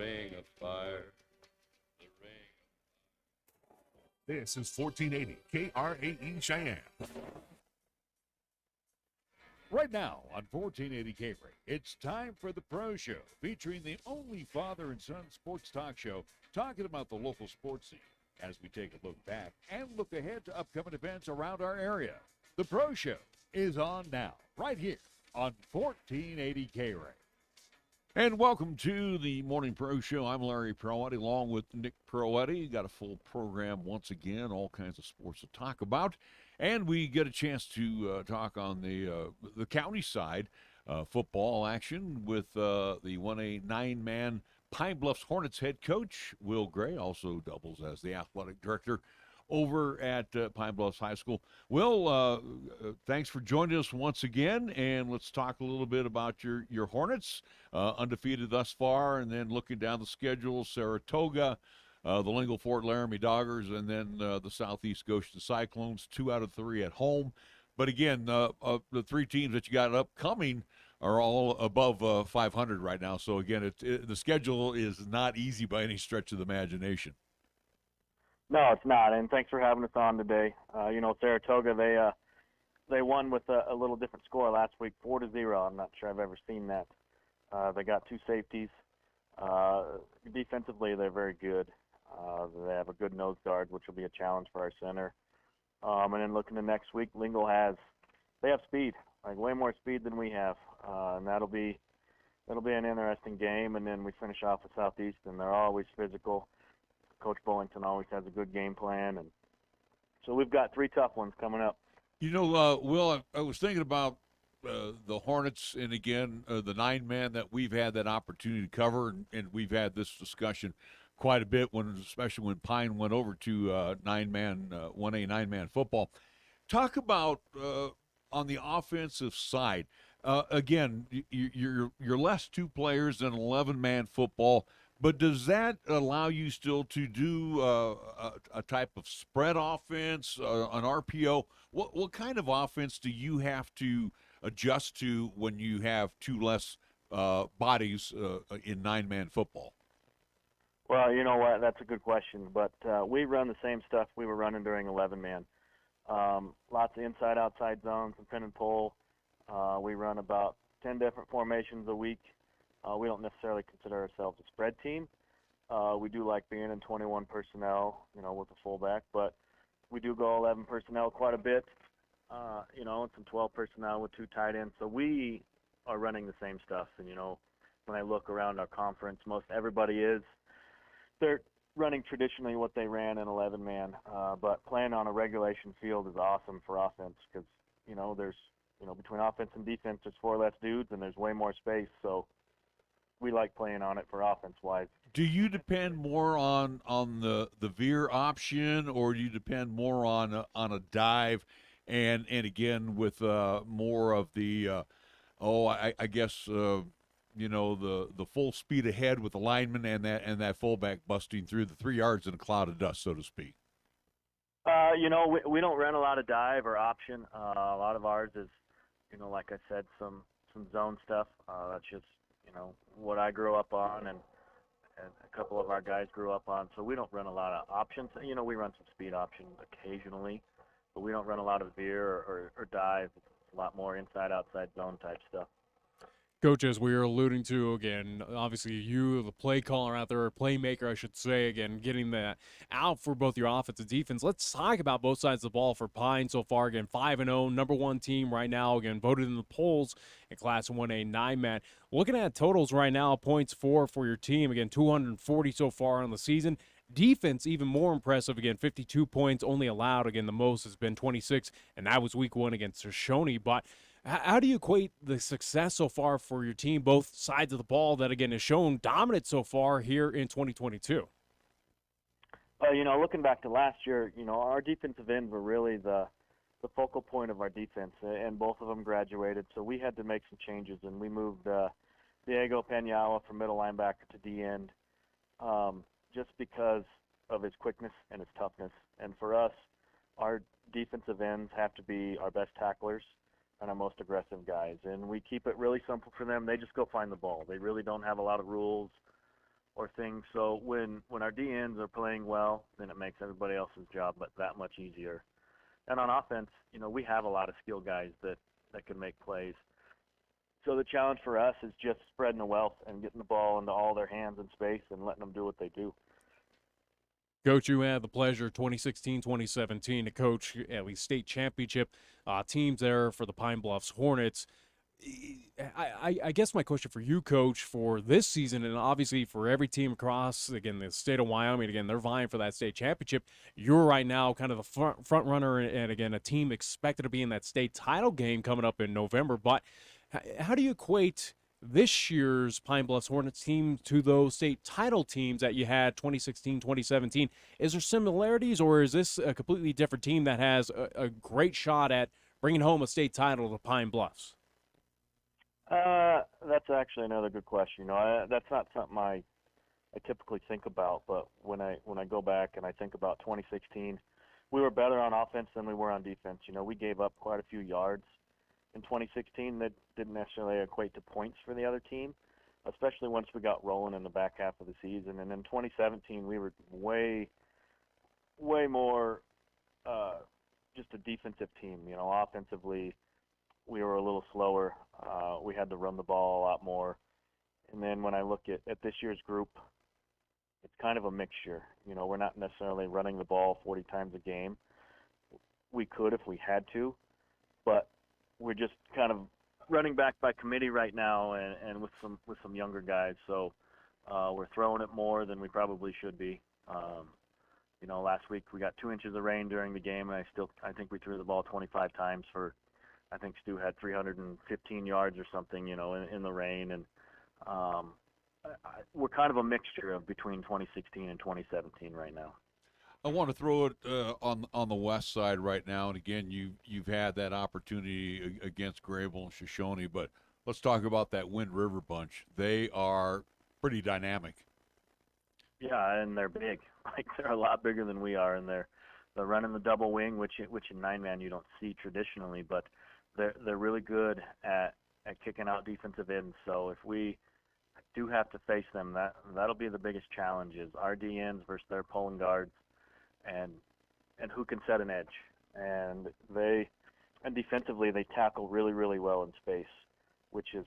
ring of fire. This is 1480 KRAE Cheyenne. Right now on 1480 KRAE, it's time for the Pro Show, featuring the only father and son sports talk show talking about the local sports scene as we take a look back and look ahead to upcoming events around our area. The Pro Show is on now, right here on 1480 KRAE. And welcome to the Morning Pro Show. I'm Larry Proietti, along with Nick Proietti. Got a full program once again, all kinds of sports to talk about. And we get a chance to talk on the county side, football action with the 1A 9-man Pine Bluffs Hornets head coach, Will Gray, also doubles as the athletic director over at Pine Bluffs High School. Will, thanks for joining us once again, and let's talk a little bit about your Hornets, undefeated thus far, and then looking down the schedule, Saratoga, the Lingle Fort Laramie Doggers, and then the Southeast Goshen Cyclones, 2 out of 3 at home. But again, the 3 teams that you got upcoming are all above 500 right now. So again, the schedule is not easy by any stretch of the imagination. No, it's not, and thanks for having us on today. Saratoga, they won with a little different score last week, 4-0. I'm not sure I've ever seen that. They got 2 safeties. Defensively, they're very good. They have a good nose guard, which will be a challenge for our center. And then looking to next week, Lingle they have speed, like way more speed than we have, and that'll be an interesting game. And then we finish off with Southeast, and they're always physical. Coach Bullington always has a good game plan, and so we've got 3 tough ones coming up. You know, Will, I was thinking about the Hornets, and again, the 9-man that we've had that opportunity to cover, and we've had this discussion quite a bit, especially when Pine went over to 1A 9-man football. Talk about on the offensive side. Again, you're less 2 players than 11-man football. But does that allow you still to do a type of spread offense, an RPO? What kind of offense do you have to adjust to when you have 2 less bodies in 9-man football? Well, you know what? That's a good question. But we run the same stuff we were running during 11-man. Lots of inside-outside zones and pin and pull. We run about 10 different formations a week. We don't necessarily consider ourselves a spread team. We do like being in 21 personnel, with the fullback, but we do go 11 personnel quite a bit, and some 12 personnel with 2 tight ends. So we are running the same stuff. And, when I look around our conference, most everybody they're running traditionally what they ran in 11-man, but playing on a regulation field is awesome for offense because, there's, between offense and defense, there's 4 less dudes and there's way more space. So we like playing on it for offense-wise. Do you depend more on the veer option, or do you depend more on a dive, and again with more of the the full speed ahead with the lineman and that fullback busting through the 3 yards in a cloud of dust, so to speak? We don't run a lot of dive or option. A lot of ours is, like I said, some zone stuff. That's just what I grew up on and a couple of our guys grew up on. So we don't run a lot of options. We run some speed options occasionally, but we don't run a lot of veer or dive. It's a lot more inside-outside zone type stuff. Coach, as we were alluding to, again, obviously you, the play caller out there, or playmaker, I should say, again, getting that out for both your offense and defense. Let's talk about both sides of the ball for Pine so far. Again, 5-0, number 1 team right now, again, voted in the polls in Class 1A 9-man. Looking at totals right now, points for your team, again, 240 so far on the season. Defense, even more impressive. Again, 52 points only allowed. Again, the most has been 26, and that was week 1 against Shoshone. But how do you equate the success so far for your team, both sides of the ball, that, again, has shown dominant so far here in 2022? Looking back to last year, our defensive ends were really the focal point of our defense, and both of them graduated. So we had to make some changes, and we moved Diego Peñawa from middle linebacker to D-end just because of his quickness and his toughness. And for us, our defensive ends have to be our best tacklers and our most aggressive guys. And we keep it really simple for them. They just go find the ball. They really don't have a lot of rules. or things. So when our DNs are playing well, then it makes everybody else's job but that much easier. And on offense, we have a lot of skill guys that can make plays. So the challenge for us is just spreading the wealth and getting the ball into all their hands in space and letting them do what they do. Coach, you had the pleasure 2016-2017 to coach at least state championship teams there for the Pine Bluffs Hornets. I guess my question for you, Coach, for this season and obviously for every team across, again, the state of Wyoming, again, they're vying for that state championship. You're right now kind of the front runner and, again, a team expected to be in that state title game coming up in November. But how do you equate this year's Pine Bluffs Hornets team to those state title teams that you had 2016, 2017? Is there similarities, or is this a completely different team that has a great shot at bringing home a state title to Pine Bluffs? That's actually another good question. That's not something I typically think about, but when I go back and I think about 2016, we were better on offense than we were on defense. We gave up quite a few yards in 2016 that didn't necessarily equate to points for the other team, especially once we got rolling in the back half of the season. And in 2017, we were way more just a defensive team. Offensively, we were a little slower. We had to run the ball a lot more. And then when I look at this year's group, it's kind of a mixture. We're not necessarily running the ball 40 times a game. We could if we had to, but we're just kind of running back by committee right now, and with some younger guys. So we're throwing it more than we probably should be. Last week we got 2 inches of rain during the game, and I think we threw the ball 25 times for. I think Stu had 315 yards or something, in the rain, and we're kind of a mixture of between 2016 and 2017 right now. I want to throw it on the west side right now, and again, you've had that opportunity against Grable and Shoshone, but let's talk about that Wind River bunch. They are pretty dynamic. Yeah, and they're big. They're a lot bigger than we are, and they're running the double wing, which in 9-man you don't see traditionally, but they're really good at kicking out defensive ends. So if we do have to face them, that'll be the biggest challenge, is our DNs versus their pulling guards. And who can set an edge, and defensively they tackle really, really well in space, which is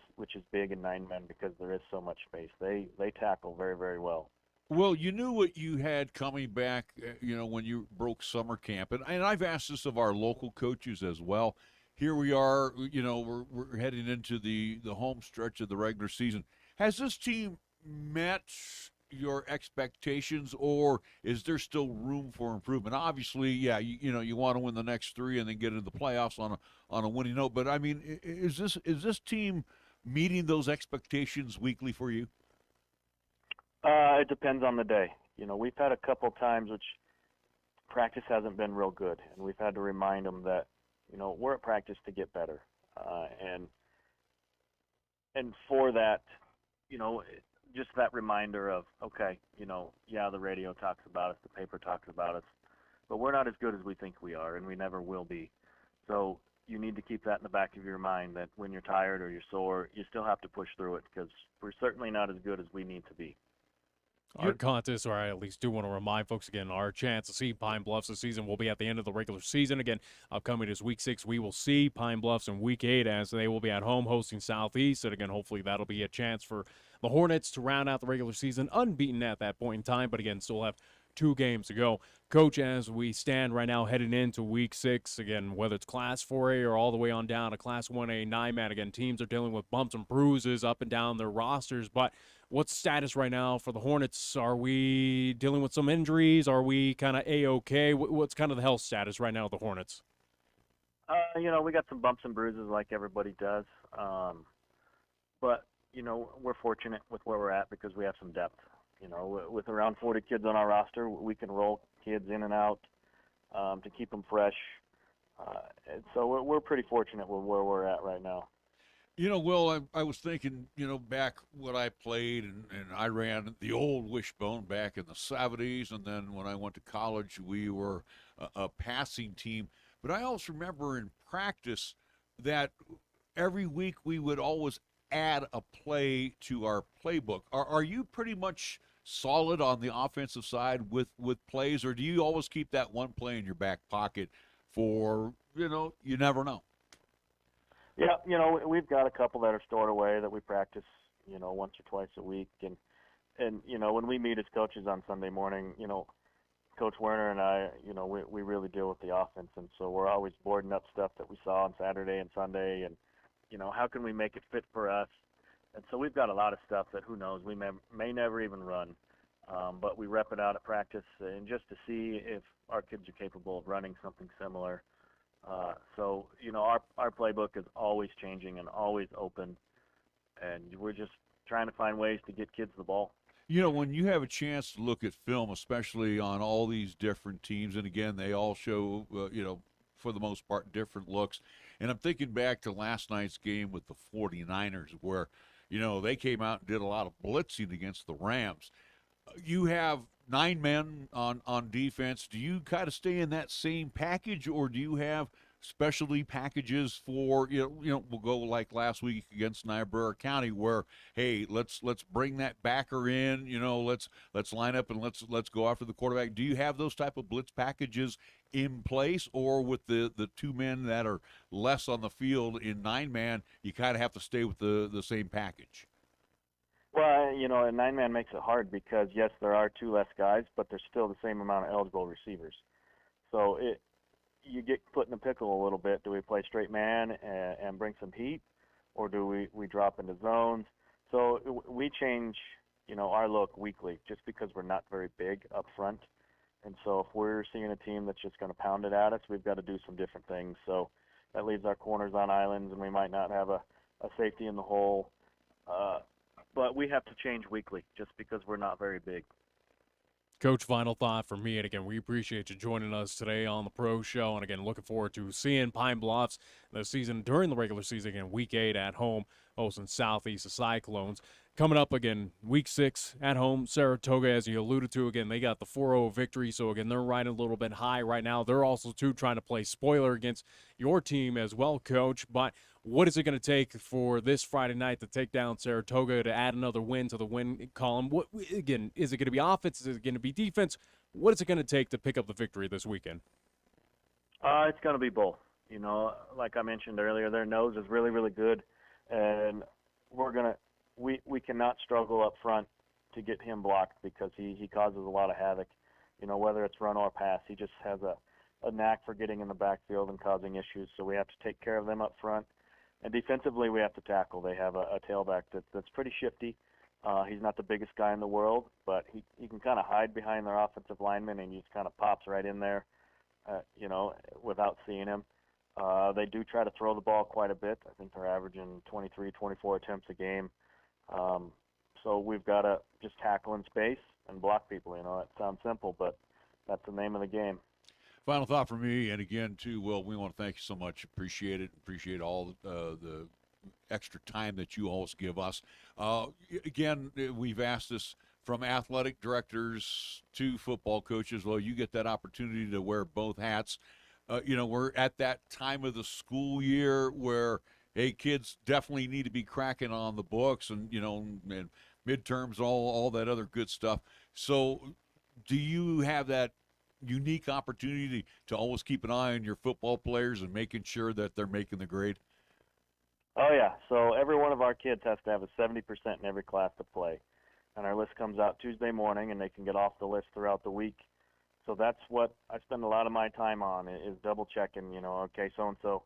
big in 9-men because there is so much space. They tackle very, very well. Well, you knew what you had coming back, when you broke summer camp, and I've asked this of our local coaches as well. Here we are, we're heading into the home stretch of the regular season. Has this team met your expectations, or is there still room for improvement? Obviously, yeah, you want to win the next 3 and then get into the playoffs on a winning note. But I mean, is this team meeting those expectations weekly for you? It depends on the day. We've had a couple times which practice hasn't been real good, and we've had to remind them that we're at practice to get better, and for that, just that reminder of, okay, the radio talks about us, the paper talks about us, but we're not as good as we think we are, and we never will be. So you need to keep that in the back of your mind, that when you're tired or you're sore, you still have to push through it, because we're certainly not as good as we need to be. Our contest, or I at least do want to remind folks again, our chance to see Pine Bluffs this season will be at the end of the regular season. Again, upcoming is Week 6. We will see Pine Bluffs in Week 8 as they will be at home hosting Southeast. And again, hopefully that'll be a chance for the Hornets to round out the regular season unbeaten at that point in time. But again, still have 2 games to go. Coach, as we stand right now heading into Week 6, again, whether it's Class 4A or all the way on down to Class 1A 9-man, again, teams are dealing with bumps and bruises up and down their rosters. But what's the status right now for the Hornets? Are we dealing with some injuries? Are we kind of A-okay? What's kind of the health status right now of the Hornets? We got some bumps and bruises like everybody does. But, we're fortunate with where we're at because we have some depth. With around 40 kids on our roster, we can roll kids in and out to keep them fresh. And so we're pretty fortunate with where we're at right now. Will, I was thinking, back when I played and I ran the old Wishbone back in the 70s, and then when I went to college, we were a passing team. But I also remember in practice that every week we would always add a play to our playbook. Are you pretty much solid on the offensive side with plays, or do you always keep that one play in your back pocket for, you never know? Yeah, we've got a couple that are stored away that we practice, once or twice a week. And when we meet as coaches on Sunday morning, Coach Werner and I, we really deal with the offense. And so we're always boarding up stuff that we saw on Saturday and Sunday. And, how can we make it fit for us? And so we've got a lot of stuff that, who knows, we may never even run. But we rep it out at practice and just to see if our kids are capable of running something similar. So, our playbook is always changing and always open, and we're just trying to find ways to get kids the ball. When you have a chance to look at film, especially on all these different teams, and again, they all show, for the most part, different looks. And I'm thinking back to last night's game with the 49ers where, they came out and did a lot of blitzing against the Rams. You have 9 men on defense. Do you kind of stay in that same package, or do you have specialty packages for, we'll go like last week against Niobrara County where, hey, let's bring that backer in, let's line up and let's go after the quarterback. Do you have those type of blitz packages in place, or with the 2 men that are less on the field in 9-man, you kind of have to stay with the same package? Well, a 9-man makes it hard because, yes, there are 2 less guys, but there's still the same amount of eligible receivers. So you get put in a pickle a little bit. Do we play straight man and bring some heat, or do we drop into zones? So we change, our look weekly just because we're not very big up front. And so if we're seeing a team that's just going to pound it at us, we've got to do some different things. So that leaves our corners on islands, and we might not have a safety in the hole. But we have to change weekly just because we're not very big. Coach, final thought for me, and again, we appreciate you joining us today on the Pro Show, and again, looking forward to seeing Pine Bluffs this season during the regular season, again, Week 8 at home, hosting Southeast the Cyclones. Coming up again, Week 6 at home, Saratoga, as you alluded to, again, they got the 4-0 victory, so again, they're riding a little bit high right now. They're also, too, trying to play spoiler against your team as well, Coach, but what is it going to take for this Friday night to take down Saratoga to add another win to the win column? What, again, is it going to be offense? Is it going to be defense? What is it going to take to pick up the victory this weekend? It's going to be both. Like I mentioned earlier, their nose is really, really good, and we cannot struggle up front to get him blocked because he causes a lot of havoc. Whether it's run or pass, he just has a knack for getting in the backfield and causing issues. So we have to take care of them up front. And defensively, we have to tackle. They have a tailback that's pretty shifty. He's not the biggest guy in the world, but he can kind of hide behind their offensive lineman, and he just kind of pops right in there, without seeing him. They do try to throw the ball quite a bit. I think they're averaging 23, 24 attempts a game. So we've got to just tackle in space and block people. It sounds simple, but that's the name of the game. Final thought for me, and again, too, Will, we want to thank you so much. Appreciate it. Appreciate all the extra time that you always give us. Again, we've asked this from athletic directors to football coaches. Well, you get that opportunity to wear both hats. We're at that time of the school year where, hey, kids definitely need to be cracking on the books and, and midterms, all that other good stuff. So do you have that unique opportunity to always keep an eye on your football players and making sure that they're making the grade? Oh, yeah. So every one of our kids has to have a 70% in every class to play. And our list comes out Tuesday morning, and they can get off the list throughout the week. So that's what I spend a lot of my time on is double-checking, okay, so-and-so,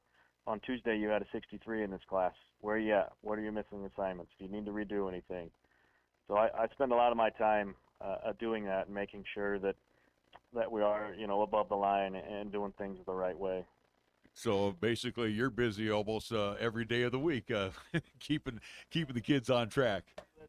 on Tuesday you had a 63 in this class. Where are you at? What are your missing assignments? Do you need to redo anything? So I spend a lot of my time doing that and making sure that we are, above the line and doing things the right way. So basically, you're busy almost every day of the week, keeping the kids on track.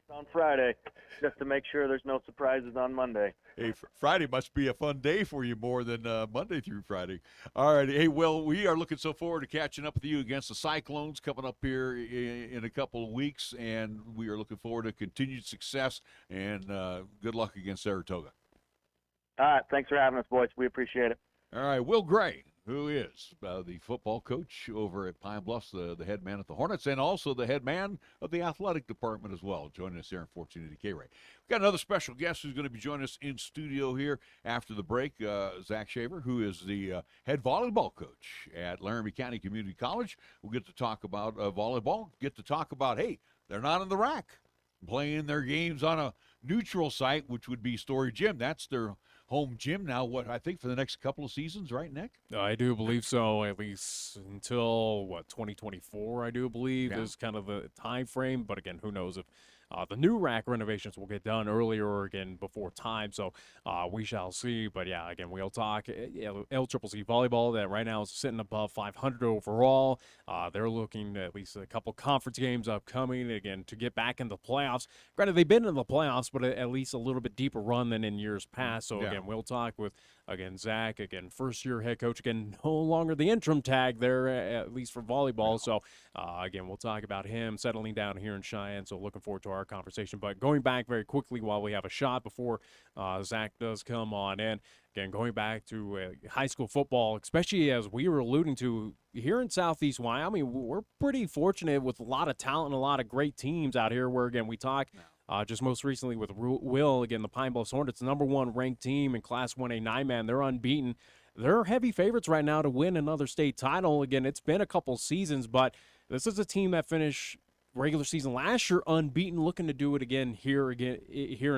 On Friday, just to make sure there's no surprises on Monday. Hey, Friday must be a fun day for you more than Monday through Friday. All right. Hey, Will, we are looking so forward to catching up with you against the Cyclones coming up here in a couple of weeks, and we are looking forward to continued success and good luck against Saratoga. All right. Thanks for having us, boys. We appreciate it. All right. Will Gray, who is the football coach over at Pine Bluffs, the head man at the Hornets, and also the head man of the athletic department as well, joining us here in 1480 K-Ray. We've got another special guest who's going to be joining us in studio here after the break, Zach Shaver, who is the head volleyball coach at Laramie County Community College. We'll get to talk about volleyball, get to talk about, hey, they're not in the RAC, playing their games on a neutral site, which would be Story Gym. That's their home gym now, what I think for the next couple of seasons, right, Nick? I do believe so, at least until 2024, I do believe is kind of the time frame. But again, who knows if the new rack renovations will get done earlier or again before time. So we shall see. But yeah, again, we'll talk LCCC volleyball that right now is sitting above 500 overall. They're looking at least a couple conference games upcoming again to get back into the playoffs. Granted, they've been in the playoffs, but at least a little bit deeper run than in years past. So again, we'll talk with Zach, first-year head coach, again, no longer the interim tag there, at least for volleyball. So, again, we'll talk about him settling down here in Cheyenne. So looking forward to our conversation. But going back very quickly while we have a shot before Zach does come on in, again, going back to high school football, especially as we were alluding to here in Southeast Wyoming, we're pretty fortunate with a lot of talent and a lot of great teams out here where, again, we talk just most recently with Will, again, the Pine Bluffs Hornets, number one ranked team in Class 1A 9-man. They're unbeaten. They're heavy favorites right now to win another state title. Again, it's been a couple seasons, but this is a team that finished regular season last year unbeaten, looking to do it again here in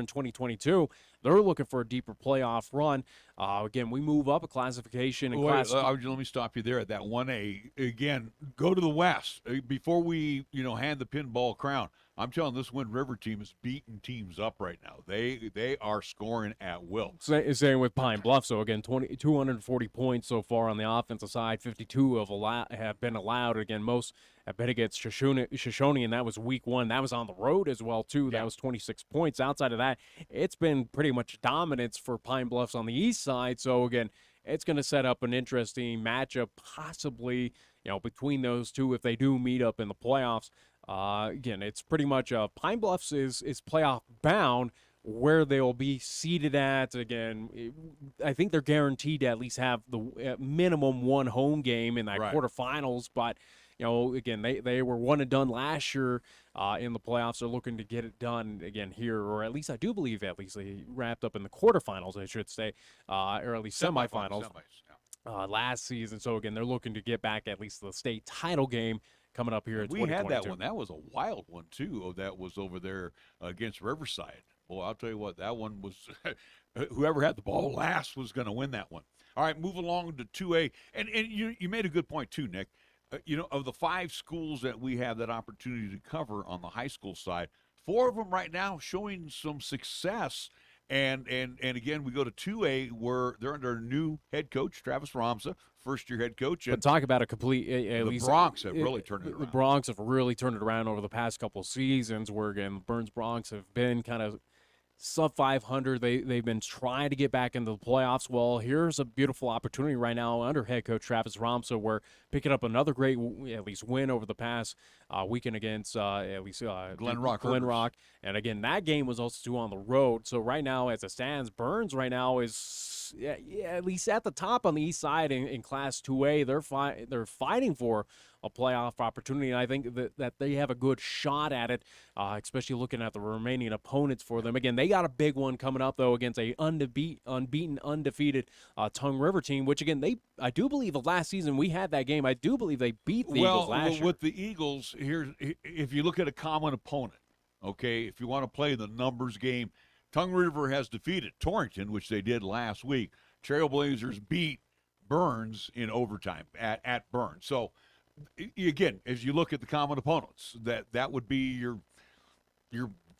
2022. They're looking for a deeper playoff run. Again, we move up a classification. Let me stop you there at that 1A. Again, go to the West. Before we, hand the pinball crown, I'm telling this Wind River team is beating teams up right now. They are scoring at will. Same with Pine Bluff. So, again, 240 points so far on the offensive side. 52 have been allowed. Again, most have been against Shoshone, and that was week one. That was on the road as well, too. That was 26 points. Outside of that, it's been pretty much dominance for Pine Bluffs on the east side. So, again, it's going to set up an interesting matchup, possibly, between those two if they do meet up in the playoffs. Again, it's pretty much Pine Bluffs is playoff bound. Where they'll be seated at, again, I think they're guaranteed to at least have the minimum one home game in that quarterfinals. But, again, they were one and done last year in the playoffs. They're looking to get it done again here, or at least I do believe they wrapped up in the quarterfinals, I should say, or at least semifinals last season. So, again, they're looking to get back at least the state title game coming up here in 2022. We had that one. That was a wild one, too. That was over there against Riverside. Well, I'll tell you what, that one was whoever had the ball last was going to win that one. All right, move along to 2A. And you made a good point, too, Nick. Of the 5 schools that we have that opportunity to cover on the high school side, 4 of them right now showing some success. And again, we go to 2A where they're under a new head coach, Travis Ramza, first-year head coach. And but talk about a complete the Bronx have really turned it around. The Bronx have really turned it around over the past couple of seasons where, again, Burns Bronx have been kind of sub 500. They've been trying to get back into the playoffs. Well, here's a beautiful opportunity right now under head coach Travis Ramza. We're picking up another great, at least, win over the past weekend against Glen Rock. And again, that game was also on the road. So right now, as it stands, Burns right now is at least at the top on the east side in Class 2A. They're fighting for a playoff opportunity, and I think that they have a good shot at it, especially looking at the remaining opponents for them. Again, they got a big one coming up, though, against a unbeaten, undefeated Tongue River team, which, again, I do believe of last season we had that game. I do believe they beat the Eagles last year. With the Eagles, if you look at a common opponent, okay, if you want to play the numbers game, Tongue River has defeated Torrington, which they did last week. Trailblazers beat Burns in overtime at Burns. So, again, as you look at the common opponents, that would be your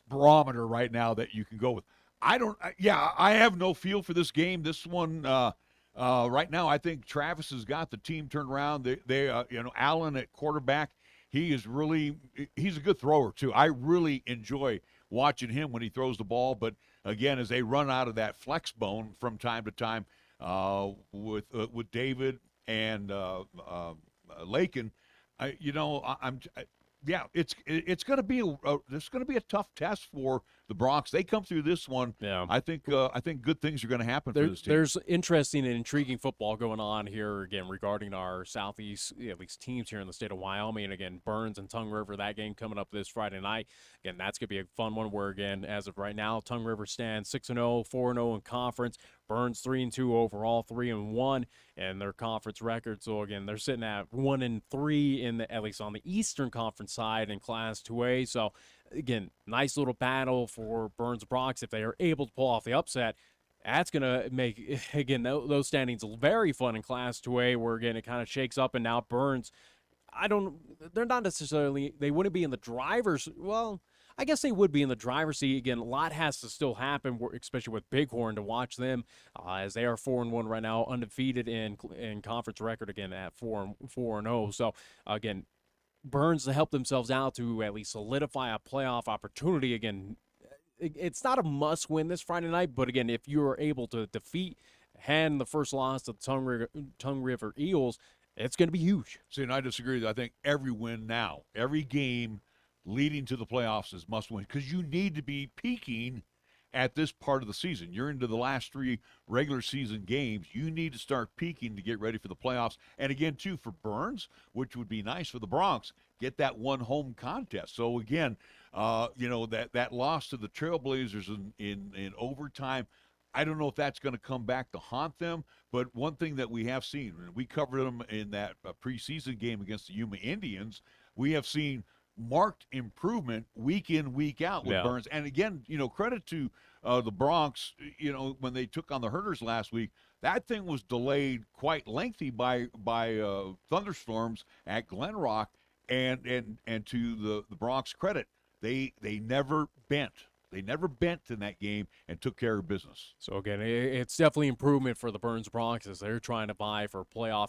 barometer right now that you can go with. I have no feel for this game. This one right now, I think Travis has got the team turned around. Allen at quarterback, he's a good thrower too. I really enjoy watching him when he throws the ball. But again, as they run out of that flex bone from time to time with David and Lakin, it's going to be a tough test for the Bronx, they come through this one. Yeah. I think good things are going to happen for this team. There's interesting and intriguing football going on here again regarding our Southeast, at least teams here in the state of Wyoming. And again, Burns and Tongue River, that game coming up this Friday night. Again, that's going to be a fun one where, again, as of right now, Tongue River stands 6-0, 4-0 in conference. Burns 3-2 overall, 3-1 in their conference record. So again, they're sitting at 1-3 in the, at least on the Eastern Conference side in Class 2A. So again, nice little battle for Burns Bronx if they are able to pull off the upset. That's going to make, again, those standings very fun in Class 2A, where, again, it kind of shakes up, and now Burns, they're not necessarily, they wouldn't be in the driver's, well, I guess they would be in the driver's seat. Again, a lot has to still happen, especially with Bighorn, to watch them, as they are 4-1 right now, undefeated in conference record, again, at 4-0. So, again, Burns to help themselves out to at least solidify a playoff opportunity. Again, it's not a must-win this Friday night, but again, if you're able to hand the first loss to the Tongue River Eagles, it's going to be huge. See, and I disagree. I think every win now, every game leading to the playoffs is must-win, because you need to be peaking at this part of the season. You're into the last 3 regular season games. You need to start peaking to get ready for the playoffs. And again, too, for Burns, which would be nice for the Bronx, get that one home contest. So again, that loss to the Trailblazers in overtime, I don't know if that's going to come back to haunt them, but one thing that we have seen, and we covered them in that preseason game against the Yuma Indians, we have seen marked improvement week in, week out with Burns. And again, credit to the Bronx, when they took on the Herders last week, that thing was delayed quite lengthy by thunderstorms at Glen Rock, and to the Bronx credit, they never bent. They never bent in that game and took care of business. So, again, it's definitely improvement for the Burns Bronx as they're trying to vie for a playoff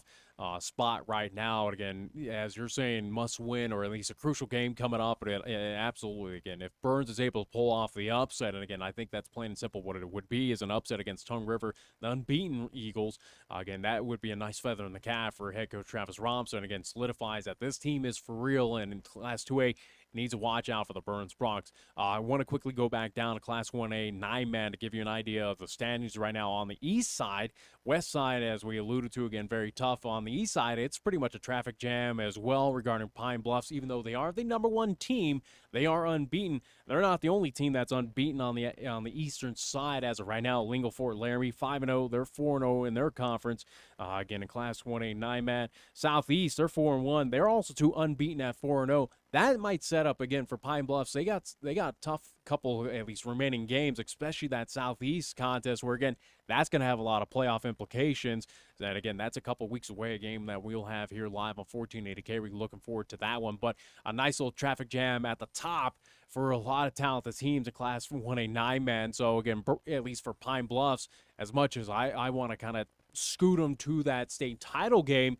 spot right now. And, again, as you're saying, must win, or at least a crucial game coming up. But absolutely, again, if Burns is able to pull off the upset, and, again, I think that's plain and simple what it would be, is an upset against Tongue River, the unbeaten Eagles. Again, that would be a nice feather in the cap for head coach Travis Romson. Again, solidifies that this team is for real, and in Class 2A, needs to watch out for the Burns Bronx. I want to quickly go back down to Class 1A 9-man to give you an idea of the standings right now on the east side. West side, as we alluded to, again, very tough. On the east side, it's pretty much a traffic jam as well regarding Pine Bluffs. Even though they are the #1 team, they are unbeaten. They're not the only team that's unbeaten on the eastern side as of right now. Lingo Fort Laramie, 5-0. They're 4-0 in their conference. Again, in Class 1A 9-man. Southeast, they're 4-1. They're also unbeaten at 4-0. That might set up, again, for Pine Bluffs. They got tough couple, at least, remaining games, especially that Southeast contest where, again, that's going to have a lot of playoff implications. And, again, that's a couple weeks away, a game that we'll have here live on 1480K. We're looking forward to that one. But a nice little traffic jam at the top for a lot of talented teams in Class 1A 9-man. So, again, at least for Pine Bluffs, as much as I want to kind of scoot them to that state title game,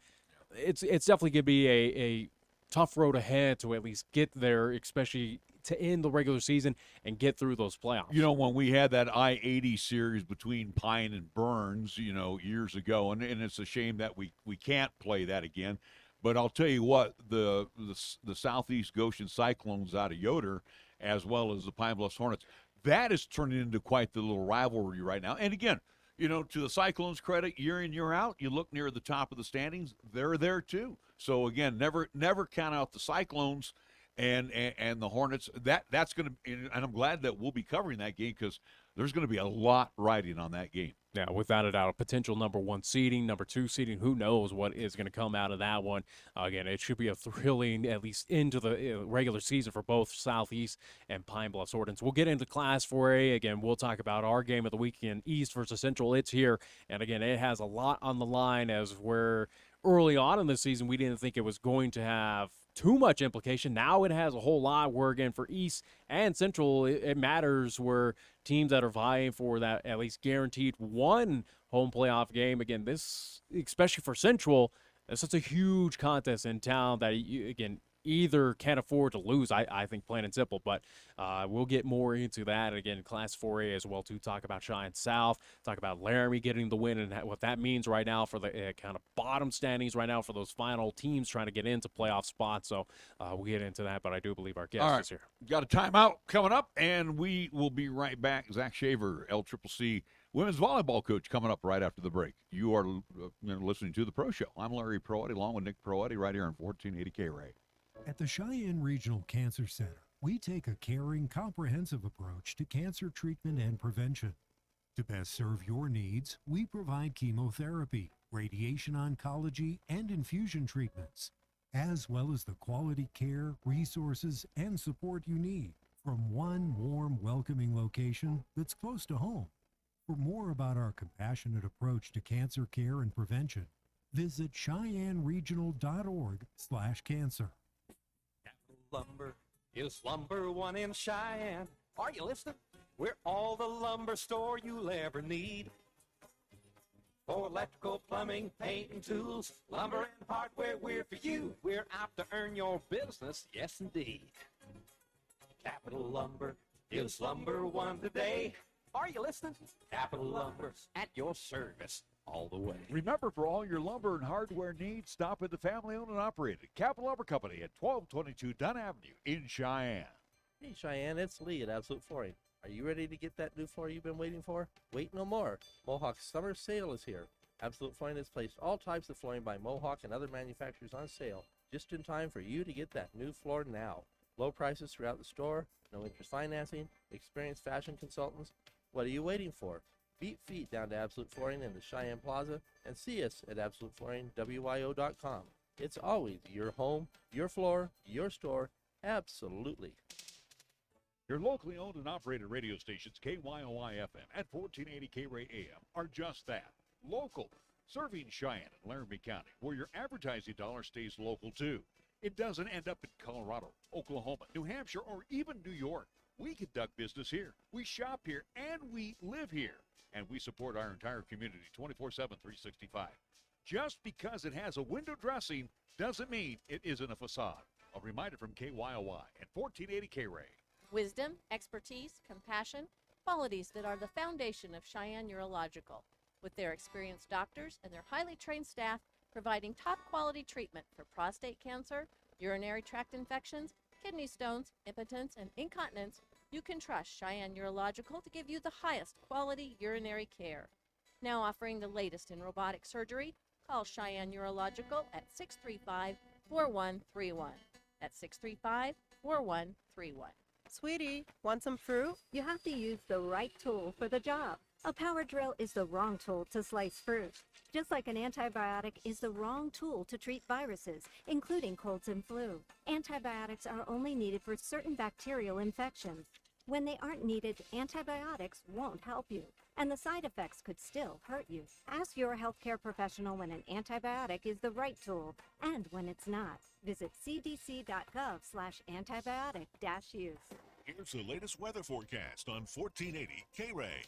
it's definitely going to be a tough road ahead to at least get there, especially to end the regular season and get through those playoffs. When we had that I-80 series between Pine and Burns, years ago, and it's a shame that we can't play that again. But I'll tell you what, the Southeast Goshen Cyclones out of Yoder, as well as the Pine Bluffs Hornets, that is turning into quite the little rivalry right now. And again, to the Cyclones' credit, year in, year out, you look near the top of the standings, they're there too. So again, never count out the Cyclones and the Hornets. That's going to, and I'm glad that we'll be covering that game, because there's going to be a lot riding on that game. Yeah, without a doubt, a potential #1 seeding, #2 seeding. Who knows what is going to come out of that one? Again, it should be a thrilling, at least into the regular season for both Southeast and Pine Bluffs Hornets. We'll get into Class 4A. Again, we'll talk about our game of the weekend, East versus Central. It's here, and again, it has a lot on the line, as where early on in the season we didn't think it was going to have too much implication. Now it has a whole lot, where, again, for East and Central, it matters, where teams that are vying for that at least guaranteed one home playoff game. Again, this, especially for Central, it's such a huge contest in town that, again, either can't afford to lose, I think, plain and simple. But we'll get more into that. Again, Class 4A as well, to talk about Cheyenne South, talk about Laramie getting the win and what that means right now for the kind of bottom standings right now for those final teams trying to get into playoff spots. So we'll get into that, but I do believe our guest is here. Got a timeout coming up, and we will be right back. Zach Shaver, LCCC women's volleyball coach, coming up right after the break. You are listening to the Pro Show. I'm Larry Proietti, along with Nick Proietti, right here on 1480 K-Ray. At the Cheyenne Regional Cancer Center, we take a caring, comprehensive approach to cancer treatment and prevention. To best serve your needs, we provide chemotherapy, radiation oncology, and infusion treatments, as well as the quality care, resources, and support you need from one warm, welcoming location that's close to home. For more about our compassionate approach to cancer care and prevention, visit CheyenneRegional.org/cancer. Capital Lumber is number one in Cheyenne. Are you listening? We're all the lumber store you'll ever need. For electrical, plumbing, paint, and tools, lumber and hardware, we're for you. We're out to earn your business, yes indeed. Capital Lumber is number one today. Are you listening? Capital Lumber's at your service all the way. Remember, for all your lumber and hardware needs, stop at the family-owned and operated Capital Lumber Company at 1222 Dunn Avenue in Cheyenne. Hey Cheyenne, it's Lee at Absolute Flooring. Are you ready to get that new floor you've been waiting for? Wait no more. Mohawk's summer sale is here. Absolute Flooring has placed all types of flooring by Mohawk and other manufacturers on sale, just in time for you to get that new floor now. Low prices throughout the store, no interest financing, experienced fashion consultants. What are you waiting for? Beat feet down to Absolute Flooring in the Cheyenne Plaza and see us at AbsoluteFlooringWYO.com. It's always your home, your floor, your store, absolutely. Your locally owned and operated radio stations, KYOI FM and 1480 K-Ray AM, are just that, local, serving Cheyenne and Laramie County, where your advertising dollar stays local too. It doesn't end up in Colorado, Oklahoma, New Hampshire, or even New York. We conduct business here, we shop here, and we live here. And we support our entire community 24/7, 365. Just because it has a window dressing doesn't mean it isn't a facade. A reminder from KYOI and 1480 K-Ray. Wisdom, expertise, compassion, qualities that are the foundation of Cheyenne Urological, with their experienced doctors and their highly trained staff providing top quality treatment for prostate cancer, urinary tract infections, kidney stones, impotence, and incontinence. You can trust Cheyenne Urological to give you the highest quality urinary care. Now offering the latest in robotic surgery, call Cheyenne Urological at 635-4131. That's 635-4131. Sweetie, want some fruit? You have to use the right tool for the job. A power drill is the wrong tool to slice fruit. Just like an antibiotic is the wrong tool to treat viruses, including colds and flu. Antibiotics are only needed for certain bacterial infections. When they aren't needed, antibiotics won't help you, and the side effects could still hurt you. Ask your healthcare professional when an antibiotic is the right tool and when it's not. Visit cdc.gov/antibiotic-use. Here's the latest weather forecast on 1480 K-Ray.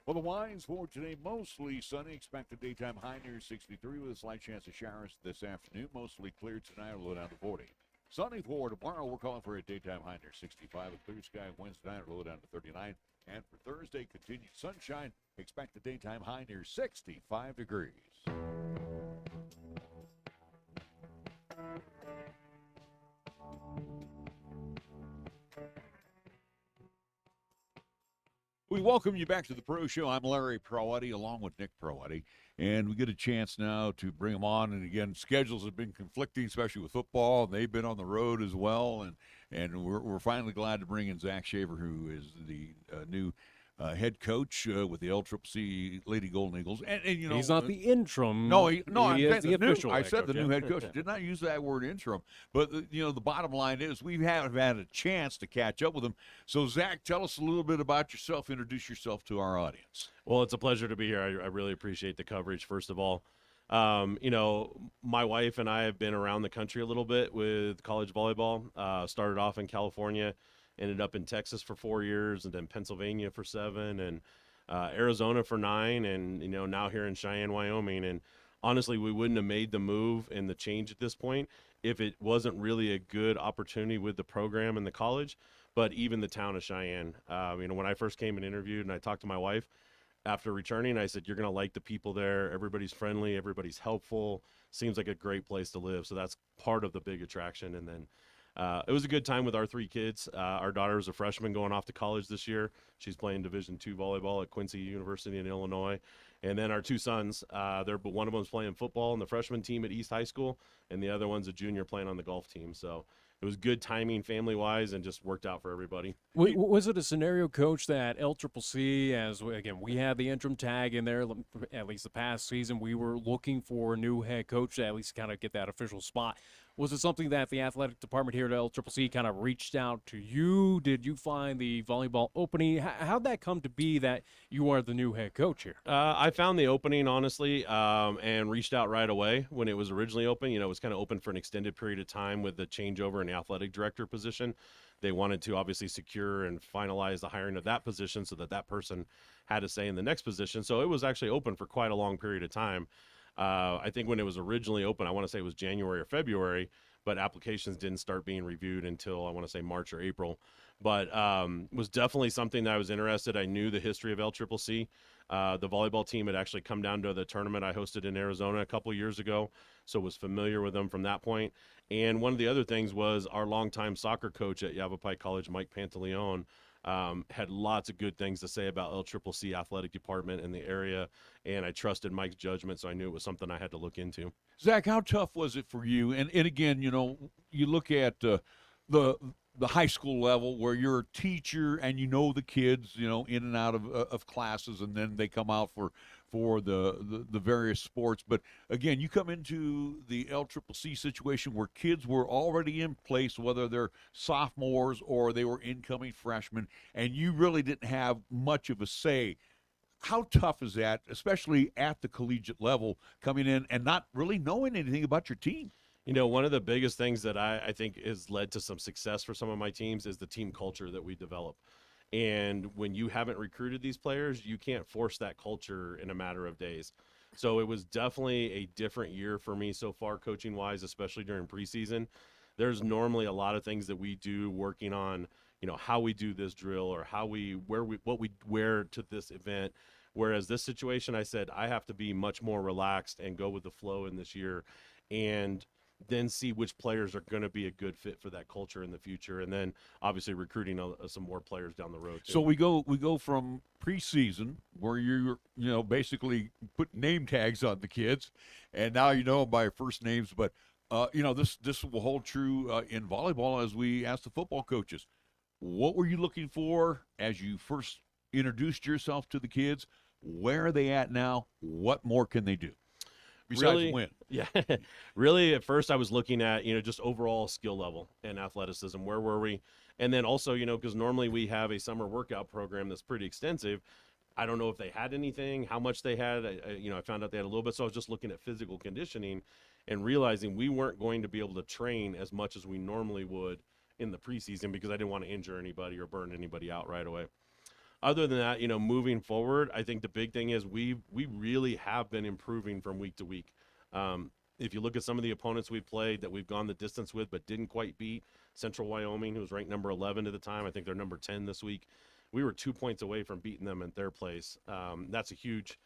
Well, the winds for today, mostly sunny. Expected daytime high near 63 with a slight chance of showers this afternoon. Mostly clear tonight, low down to 40. Sunny for tomorrow. We're calling for a daytime high near 65. A clear sky Wednesday night, low down to 39. And for Thursday, continued sunshine. Expect the daytime high near 65 degrees. We welcome you back to the Pro Show. I'm Larry Proietti, along with Nick Proietti, and we get a chance now to bring them on. And again, schedules have been conflicting, especially with football, and they've been on the road as well. And we're finally glad to bring in Zach Shaver, who is the new head coach with the LCCC Lady Golden Eagles. And you know, he's not the interim. No, he is the official. I said coach, the new head coach. I did not use that word interim. But the bottom line is we haven't had a chance to catch up with him. So Zach, tell us a little bit about yourself. Introduce yourself to our audience. Well, it's a pleasure to be here. I really appreciate the coverage. First of all, my wife and I have been around the country a little bit with college volleyball. Started off in California. Ended up in Texas for 4 years, and then Pennsylvania for 7, and Arizona for 9, and now here in Cheyenne, Wyoming. And honestly, we wouldn't have made the move and the change at this point if it wasn't really a good opportunity with the program and the college, but even the town of Cheyenne. When I first came and interviewed and I talked to my wife after returning, I said, you're going to like the people there. Everybody's friendly. Everybody's helpful. Seems like a great place to live. So that's part of the big attraction. And then it was a good time with our 3 kids. Our daughter is a freshman going off to college this year. She's playing Division II volleyball at Quincy University in Illinois. And then our 2 sons, one of them's playing football in the freshman team at East High School, and the other one's a junior playing on the golf team. So it was good timing family-wise and just worked out for everybody. Was it a scenario, Coach, that LCCC, as again, we had the interim tag in there, at least the past season, we were looking for a new head coach to at least kind of get that official spot. Was it something that the athletic department here at LCCC kind of reached out to you? Did you find the volleyball opening? How'd that come to be that you are the new head coach here? I found the opening, honestly, and reached out right away when it was originally open. It was kind of open for an extended period of time with the changeover in the athletic director position. They wanted to obviously secure and finalize the hiring of that position so that person had a say in the next position. So it was actually open for quite a long period of time. I think when it was originally open, I want to say it was January or February, but applications didn't start being reviewed until I want to say March or April. But was definitely something that I was interested. I knew the history of LCCC. The volleyball team had actually come down to the tournament I hosted in Arizona a couple years ago, so was familiar with them from that point. And one of the other things was our longtime soccer coach at Yavapai College, Mike Pantaleone, had lots of good things to say about LCCC athletic department in the area, and I trusted Mike's judgment, so I knew it was something I had to look into. Zach, how tough was it for you? And again, you look at the high school level where you're a teacher and the kids, in and out of classes, and then they come out for the various sports. But again, you come into the LCCC situation where kids were already in place, whether they're sophomores or they were incoming freshmen, and you really didn't have much of a say. How tough is that, especially at the collegiate level, coming in and not really knowing anything about your team? One of the biggest things that I think has led to some success for some of my teams is the team culture that we develop. And when you haven't recruited these players, you can't force that culture in a matter of days. So it was definitely a different year for me so far, coaching-wise, especially during preseason. There's normally a lot of things that we do working on, how we do this drill or what we wear to this event. Whereas this situation, I said, I have to be much more relaxed and go with the flow in this year and then see which players are going to be a good fit for that culture in the future, and then obviously recruiting some more players down the road too. So we go from preseason where you're basically put name tags on the kids, and now them by first names. But this will hold true in volleyball as we ask the football coaches. What were you looking for as you first introduced yourself to the kids? Where are they at now? What more can they do besides win? Yeah, really at first I was looking at, just overall skill level and athleticism. Where were we? And then also, because normally we have a summer workout program that's pretty extensive. I don't know if they had anything, how much they had. I found out they had a little bit. So I was just looking at physical conditioning and realizing we weren't going to be able to train as much as we normally would in the preseason because I didn't want to injure anybody or burn anybody out right away. Other than that, moving forward, I think the big thing is we really have been improving from week to week. If you look at some of the opponents we've played that we've gone the distance with but didn't quite beat, Central Wyoming, who was ranked number 11 at the time, I think they're number 10 this week. We were 2 points away from beating them at their place. That's a huge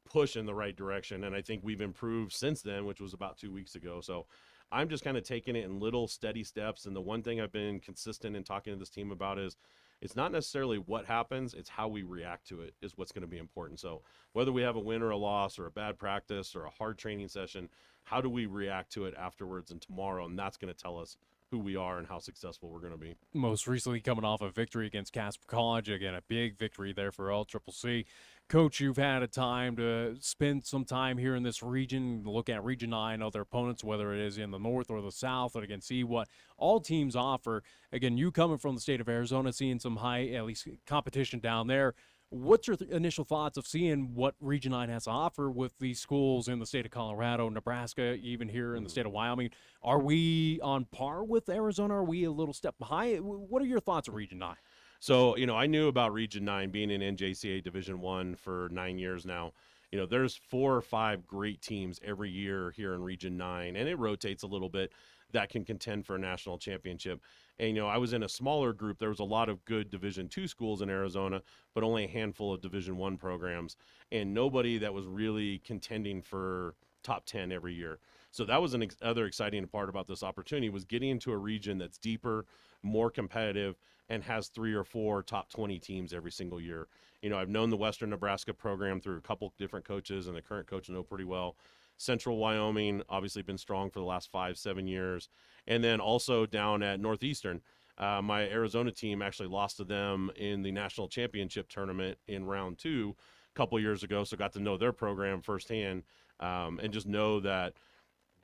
push in the right direction, and I think we've improved since then, which was about 2 weeks ago. So I'm just kind of taking it in little steady steps, and the one thing I've been consistent in talking to this team about is it's not necessarily what happens, it's how we react to it is what's going to be important. So whether we have a win or a loss or a bad practice or a hard training session, how do we react to it afterwards and tomorrow? And that's going to tell us who we are and how successful we're going to be. Most recently coming off a victory against Casper College. Again, a big victory there for LCCC. Coach, you've had a time to spend some time here in this region, look at Region 9, other opponents, whether it is in the north or the south, and again, see what all teams offer. Again, you coming from the state of Arizona, seeing some high, at least competition down there. What's your initial thoughts of seeing what Region 9 has to offer with these schools in the state of Colorado, Nebraska, even here in the state of Wyoming? Are we on par with Arizona? Are we a little step behind? What are your thoughts of Region 9? So, I knew about Region 9 being in NJCA Division I for 9 years now. There's 4 or 5 great teams every year here in Region 9, and it rotates a little bit. that can contend for a national championship. And, I was in a smaller group. There was a lot of good Division II schools in Arizona, but only a handful of Division I programs, and nobody that was really contending for top 10 every year. So that was other exciting part about this opportunity, was getting into a region that's deeper, more competitive, and has 3 or 4 top 20 teams every single year. I've known the Western Nebraska program through a couple different coaches, and the current coach I know pretty well. Central Wyoming, obviously been strong for the last 5-7 years. And then also down at Northeastern, my Arizona team actually lost to them in the national championship tournament in round 2 a couple years ago. So got to know their program firsthand, and just know that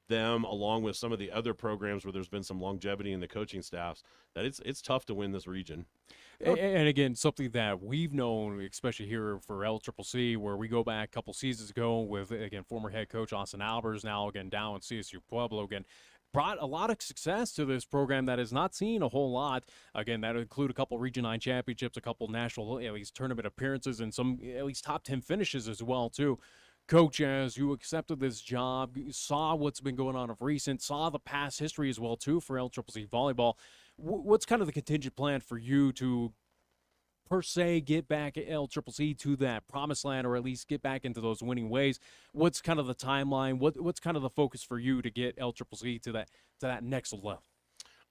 them, along with some of the other programs where there's been some longevity in the coaching staffs, that it's tough to win this region. And again, something that we've known, especially here for LCCC, where we go back a couple seasons ago with, again, former head coach Austin Albers, now again down in CSU Pueblo, again, brought a lot of success to this program that has not seen a whole lot. Again, that would include a couple Region 9 championships, a couple national, at least tournament appearances, and some at least top 10 finishes as well, too. Coach, as you accepted this job, you saw what's been going on of recent, saw the past history as well, too, for LCCC volleyball. What's kind of the contingent plan for you to, per se, get back at LCCC to that promised land, or at least get back into those winning ways? What's kind of the timeline? What's kind of the focus for you to get LCCC to that next level?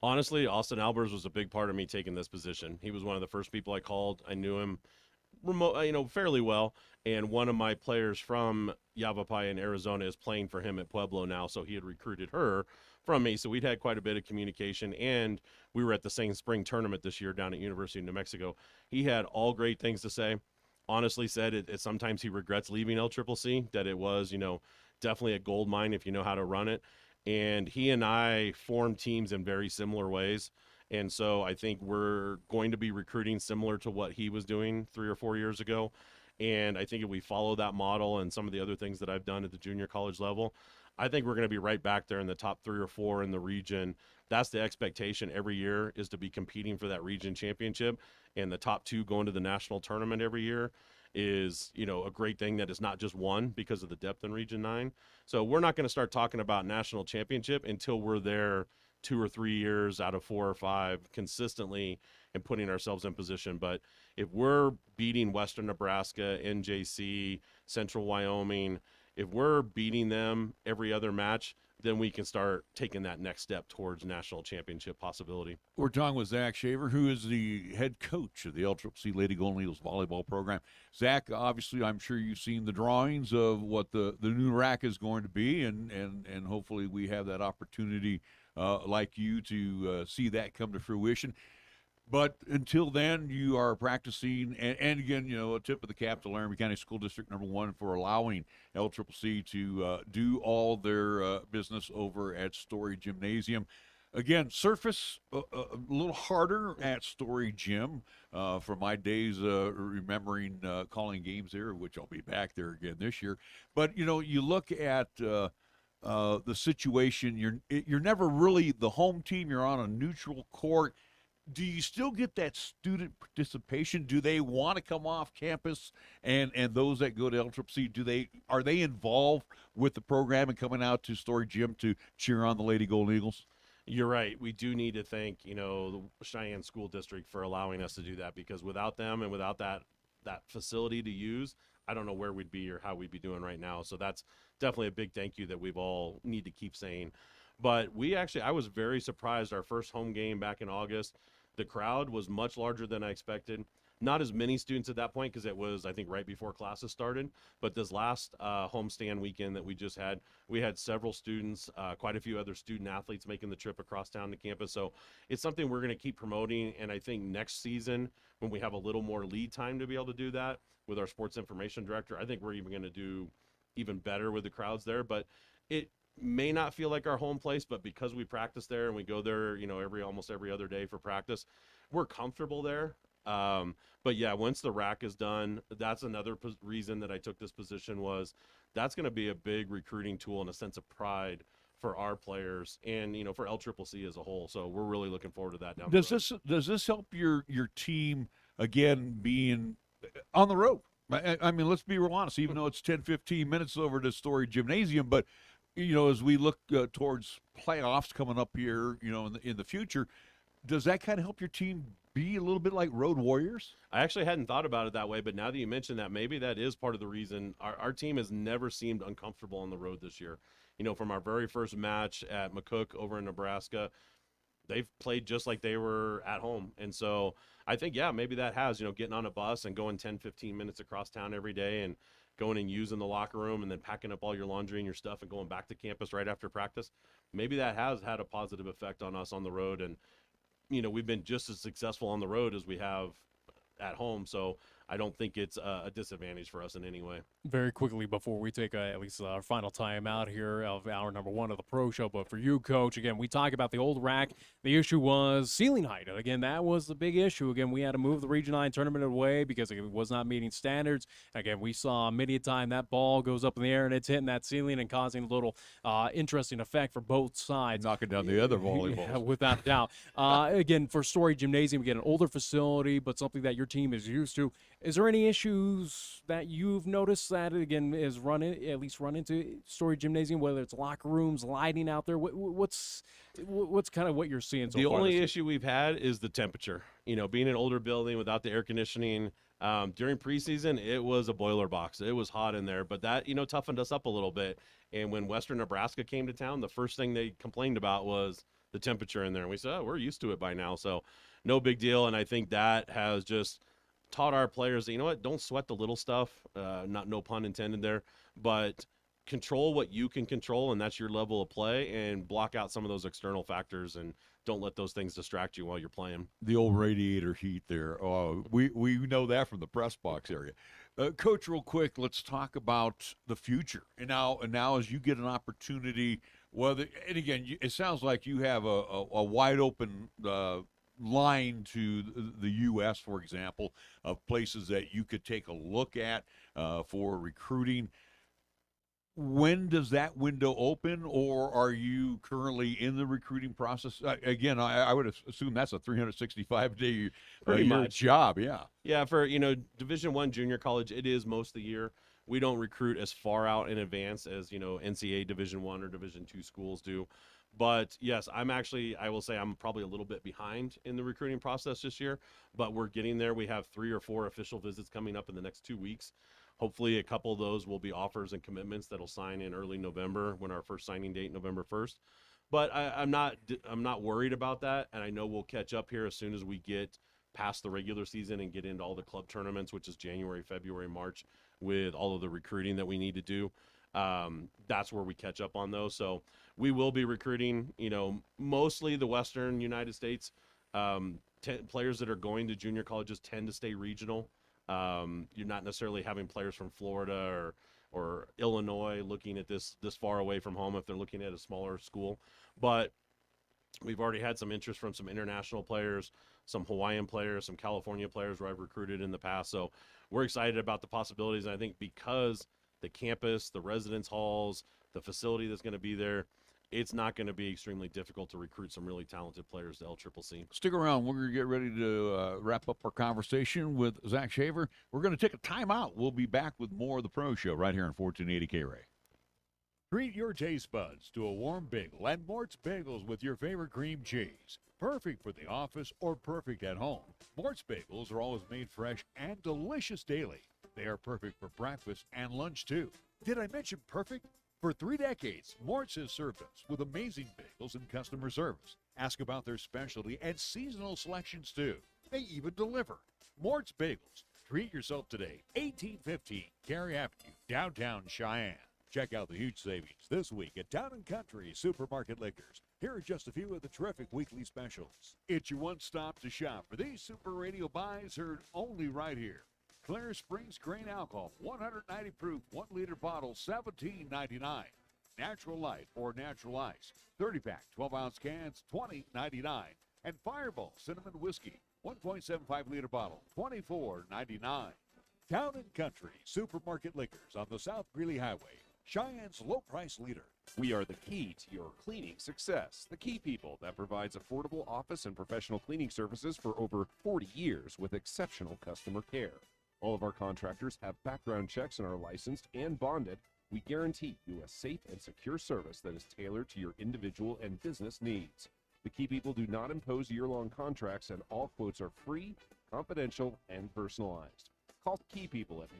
Honestly, Austin Albers was a big part of me taking this position. He was one of the first people I called. I knew him fairly well, and one of my players from Yavapai in Arizona is playing for him at Pueblo now, so he had recruited her from me. So we'd had quite a bit of communication, and we were at the same spring tournament this year down at University of New Mexico. He had all great things to say. Honestly said it sometimes he regrets leaving LCCC, that it was, definitely a gold mine if you know how to run it. And he and I formed teams in very similar ways. And so I think we're going to be recruiting similar to what he was doing 3 or 4 years ago. And I think if we follow that model and some of the other things that I've done at the junior college level, I think we're going to be right back there in the top 3 or 4 in the region. That's the expectation every year, is to be competing for that region championship. And the top 2 going to the national tournament every year is, a great thing that is not just one because of the depth in Region 9. So we're not going to start talking about national championship until we're there 2 or 3 years out of 4 or 5 consistently and putting ourselves in position. But if we're beating Western Nebraska, NJC, Central Wyoming, if we're beating them every other match, then we can start taking that next step towards national championship possibility. We're talking with Zach Shaver, who is the head coach of the LCCC Lady Golden Eagles volleyball program. Zach, obviously, I'm sure you've seen the drawings of what the new rack is going to be, and hopefully we have that opportunity like you to see that come to fruition. But until then, you are practicing, and again, a tip of the cap to Laramie County School District number 1 for allowing LCCC to do all their business over at Story Gymnasium. Again, surface a little harder at Story Gym. From my days remembering calling games there, which I'll be back there again this year. But, you look at the situation, you're never really the home team. You're on a neutral court. Do you still get that student participation? Do they want to come off campus? And those that go to LCCC, are they involved with the program and coming out to Story Gym to cheer on the Lady Golden Eagles? You're right. We do need to thank, the Cheyenne School District for allowing us to do that, because without them and without that facility to use, I don't know where we'd be or how we'd be doing right now. So that's definitely a big thank you that we've all need to keep saying. But I was very surprised. Our first home game back in August, the crowd was much larger than I expected. Not as many students at that point, because it was, I think, right before classes started. But this last homestand weekend that we just had, we had several students, quite a few other student athletes making the trip across town to campus. So it's something we're going to keep promoting. And I think next season, when we have a little more lead time to be able to do that with our sports information director, I think we're even going to do even better with the crowds there. But it may not feel like our home place, but because we practice there and we go there, almost every other day for practice, we're comfortable there. But yeah, once the rack is done, that's another reason that I took this position, was that's going to be a big recruiting tool and a sense of pride for our players and, for LCCC as a whole. So we're really looking forward to that down the road. Does this help your team, again, being on the road? I mean, let's be real honest, even though it's 10, 15 minutes over to Story Gymnasium, but as we look towards playoffs coming up here, in the future, does that kind of help your team be a little bit like road warriors? I actually hadn't thought about it that way, but now that you mention that, maybe that is part of the reason. Our team has never seemed uncomfortable on the road this year. From our very first match at McCook over in Nebraska, they've played just like they were at home. And so I think, yeah, maybe that has, getting on a bus and going 10, 15 minutes across town every day and going and using the locker room and then packing up all your laundry and your stuff and going back to campus right after practice. Maybe that has had a positive effect on us on the road. And, we've been just as successful on the road as we have at home. So I don't think it's a disadvantage for us in any way. Very quickly before we take at least our final time out here of hour number 1 of the Pro Show, but for you, Coach, again, we talk about the old rack. The issue was ceiling height. Again, that was the big issue. Again, we had to move the Region 9 tournament away because it was not meeting standards. Again, we saw many a time that ball goes up in the air and it's hitting that ceiling and causing a little interesting effect for both sides. Knocking down the other volleyballs. Yeah, without doubt. Again, for Story Gymnasium, again, an older facility, but something that your team is used to. Is there any issues that you've noticed that, again, is run into Story Gymnasium, whether it's locker rooms, lighting out there? What's kind of what you're seeing so far? The only issue we've had is the temperature. Being an older building without the air conditioning, during preseason, it was a boiler box. It was hot in there, but that, toughened us up a little bit. And when Western Nebraska came to town, the first thing they complained about was the temperature in there. And we said, we're used to it by now, so no big deal. And I think that has just taught our players that, don't sweat the little stuff, no pun intended there, but control what you can control, and that's your level of play, and block out some of those external factors and don't let those things distract you while you're playing. The old radiator heat there. Oh, we know that from the press box area. Coach, real quick, let's talk about the future. And now as you get an opportunity, and again, it sounds like you have a wide open line to the U.S., for example, of places that you could take a look at for recruiting. When does that window open, or are you currently in the recruiting process? Again, I would assume that's a 365-day pretty much job. Yeah, for Division I junior college, it is most of the year. We don't recruit as far out in advance as NCAA Division I or Division II schools do. But yes, I will say I'm probably a little bit behind in the recruiting process this year, but we're getting there. We have 3 or 4 official visits coming up in the next 2 weeks. Hopefully a couple of those will be offers and commitments that'll sign in early November, when our first signing date, November 1st. But I'm not worried about that, and I know we'll catch up here as soon as we get past the regular season and get into all the club tournaments, which is January, February, March, with all of the recruiting that we need to do. That's where we catch up on those. So we will be recruiting, mostly the Western United States. Players that are going to junior colleges tend to stay regional. You're not necessarily having players from Florida or Illinois looking at this far away from home if they're looking at a smaller school. But we've already had some interest from some international players, some Hawaiian players, some California players where I've recruited in the past. So we're excited about the possibilities. And I think because the campus, the residence halls, the facility that's going to be there, it's not going to be extremely difficult to recruit some really talented players to LCCC. Stick around. We're going to get ready to wrap up our conversation with Zach Shaver. We're going to take a timeout. We'll be back with more of the Pro Show right here on 1480 K-Ray. Treat your taste buds to a warm bagel and Mort's Bagels with your favorite cream cheese. Perfect for the office or perfect at home. Mort's Bagels are always made fresh and delicious daily. They are perfect for breakfast and lunch, too. Did I mention perfect? For 3 decades, Mort's has served us with amazing bagels and customer service. Ask about their specialty and seasonal selections, too. They even deliver. Mort's Bagels. Treat yourself today. 1815 Cary Avenue, downtown Cheyenne. Check out the huge savings this week at Town & Country Supermarket Liquors. Here are just a few of the terrific weekly specials. It's your one-stop to shop for these Super Radio buys heard only right here. Clear Springs Grain Alcohol, 190 proof, 1 liter bottle, $17.99. Natural Light or Natural Ice, 30-pack, 12-ounce cans, $20.99. And Fireball Cinnamon Whiskey, 1.75 liter bottle, $24.99. Town & Country Supermarket Liquors on the South Greeley Highway, Cheyenne's low price leader. We are the key to your cleaning success. The Key People that provides affordable office and professional cleaning services for over 40 years with exceptional customer care. All of our contractors have background checks and are licensed and bonded. We guarantee you a safe and secure service that is tailored to your individual and business needs. The Key People do not impose year-long contracts, and all quotes are free, confidential, and personalized. Call Key People at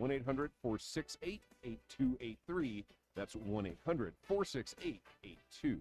1-800-468-8283. That's 1-800-468-8283.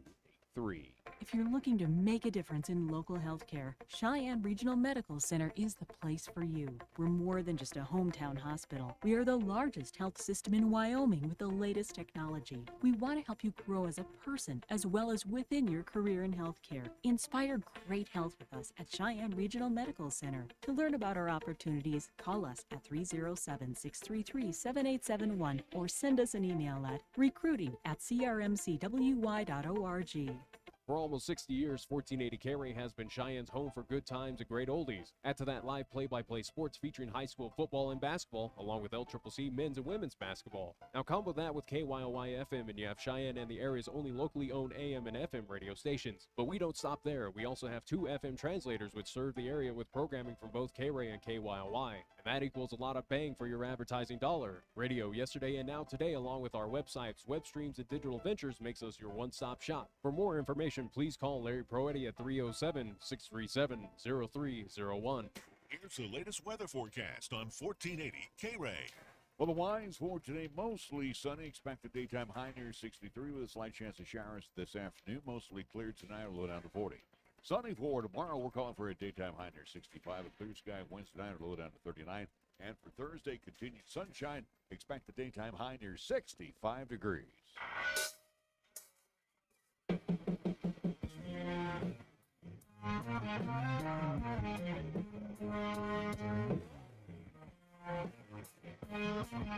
If you're looking to make a difference in local healthcare, Cheyenne Regional Medical Center is the place for you. We're more than just a hometown hospital. We are the largest health system in Wyoming with the latest technology. We want to help you grow as a person as well as within your career in healthcare. Inspire great health with us at Cheyenne Regional Medical Center. To learn about our opportunities, call us at 307-633-7871 or send us an email at recruiting@crmcwy.org. For almost 60 years, 1480 K-Ray has been Cheyenne's home for good times and great oldies. Add to that live play-by-play sports featuring high school football and basketball, along with LCCC men's and women's basketball. Now combo that with KYOY FM and you have Cheyenne and the area's only locally owned AM and FM radio stations. But we don't stop there. We also have 2 FM translators which serve the area with programming from both K-Ray and KYOY. And that equals a lot of bang for your advertising dollar. Radio yesterday and now today, along with our websites, web streams, and digital ventures makes us your one-stop shop. For more information, please call Larry Proietti at 307-637-0301. Here's the latest weather forecast on 1480 K-Ray. Well, the winds for today, mostly sunny. Expect a daytime high near 63 with a slight chance of showers this afternoon. Mostly cleared tonight, low down to 40. Sunny for tomorrow, we're calling for a daytime high near 65. A clear sky Wednesday night, low down to 39. And for Thursday, continued sunshine. Expect a daytime high near 65 degrees.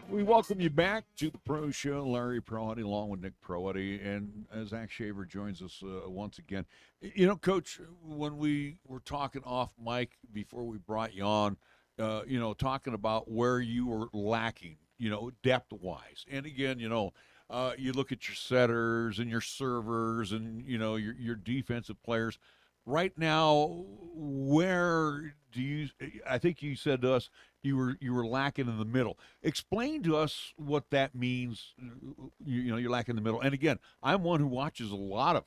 We welcome you back to the Pro Show. Larry Proietti along with Nick Proietti, and Zach Shaver joins us once again. You know, Coach, when we were talking off mic before we brought you on, talking about where you were lacking, depth-wise. And again, you look at your setters and your servers and, your defensive players. Right now, where do you – I think you said to us you were lacking in the middle. Explain to us what that means, you're lacking in the middle. And, again, I'm one who watches a lot of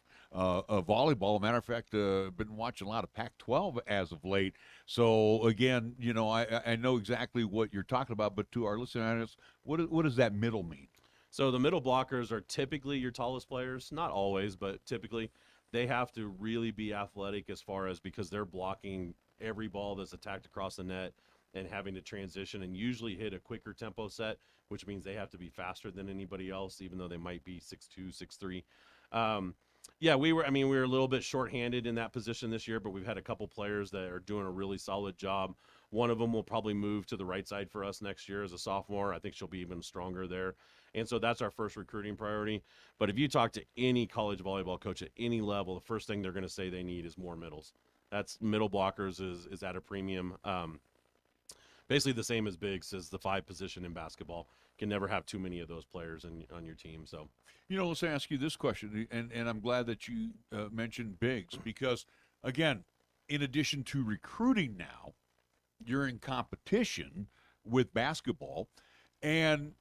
volleyball. Matter of fact, been watching a lot of Pac-12 as of late. So, again, I know exactly what you're talking about. But to our listeners, what does that middle mean? So the middle blockers are typically your tallest players. Not always, but typically – they have to really be athletic as far as because they're blocking every ball that's attacked across the net and having to transition and usually hit a quicker tempo set, which means they have to be faster than anybody else, even though they might be 6'2", 6'3". We were a little bit shorthanded in that position this year, but we've had a couple players that are doing a really solid job. One of them will probably move to the right side for us next year as a sophomore. I think she'll be even stronger there. And so that's our first recruiting priority. But if you talk to any college volleyball coach at any level, the first thing they're going to say they need is more middles. That's middle blockers is at a premium. Basically the same as bigs as the 5 position in basketball. Can never have too many of those players on your team. So, let's ask you this question, and I'm glad that you mentioned bigs because, again, in addition to recruiting now, you're in competition with basketball. And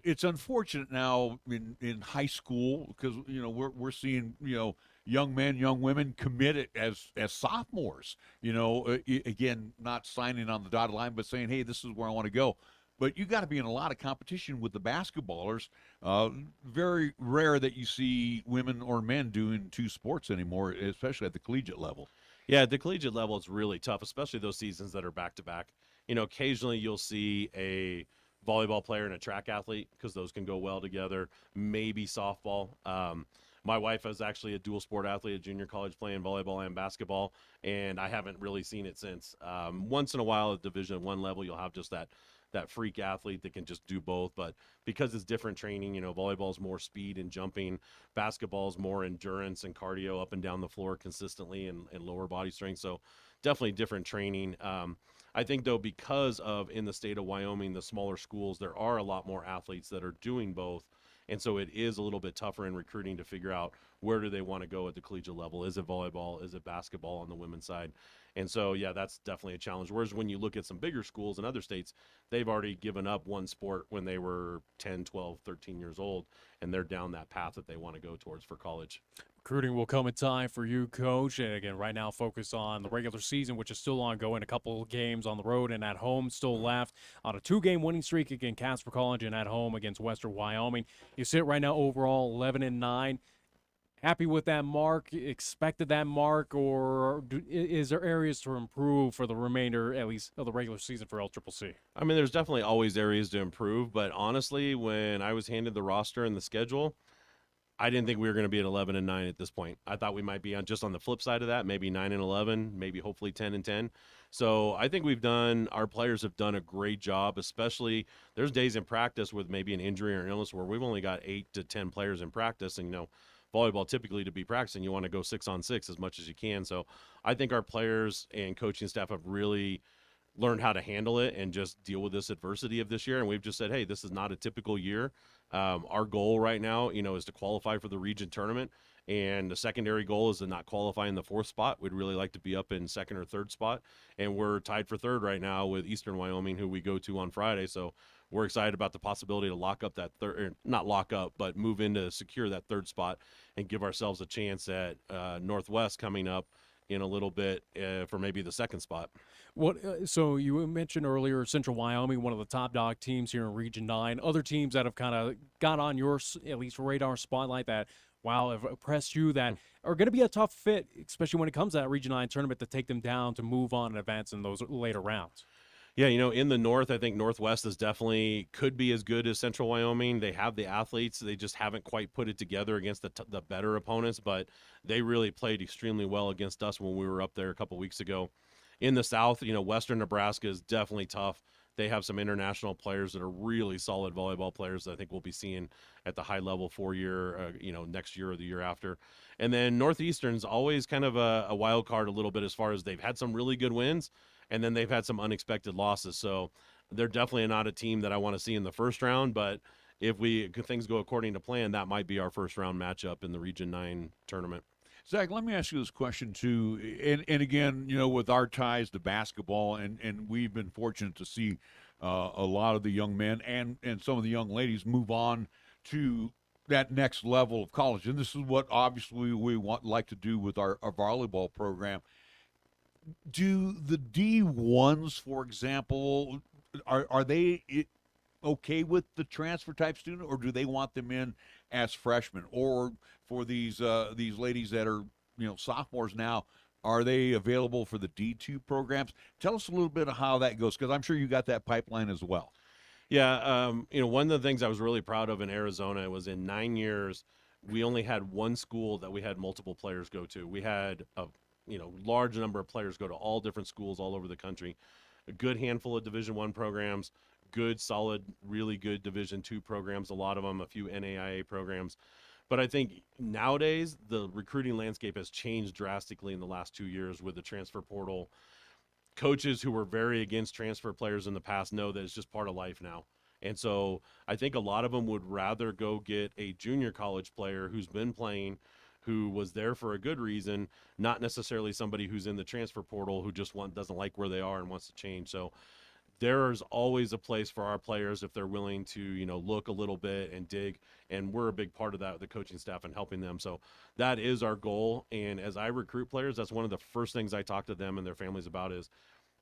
it's unfortunate now in high school because, we're seeing, young men, young women committed as sophomores, again, not signing on the dotted line, but saying, hey, this is where I want to go. But you got to be in a lot of competition with the basketballers. Very rare that you see women or men doing 2 sports anymore, especially at the collegiate level. Yeah, at the collegiate level, it's really tough, especially those seasons that are back-to-back. Occasionally you'll see a volleyball player and a track athlete because those can go well together. Maybe softball. My wife is actually a dual sport athlete at junior college playing volleyball and basketball, and I haven't really seen it since. Once in a while at Division I level, you'll have just that freak athlete that can just do both. But because it's different training, volleyball is more speed and jumping. Basketball is more endurance and cardio up and down the floor consistently and lower body strength. So definitely different training. I think, though, because of in the state of Wyoming, the smaller schools, there are a lot more athletes that are doing both. And so it is a little bit tougher in recruiting to figure out where do they want to go at the collegiate level. Is it volleyball? Is it basketball on the women's side? And so, yeah, that's definitely a challenge. Whereas when you look at some bigger schools in other states, they've already given up one sport when they were 10, 12, 13 years old, and they're down that path that they want to go towards for college. Recruiting will come in time for you, Coach. And again, right now, focus on the regular season, which is still ongoing. A couple of games on the road and at home still left on a 2-game winning streak against Casper College and at home against Western Wyoming. You sit right now overall 11-9. Happy with that mark? Expected that mark, or is there areas to improve for the remainder, at least, of the regular season for LCCC? I mean, there's definitely always areas to improve, but honestly, when I was handed the roster and the schedule, I didn't think we were going to be at 11-9 at this point. I thought we might be on the flip side of that, maybe 9-11, maybe hopefully 10-10. So I think our players have done a great job, especially there's days in practice with maybe an injury or an illness where we've only got 8 to 10 players in practice, and volleyball typically to be practicing, you want to go 6-on-6 as much as you can. So I think our players and coaching staff have really learned how to handle it and just deal with this adversity of this year. And we've just said, hey, this is not a typical year. Our goal right now, is to qualify for the region tournament. And the secondary goal is to not qualify in the 4th spot. We'd really like to be up in 2nd or 3rd spot. And we're tied for 3rd right now with Eastern Wyoming, who we go to on Friday. So we're excited about the possibility to lock up that not lock up, but move in to secure that 3rd spot and give ourselves a chance at Northwest coming up in a little bit for maybe the 2nd spot. So you mentioned earlier Central Wyoming, one of the top dog teams here in Region 9. Other teams that have kind of got on your, at least, radar spotlight that, wow, have impressed you, that are going to be a tough fit, especially when it comes to that Region 9 tournament, to take them down to move on and advance in those later rounds? Yeah, in the north, I think Northwest is definitely could be as good as Central Wyoming. They have the athletes. They just haven't quite put it together against the better opponents, but they really played extremely well against us when we were up there a couple weeks ago. In the south, Western Nebraska is definitely tough. They have some international players that are really solid volleyball players that I think we'll be seeing at the high level next year or the year after. And then Northeastern's always kind of a wild card a little bit as far as they've had some really good wins, and then they've had some unexpected losses. So they're definitely not a team that I want to see in the first round, but if things go according to plan, that might be our first round matchup in the Region 9 tournament. Zach, let me ask you this question too, and again, with our ties to basketball, and we've been fortunate to see a lot of the young men and some of the young ladies move on to that next level of college, and this is what obviously we like to do with our volleyball program. Do the D1s, for example, are they okay with the transfer type student, or do they want them in as freshmen? Or for these ladies that are sophomores now, are they available for the D2 programs? Tell us a little bit of how that goes, because I'm sure you got that pipeline as well. Yeah, one of the things I was really proud of in Arizona was in 9 years, we only had one school that we had multiple players go to. We had a large number of players go to all different schools all over the country. A good handful of Division I programs, good, solid, really good Division II programs, a lot of them, a few NAIA programs. But I think nowadays the recruiting landscape has changed drastically in the last 2 years with the transfer portal. Coaches who were very against transfer players in the past know that it's just part of life now. And so I think a lot of them would rather go get a junior college player who's been playing, who was there for a good reason, not necessarily somebody who's in the transfer portal who just doesn't like where they are and wants to change. So there's always a place for our players if they're willing to, look a little bit and dig. And we're a big part of that with the coaching staff and helping them. So that is our goal. And as I recruit players, that's one of the first things I talk to them and their families about is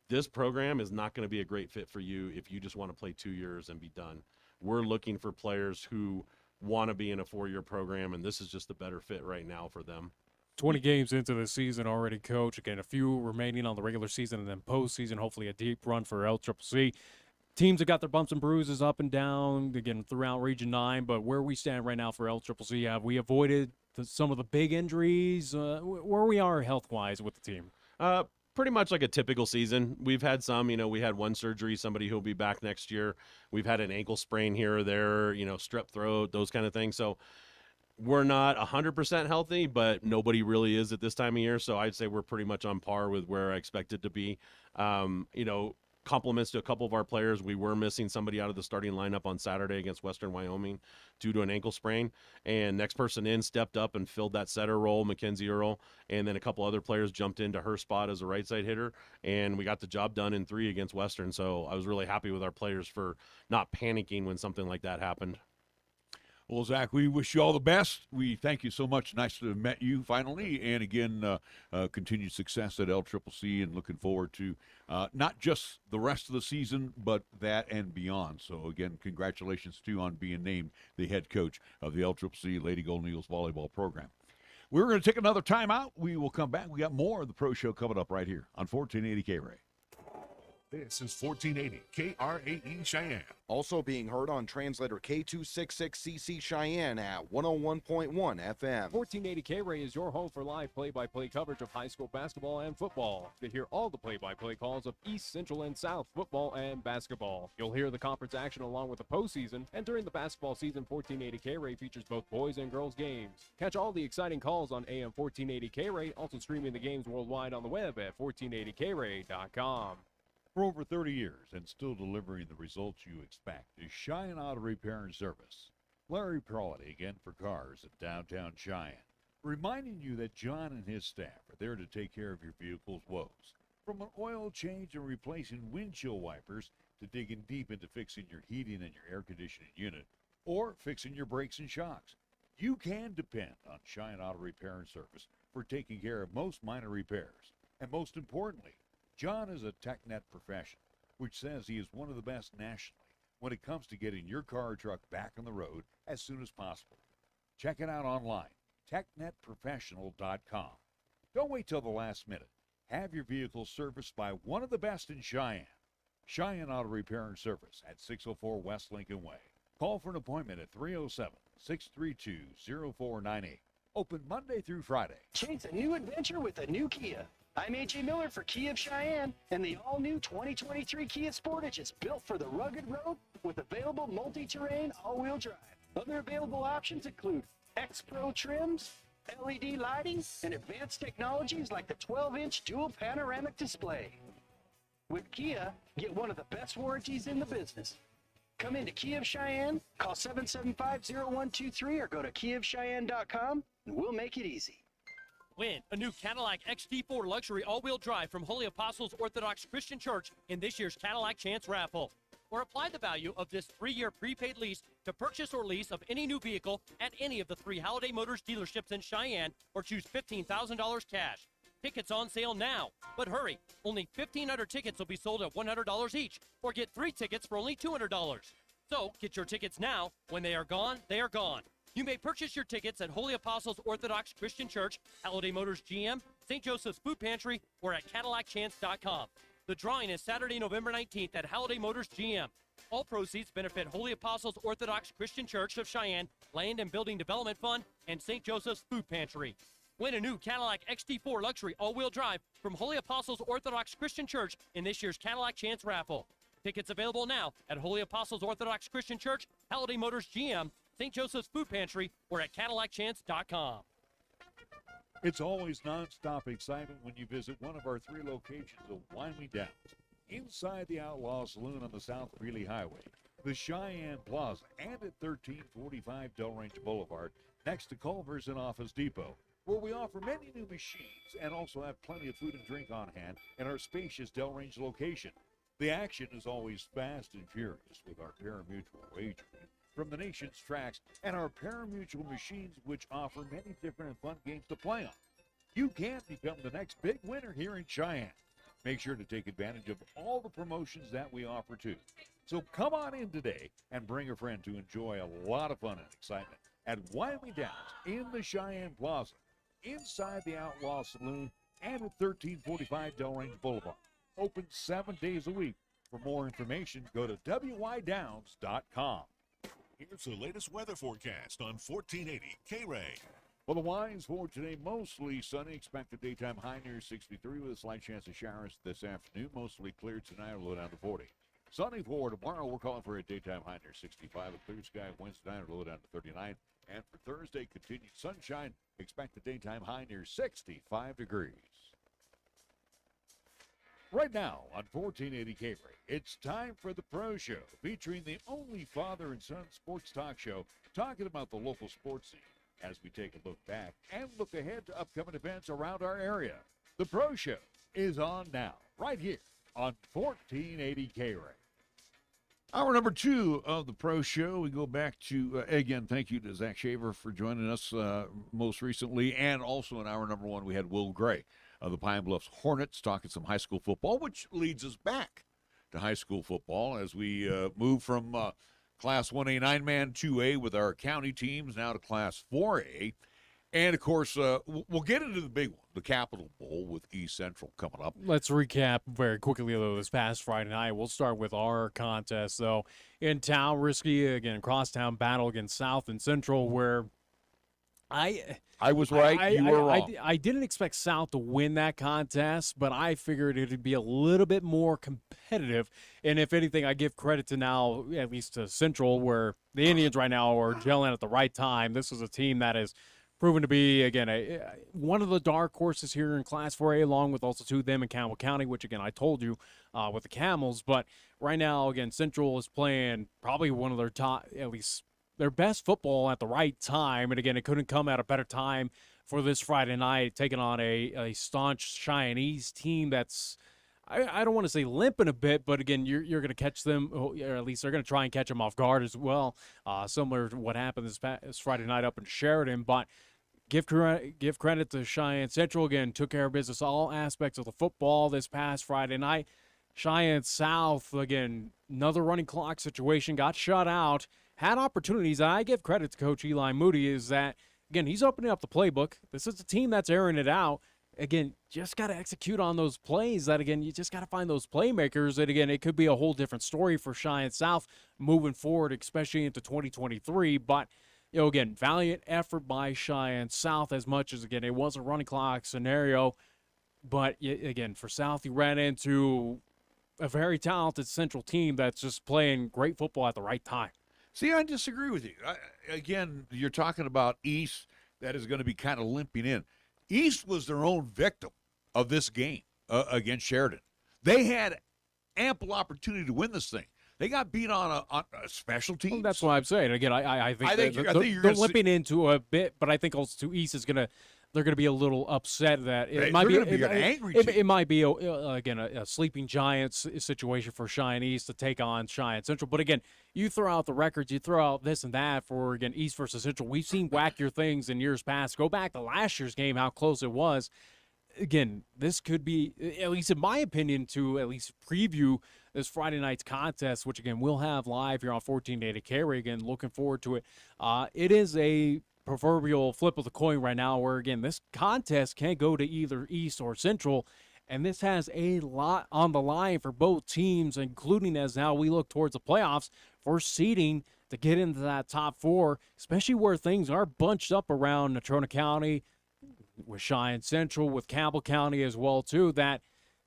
this program is not going to be a great fit for you if you just want to play 2 years and be done. We're looking for players who want to be in a 4-year program, and this is just the better fit right now for them. 20 games into the season already, Coach. Again, a few remaining on the regular season and then postseason, hopefully a deep run for LCCC. Teams have got their bumps and bruises up and down, again, throughout Region 9, but where we stand right now for LCCC, have we avoided some of the big injuries? Where we are health-wise with the team? Pretty much like a typical season. We've had some, we had one surgery, somebody who'll be back next year. We've had an ankle sprain here or there, strep throat, those kind of things. So we're not 100% healthy, but nobody really is at this time of year. So I'd say we're pretty much on par with where I expected to be. compliments to a couple of our players. We were missing somebody out of the starting lineup on Saturday against Western Wyoming due to an ankle sprain. And next person in stepped up and filled that setter role, Mackenzie Earl. And then a couple other players jumped into her spot as a right side hitter. And we got the job done in 3 against Western. So I was really happy with our players for not panicking when something like that happened. Well, Zach, we wish you all the best. We thank you so much. Nice to have met you finally. And again, continued success at LCCC, and looking forward to not just the rest of the season, but that and beyond. So, again, congratulations to you on being named the head coach of the LCCC Lady Golden Eagles volleyball program. We're going to take another time out. We will come back. We got more of the Pro Show coming up right here on 1480 K-Ray. This is 1480 KRAE Cheyenne. Also being heard on translator K266CC Cheyenne at 101.1 FM. 1480 K-Ray is your home for live play-by-play coverage of high school basketball and football. To hear all the play-by-play calls of East, Central, and South football and basketball. You'll hear the conference action along with the postseason, and during the basketball season, 1480 K-Ray features both boys and girls games. Catch all the exciting calls on AM 1480 K-Ray, also streaming the games worldwide on the web at 1480kray.com. For over 30 years and still delivering the results you expect is Cheyenne Auto Repair and Service. Larry Proietti again for cars in downtown Cheyenne, reminding you that John and his staff are there to take care of your vehicle's woes. From an oil change and replacing windshield wipers to digging deep into fixing your heating and your air conditioning unit, or fixing your brakes and shocks, you can depend on Cheyenne Auto Repair and Service for taking care of most minor repairs. And most importantly, John is a TechNet professional, which says he is one of the best nationally when it comes to getting your car or truck back on the road as soon as possible. Check it out online, technetprofessional.com. Don't wait till the last minute. Have your vehicle serviced by one of the best in Cheyenne. Cheyenne Auto Repair and Service at 604 West Lincoln Way. Call for an appointment at 307-632-0498. Open Monday through Friday. Chase a new adventure with a new Kia. I'm A.J. Miller for Kia of Cheyenne, and the all-new 2023 Kia Sportage is built for the rugged road with available multi-terrain all-wheel drive. Other available options include X-Pro trims, LED lighting, and advanced technologies like the 12-inch dual panoramic display. With Kia, get one of the best warranties in the business. Come into Kia of Cheyenne, call 775-0123 or go to KiaofCheyenne.com, and we'll make it easy. Win a new Cadillac XT4 luxury all-wheel drive from Holy Apostles Orthodox Christian Church in this year's Cadillac Chance raffle. Or apply the value of this 3-year prepaid lease to purchase or lease of any new vehicle at any of the 3 Holiday Motors dealerships in Cheyenne, or choose $15,000 cash. Tickets on sale now, but hurry, only 1,500 tickets will be sold at $100 each, or get 3 tickets for only $200. So get your tickets now. When they are gone, they are gone. You may purchase your tickets at Holy Apostles Orthodox Christian Church, Holiday Motors GM, St. Joseph's Food Pantry, or at CadillacChance.com. The drawing is Saturday, November 19th at Holiday Motors GM. All proceeds benefit Holy Apostles Orthodox Christian Church of Cheyenne, Land and Building Development Fund, and St. Joseph's Food Pantry. Win a new Cadillac XT4 luxury all-wheel drive from Holy Apostles Orthodox Christian Church in this year's Cadillac Chance raffle. Tickets available now at Holy Apostles Orthodox Christian Church, Holiday Motors GM, St. Joseph's Food Pantry, or at CadillacChance.com. It's always nonstop excitement when you visit one of our 3 locations of Wyoming Downs, inside the Outlaw Saloon on the South Greeley Highway, the Cheyenne Plaza, and at 1345 Delrange Boulevard, next to Culver's and Office Depot, where we offer many new machines and also have plenty of food and drink on hand in our spacious Delrange location. The action is always fast and furious with our pari-mutuel wagering from the nation's tracks and our pari-mutuel machines, which offer many different and fun games to play on. You can become the next big winner here in Cheyenne. Make sure to take advantage of all the promotions that we offer too. So come on in today and bring a friend to enjoy a lot of fun and excitement at Wyoming Downs in the Cheyenne Plaza, inside the Outlaw Saloon, and at 1345 Delrange Boulevard. Open 7 days a week. For more information, go to wydowns.com. Here's the latest weather forecast on 1480 K-Ray. Well, the winds for today, mostly sunny. Expect a daytime high near 63 with a slight chance of showers this afternoon. Mostly clear tonight, low down to 40. Sunny for tomorrow, we're calling for a daytime high near 65. A clear sky Wednesday night, low down to 39. And for Thursday, continued sunshine. Expect a daytime high near 65 degrees. Right now on 1480 K-Ray, it's time for the Pro Show, featuring the only father and son sports talk show talking about the local sports scene as we take a look back and look ahead to upcoming events around our area. The Pro Show is on now, right here on 1480 K-Ray. Hour number 2 of the Pro Show. We go back to, again, thank you to Zach Shaver for joining us most recently. And also in hour number 1, we had Will Gray of the Pine Bluffs Hornets talking some high school football, which leads us back to high school football as we move from Class 1A 9-man 2A with our county teams now to Class 4A. And, of course, we'll get into the big one, the Capital Bowl with East Central coming up. Let's recap very quickly, though, this past Friday night. We'll start with our contest, though. In town, risky, again, crosstown battle against South and Central, where I was right, you were wrong. I didn't expect South to win that contest, but I figured it would be a little bit more competitive. And if anything, I give credit to now, at least to Central, where the Indians right now are gelling at the right time. This is a team that is proven to be, again, one of the dark horses here in Class 4A, along with also two of them in Campbell County, which, again, I told you with the Camels. But right now, again, Central is playing probably one of their top, at least their best football at the right time. And, again, it couldn't come at a better time for this Friday night, taking on a staunch Cheyennes team that's, I don't want to say limping a bit, but, again, you're going to catch them, or at least they're going to try and catch them off guard as well, similar to what happened this Friday night up in Sheridan. But give credit to Cheyenne Central. Again, took care of business all aspects of the football this past Friday night. Cheyenne South, again, another running clock situation, got shut out, had opportunities. I give credit to Coach Eli Moody is that, again, he's opening up the playbook. This is a team that's airing it out. Again, just got to execute on those plays that, again, you just got to find those playmakers. And, again, it could be a whole different story for Cheyenne South moving forward, especially into 2023. But, you know, again, valiant effort by Cheyenne South as much as, again, it was a running clock scenario. But, again, for South, you ran into a very talented Central team that's just playing great football at the right time. See, I disagree with you. Again, you're talking about East that is going to be kind of limping in. East was their own victim of this game against Sheridan. They had ample opportunity to win this thing. They got beat on a special team. Well, that's what I'm saying. Again, I think they're limping into a bit, but I think also East is going to – they're going to be a little upset that it might be an angry team. It might be, again, a sleeping Giants situation for Cheyenne East to take on Cheyenne Central. But, again, you throw out the records, you throw out this and that for, again, East versus Central. We've seen wackier things in years past. Go back to last year's game, how close it was. Again, this could be, at least in my opinion, to at least preview this Friday night's contest, which, again, we'll have live here on 1480 K-Ray. Again, looking forward to it. It is a proverbial flip of the coin right now where, again, this contest can go to either East or Central, and this has a lot on the line for both teams, including as now we look towards the playoffs for seeding to get into that top 4, especially where things are bunched up around Natrona County, with Cheyenne Central, with Campbell County as well, too, that,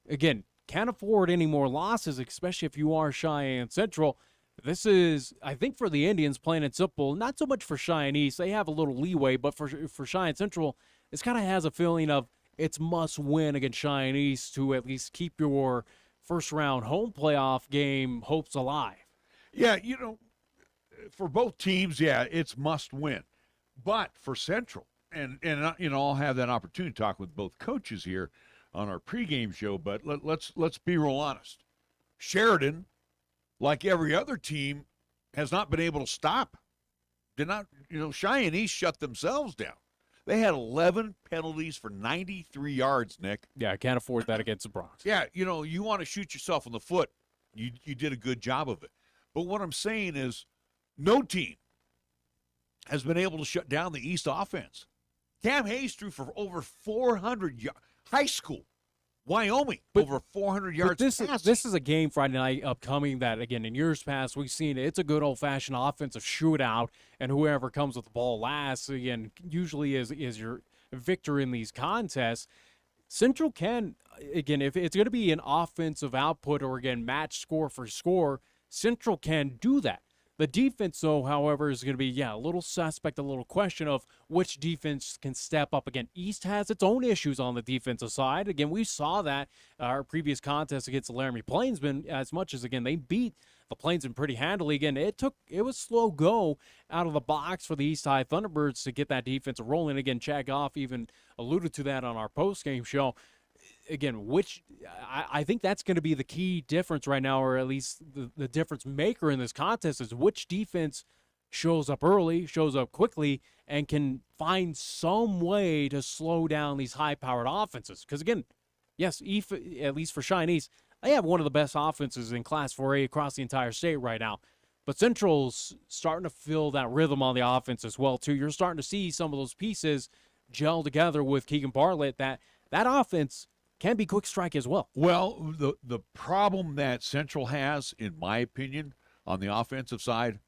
again, can't afford any more losses, especially if you are Cheyenne Central. This is, I think, for the Indians, plain and simple, not so much for Cheyenne East. They have a little leeway, but for Cheyenne Central, this kind of has a feeling of it's must win against Cheyenne East to at least keep your first-round home playoff game hopes alive. Yeah, you know, for both teams, yeah, it's must win. But for Central, and you know, I'll have that opportunity to talk with both coaches here on our pregame show, but let's be real honest. Sheridan, like every other team, has not been able to stop. Did not, you know, Cheyenne East shut themselves down. They had 11 penalties for 93 yards, Nick. Yeah, I can't afford that against the Bronx. Yeah, you know, you want to shoot yourself in the foot. You did a good job of it. But what I'm saying is no team has been able to shut down the East offense. Cam Hayes threw for over 400 yards. High school. Wyoming, over 400 yards This is a game Friday night upcoming that, again, in years past, we've seen it's a good old-fashioned offensive shootout, and whoever comes with the ball last, again, usually is your victor in these contests. Central can, again, if it's going to be an offensive output or, again, match score for score, Central can do that. The defense, though, however, is going to be, a little suspect, a little question of which defense can step up. Again, East has its own issues on the defensive side. Again, we saw that our previous contest against the Laramie Plainsmen, as much as, again, they beat the Plainsmen pretty handily. Again, it was slow go out of the box for the East High Thunderbirds to get that defense rolling. Again, Chad Goff even alluded to that on our post-game show. Again, I think that's going to be the key difference right now, or at least the difference maker in this contest, is which defense shows up early, shows up quickly, and can find some way to slow down these high-powered offenses. Because, again, yes, at least for Cheyenne East, they have one of the best offenses in Class 4A across the entire state right now. But Central's starting to feel that rhythm on the offense as well, too. You're starting to see some of those pieces gel together with Keegan Bartlett. That offense can be quick strike as well. Well, the problem that Central has, in my opinion, on the offensive side,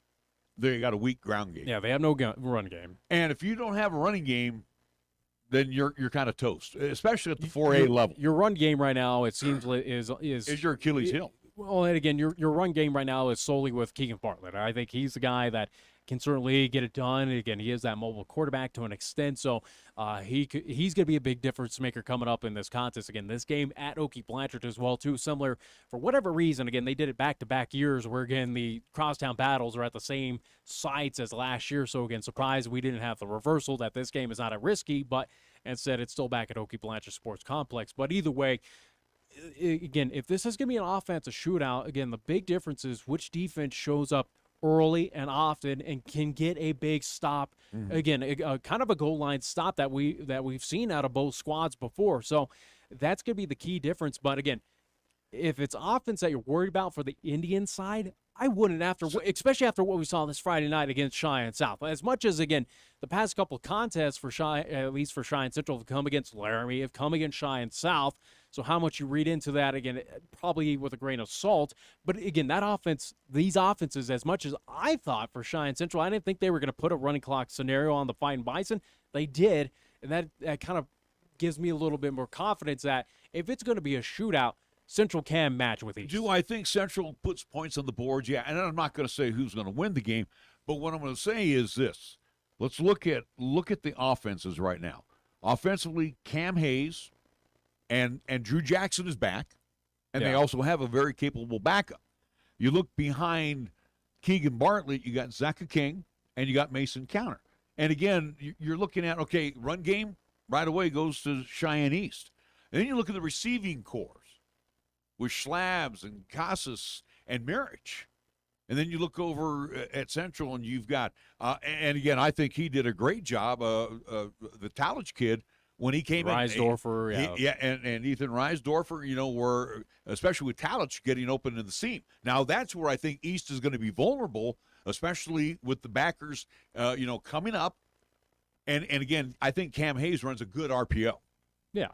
they got a weak ground game. Yeah, they have no run game. And if you don't have a running game, then you're kind of toast, especially at the 4A level. Your run game right now, it seems, is your Achilles heel. Well, and again, your run game right now is solely with Keegan Bartlett. I think he's the guy that can certainly get it done. Again, he is that mobile quarterback to an extent, so he's going to be a big difference maker coming up in this contest. Again, this game at Okie Blanchard as well, too, similar for whatever reason. Again, they did it back-to-back years where, again, the crosstown battles are at the same sites as last year. So, again, surprised we didn't have the reversal, that this game is not at risky, but instead it's still back at Okie Blanchard Sports Complex. But either way, again, if this is going to be an offensive shootout, again, the big difference is which defense shows up early and often and can get a big stop. Again, kind of a goal line stop that we've seen out of both squads before. So that's going to be the key difference. But again, if it's offense that you're worried about for the Indian side, I wouldn't, especially after what we saw this Friday night against Cheyenne South. As much as, again, the past couple of contests for at least for Cheyenne Central, have come against Laramie, have come against Cheyenne South. So how much you read into that, again, probably with a grain of salt. But again, that offense, these offenses, as much as I thought for Cheyenne Central, I didn't think they were going to put a running clock scenario on the Fighting Bison. They did, and that kind of gives me a little bit more confidence that if it's going to be a shootout, Central can match with East. Do I think Central puts points on the board? Yeah, and I'm not going to say who's going to win the game, but what I'm going to say is this. Let's look at the offenses right now. Offensively, Cam Hayes and Drew Jackson is back, and they also have a very capable backup. You look behind Keegan Bartlett, you got Zaka King, and you got Mason Counter. And again, you're looking at, okay, run game right away goes to Cheyenne East. And then you look at the receiving cores with Schlabs and Casas and Marich. And then you look over at Central, and you've got, and again, I think he did a great job, the Talich kid, when he came Reisdorfer, in. And Ethan Reisdorfer, were, especially with Talich getting open in the seam. Now, that's where I think East is going to be vulnerable, especially with the backers, coming up. And again, I think Cam Hayes runs a good RPO. Yeah.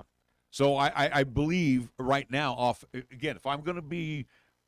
So I believe right now, again, if I'm going to be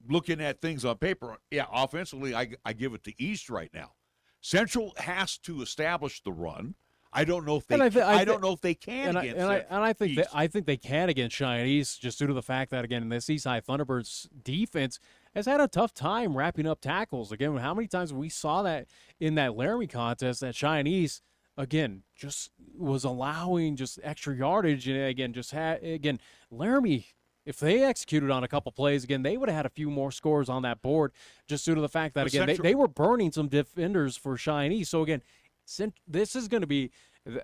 looking at things on paper, offensively, I give it to East right now. Central has to establish the run. I don't know if they. I don't know if they can against East. I think they can against Cheyenne East, just due to the fact that, again, this East High Thunderbirds defense has had a tough time wrapping up tackles. Again, how many times we saw that in that Laramie contest, that Cheyenne East, again, just was allowing just extra yardage, and again, Laramie, if they executed on a couple plays, again, they would have had a few more scores on that board, just due to the fact that, again, they were burning some defenders for Cheyenne East. So again, this is going to be,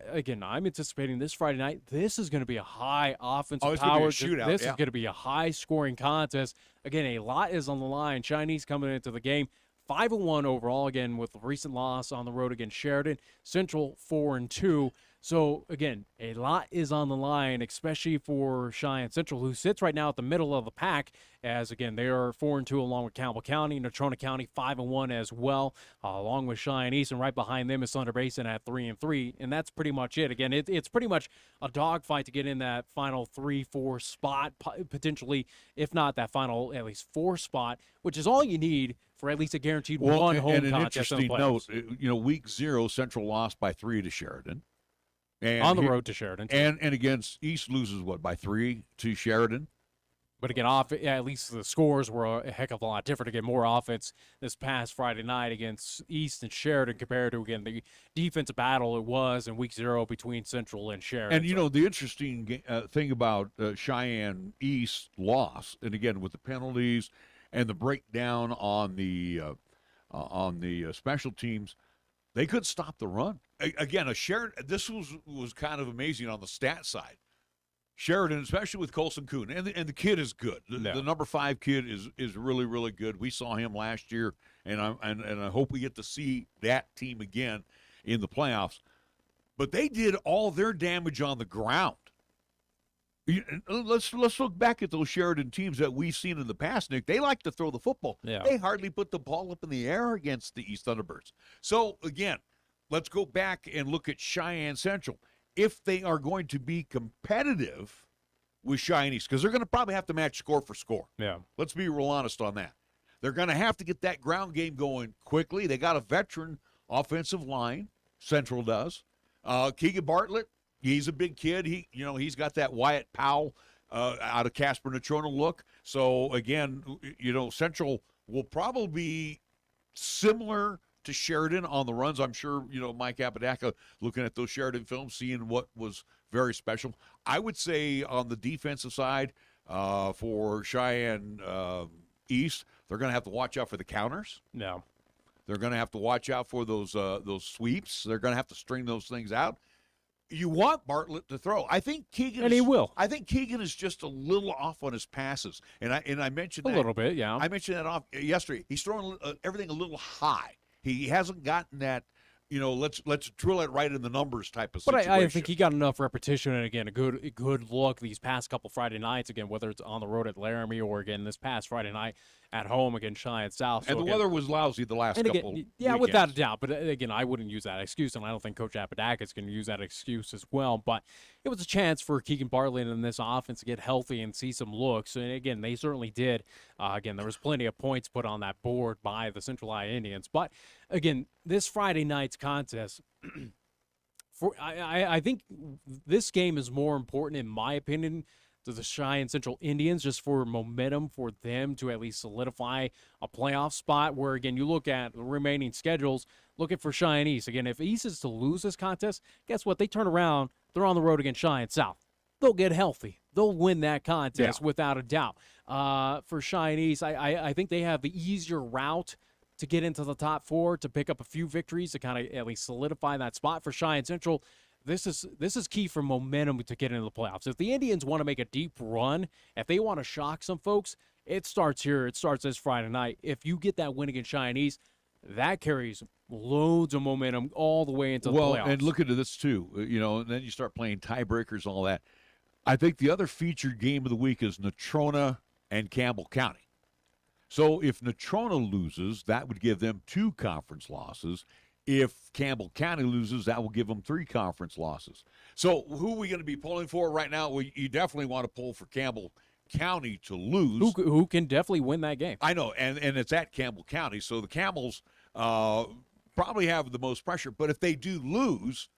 again, I'm anticipating this Friday night, this is going to be a high offensive power. Shootout, this is going to be a high-scoring contest. Again, a lot is on the line. Cheyenne East coming into the game 5-1 overall, again, with the recent loss on the road against Sheridan. Central 4-2. So, again, a lot is on the line, especially for Cheyenne Central, who sits right now at the middle of the pack, as, again, they are 4-2 along with Campbell County. Natrona County 5-1 as well, along with Cheyenne East, and right behind them is Thunder Basin at 3-3, and that's pretty much it. Again, it's pretty much a dogfight to get in that final 3-4 spot, potentially, if not that final at least 4 spot, which is all you need for at least a guaranteed one home and an contest. Interesting note, week 0, Central lost by 3 to Sheridan. And on the road to Sheridan. And against East loses, by 3 to Sheridan? But again, at least the scores were a heck of a lot different. Again, more offense this past Friday night against East and Sheridan compared to, again, the defensive battle it was in week 0 between Central and Sheridan. And, you know, the interesting thing about Cheyenne East loss, and again, with the penalties and the breakdown on the special teams, they couldn't stop the run. Again, this was kind of amazing on the stat side. Sheridan, especially with Colson Kuhn, and the kid is good. The number 5 kid is really, really good. We saw him last year, and I hope we get to see that team again in the playoffs. But they did all their damage on the ground. Let's look back at those Sheridan teams that we've seen in the past, Nick. They like to throw the football. Yeah. They hardly put the ball up in the air against the East Thunderbirds. So, again, let's go back and look at Cheyenne Central. If they are going to be competitive with Cheyenne East, because they're going to probably have to match score for score. Yeah. Let's be real honest on that. They're going to have to get that ground game going quickly. They got a veteran offensive line, Central does. Keegan Bartlett, he's a big kid. He's got that Wyatt Powell out of Casper Natrona look. So, again, Central will probably be similar to Sheridan on the runs. I'm sure, Mike Apodaca looking at those Sheridan films, seeing what was very special. I would say on the defensive side for Cheyenne East, they're going to have to watch out for the counters. No. They're going to have to watch out for those sweeps. They're going to have to string those things out. You want Bartlett to throw. I think Keegan, and he will. I think Keegan is just a little off on his passes, and I mentioned a that, little bit. Yeah, I mentioned that off yesterday. He's throwing everything a little high. He hasn't gotten that, let's drill it right in the numbers type of situation. But I think he got enough repetition, and again, a good look these past couple Friday nights, again, whether it's on the road at Laramie or, again, this past Friday night at home against Cheyenne South. And the weather was lousy the last couple yeah, weekends. without a doubt. But, again, I wouldn't use that excuse, and I don't think Coach Apodaca is going to use that excuse as well. But it was a chance for Keegan Bartlett and this offense to get healthy and see some looks. And, again, they certainly did. Again, there was plenty of points put on that board by the Central Iowa Indians. But, again, this Friday night's contest, I think this game is more important, in my opinion, to the Cheyenne Central Indians, just for momentum for them to at least solidify a playoff spot. Where, again, you look at the remaining schedules, looking for Cheyenne East. Again, if East is to lose this contest, guess what? They turn around, they're on the road against Cheyenne South. They'll get healthy. They'll win that contest without a doubt. For Cheyenne East, I think they have the easier route to get into the top 4, to pick up a few victories, to kind of at least solidify that spot. For Cheyenne Central, this is key for momentum to get into the playoffs. If the Indians want to make a deep run, if they want to shock some folks, it starts here. It starts this Friday night. If you get that win against Cheyenne East, that carries loads of momentum all the way into the playoffs. And look into this too, and then you start playing tiebreakers and all that. I think the other featured game of the week is Natrona and Campbell County. So if Natrona loses, that would give them 2 conference losses. If Campbell County loses, that will give them 3 conference losses. So who are we going to be pulling for right now? Well, you definitely want to pull for Campbell County to lose. Who can definitely win that game. I know, and it's at Campbell County, so the Camels probably have the most pressure. But if they do lose,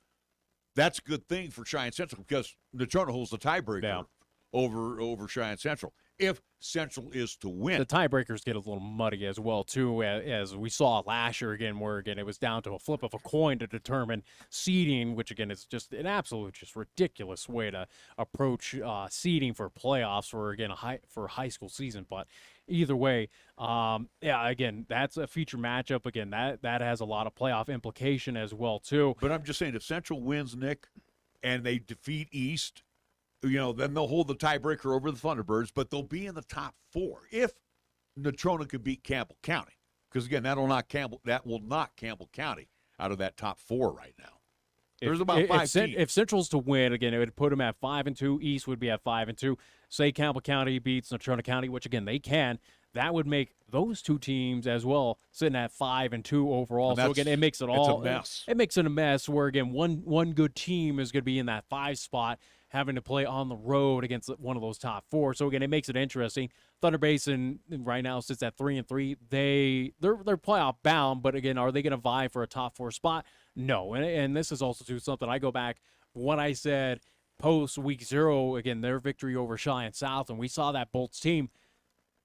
that's a good thing for Cheyenne Central, because Natrona holds the tiebreaker over Cheyenne Central. If Central is to win, the tiebreakers get a little muddy as well too, as we saw last year again, where again it was down to a flip of a coin to determine seeding, which again is just an absolute just ridiculous way to approach seeding for playoffs for again a high school season. But either way, again, that's a feature matchup. Again, that has a lot of playoff implication as well too. But I'm just saying, if Central wins, Nick, and they defeat East, then they'll hold the tiebreaker over the Thunderbirds, but they'll be in the top 4 if Natrona could beat Campbell County. Because again, that will knock Campbell County out of that top 4 right now. There's about 5 teams. If Central's to win, again, it would put them at 5-2. East would be at 5-2. Say Campbell County beats Natrona County, which again they can. That would make those 2 teams as well sitting at 5-2 overall. So again, it makes it all a mess. It makes it a mess where again one good team is going to be in that 5 spot, having to play on the road against one of those top 4. So again, it makes it interesting. Thunder Basin right now sits at 3-3. They're playoff bound, but again, are they going to vie for a top 4 spot? No. And this is also too something I go back when I said post week 0, again, their victory over Cheyenne South, and we saw that Bolts team.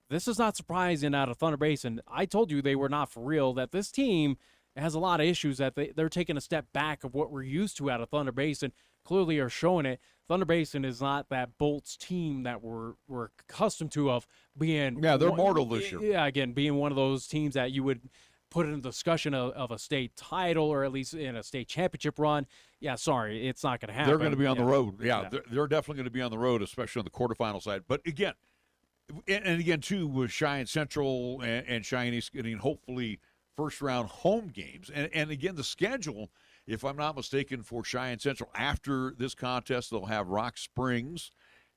This is not surprising out of Thunder Basin. I told you they were not for real, that this team has a lot of issues, that they're taking a step back of what we're used to out of Thunder Basin. Clearly are showing it. Thunder Basin is not that Bolts team that we're accustomed to of being. Yeah, they're mortal this year. Yeah, again, being one of those teams that you would put in a discussion of a state title or at least in a state championship run. Yeah, sorry, it's not going to happen. They're going to be on the road. Yeah, they're definitely going to be on the road, especially on the quarterfinal side. But again, and again, too, with Cheyenne Central and Cheyenne East getting hopefully first-round home games. And again, the schedule, if I'm not mistaken, for Cheyenne Central, after this contest, they'll have Rock Springs,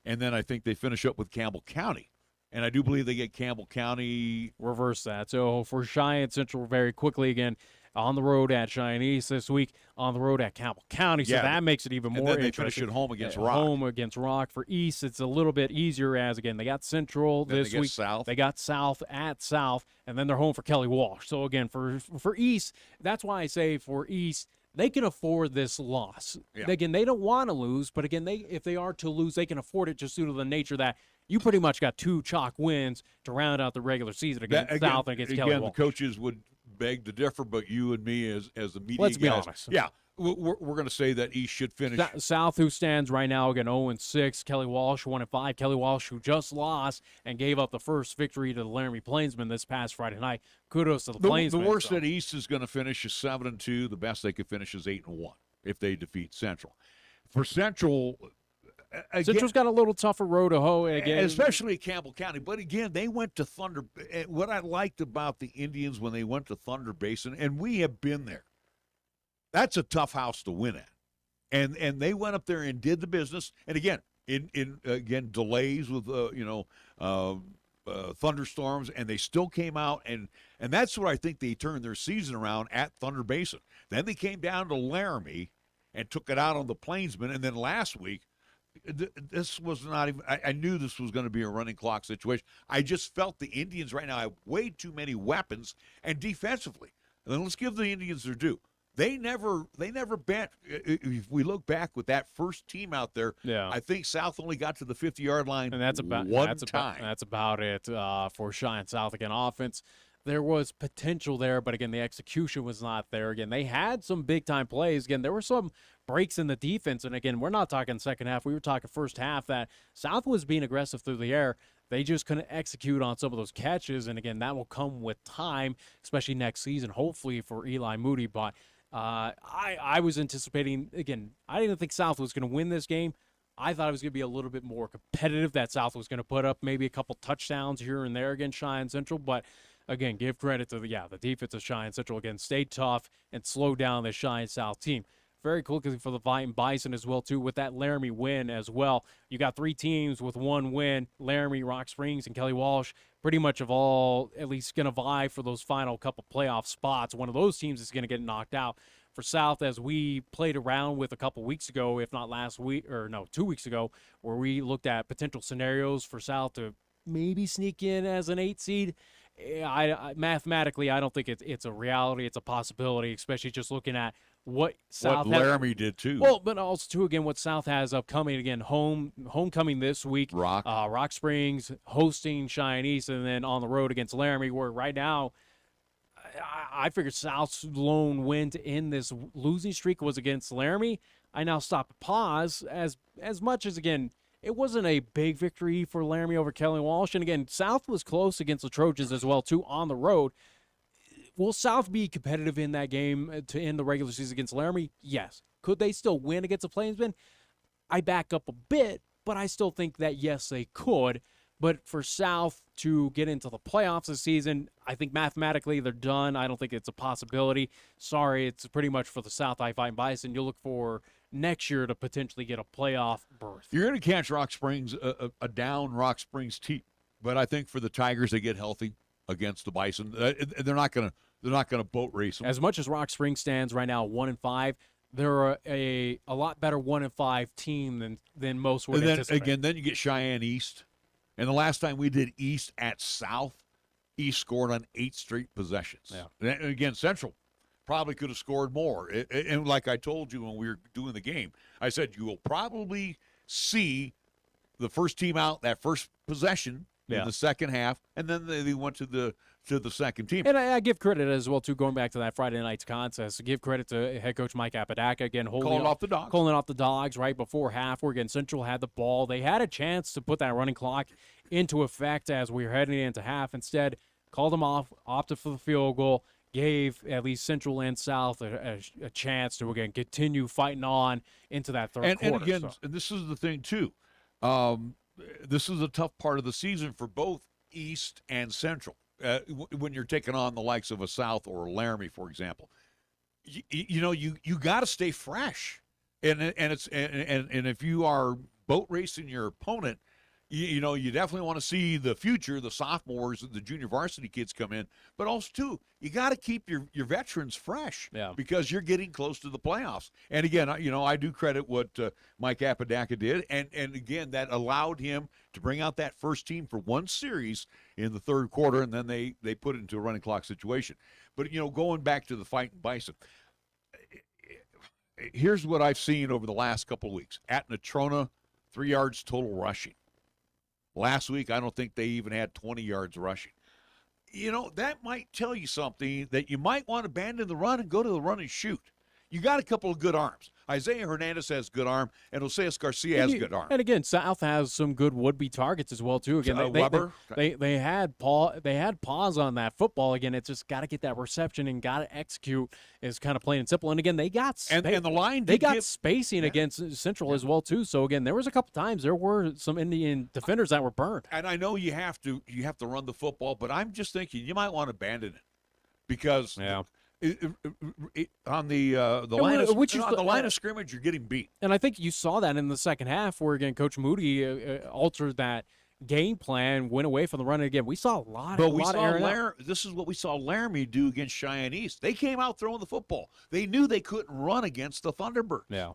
and then I think they finish up with Campbell County. And I do believe they get Campbell County. Reverse that. So for Cheyenne Central, very quickly, again, on the road at Cheyenne East this week, on the road at Campbell County. So that makes it even more and then interesting. They finish at home against Rock. Home against Rock. For East, it's a little bit easier as, again, they got Central then this week. South. They got South at South, and then they're home for Kelly Walsh. So, again, for East, that's why I say for East, they can afford this loss. Yeah. Again, they don't want to lose, but, again, if they are to lose, they can afford it just due to the nature that you pretty much got 2 chalk wins to round out the regular season against South and against Kelly Walsh. The coaches would beg to differ, but you and me as the media Let's be guys, honest. yeah, we're going to say that East should finish. South, who stands right now, again, 0-6. Kelly Walsh, 1-5. Kelly Walsh, who just lost and gave up the first victory to the Laramie Plainsmen this past Friday night. Kudos to the Plainsmen. The worst that East is going to finish is 7-2. The best they could finish is 8-1 if they defeat Central. For Central, again, Central's got a little tougher road to hoe again, especially Campbell County. But again, they went to Thunder. What I liked about the Indians when they went to Thunder Basin, and we have been there, that's a tough house to win at. And they went up there and did the business. And again, in delays with thunderstorms, and they still came out, and that's where I think they turned their season around at Thunder Basin. Then they came down to Laramie and took it out on the Plainsmen, and then last week, this was not even, I knew this was going to be a running clock situation. I just felt the Indians right now have way too many weapons, and defensively, and then let's give the Indians their due. They never bent. If we look back with that first team out there, I think South only got to the 50-yard line, and that's about one time. That's about it for Cheyenne South. Again, offense, there was potential there, but again, the execution was not there. Again, they had some big-time plays. Again, there were some breaks in the defense, and again, we're not talking second half. We were talking first half that South was being aggressive through the air. They just couldn't execute on some of those catches, and again, that will come with time, especially next season, hopefully for Eli Moody. But I was anticipating, again, I didn't think South was going to win this game. I thought it was going to be a little bit more competitive, that South was going to put up maybe a couple touchdowns here and there against Cheyenne Central. But, again, give credit to the defense of Cheyenne Central. Again, stayed tough and slowed down the Cheyenne South team. Very quickly for the Bison as well, too, with that Laramie win as well. You got 3 teams with 1 win, Laramie, Rock Springs, and Kelly Walsh, pretty much of all at least going to vie for those final couple playoff spots. One of those teams is going to get knocked out. For South, as we played around with a couple weeks ago, if not 2 weeks ago, where we looked at potential scenarios for South to maybe sneak in as an 8 seed, mathematically, I don't think it's a reality. It's a possibility, especially just looking at what South Laramie did too. Well, but also too, again, what South has upcoming. Again, homecoming this week. Rock Springs hosting Cheyenne East, and then on the road against Laramie. Where right now, I figured South's lone win to end this losing streak was against Laramie. I now stop and pause as much as, again, it wasn't a big victory for Laramie over Kelly Walsh, and again, South was close against the Trojans as well too on the road. Will South be competitive in that game to end the regular season against Laramie? Yes. Could they still win against the Plainsmen? I back up a bit, but I still think that, yes, they could. But for South to get into the playoffs this season, I think mathematically they're done. I don't think it's a possibility. Sorry, it's pretty much for the South I-5 Bison. You'll look for next year to potentially get a playoff berth. You're going to catch Rock Springs, a down Rock Springs team. But I think for the Tigers, they get healthy against the Bison. They're not going to boat race them. As much as Rock Springs stands right now 1-5, they're a lot better 1-5 team than most would anticipate. Then you get Cheyenne East. And the last time we did East at South, East scored on 8 straight possessions. Yeah. And again, Central probably could have scored more. And like I told you when we were doing the game, I said you will probably see the first team out that first possession in the second half, and then they went to the second team. And I give credit as well, too, going back to that Friday night's contest. Give credit to head coach Mike Apodaca, again, calling off the Dogs. Calling off the Dogs right before half, where, again, Central had the ball. They had a chance to put that running clock into effect as we were heading into half. Instead, called them off, opted for the field goal, gave at least Central and South a chance to, again, continue fighting on into that third quarter. And again, this is the thing, too. This is a tough part of the season for both East and Central. When you're taking on the likes of a South or a Laramie, for example, you got to stay fresh, and if you are boat racing your opponent, you definitely want to see the future, the sophomores, the junior varsity kids come in, but also too, you got to keep your veterans fresh, because you're getting close to the playoffs. And again, I do credit what Mike Apodaca did, and again, that allowed him to bring out that first team for one series in the third quarter, and then they put it into a running clock situation. But going back to the Fighting Bison, here's what I've seen over the last couple of weeks at Natrona: 3 yards total rushing. Last week, I don't think they even had 20 yards rushing. That might tell you something, that you might want to abandon the run and go to the run and shoot. You got a couple of good arms. Isaiah Hernandez has good arm, and Oseas Garcia has good arm. And again, South has some good would-be targets as well too. Again, they had pause on that football. Again, it's just got to get that reception and got to execute. Is kind of plain and simple. And again, they got and the line. They got spacing against Central as well too. So again, there was a couple times there were some Indian defenders that were burned. And I know you have to run the football, but I'm just thinking you might want to abandon it, because on the line of scrimmage, you're getting beat. And I think you saw that in the second half, where again Coach Moody altered that game plan, went away from the run. And again, we saw a lot. This is what we saw Laramie do against Cheyenne East. They came out throwing the football. They knew they couldn't run against the Thunderbirds. Yeah.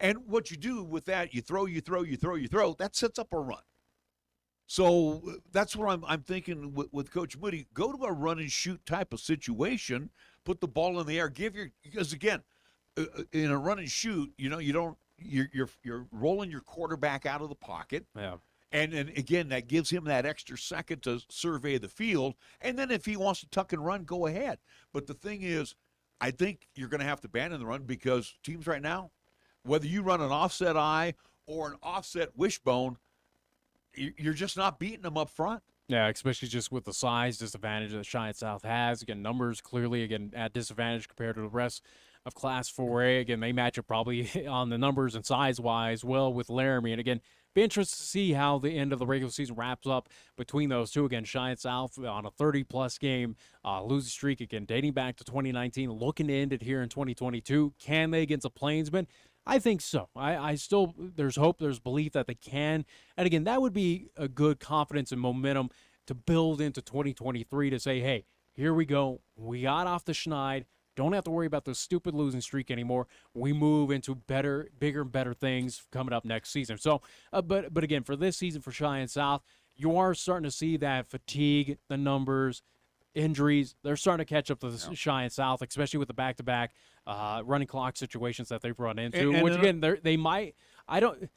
And what you do with that, you throw. That sets up a run. So that's what I'm thinking with Coach Moody. Go to a run and shoot type of situation. Put the ball in the air. Because again, in a run and shoot, you're rolling your quarterback out of the pocket. Yeah. And again, that gives him that extra second to survey the field. And then if he wants to tuck and run, go ahead. But the thing is, I think you're going to have to abandon the run, because teams right now, whether you run an offset eye or an offset wishbone, you're just not beating them up front. Yeah, especially just with the size disadvantage that Cheyenne South has. Again, numbers clearly, again, at disadvantage compared to the rest of Class 4A. Again, they match up probably on the numbers and size-wise well with Laramie. And again, be interested to see how the end of the regular season wraps up between those two. Again, Cheyenne South on a 30-plus game losing streak, again, dating back to 2019, looking to end it here in 2022. Can they against the Plainsmen? I think so. I still, there's hope, there's belief that they can. And again, that would be a good confidence and momentum to build into 2023 to say, hey, here we go. We got off the schneid. Don't have to worry about the stupid losing streak anymore. We move into bigger and better things coming up next season. So, but again, for this season for Cheyenne South, you are starting to see that fatigue, the numbers, injuries, they're starting to catch up to the Cheyenne South, especially with the back-to-back running clock situations that they've run into. Which again, they might. I don't.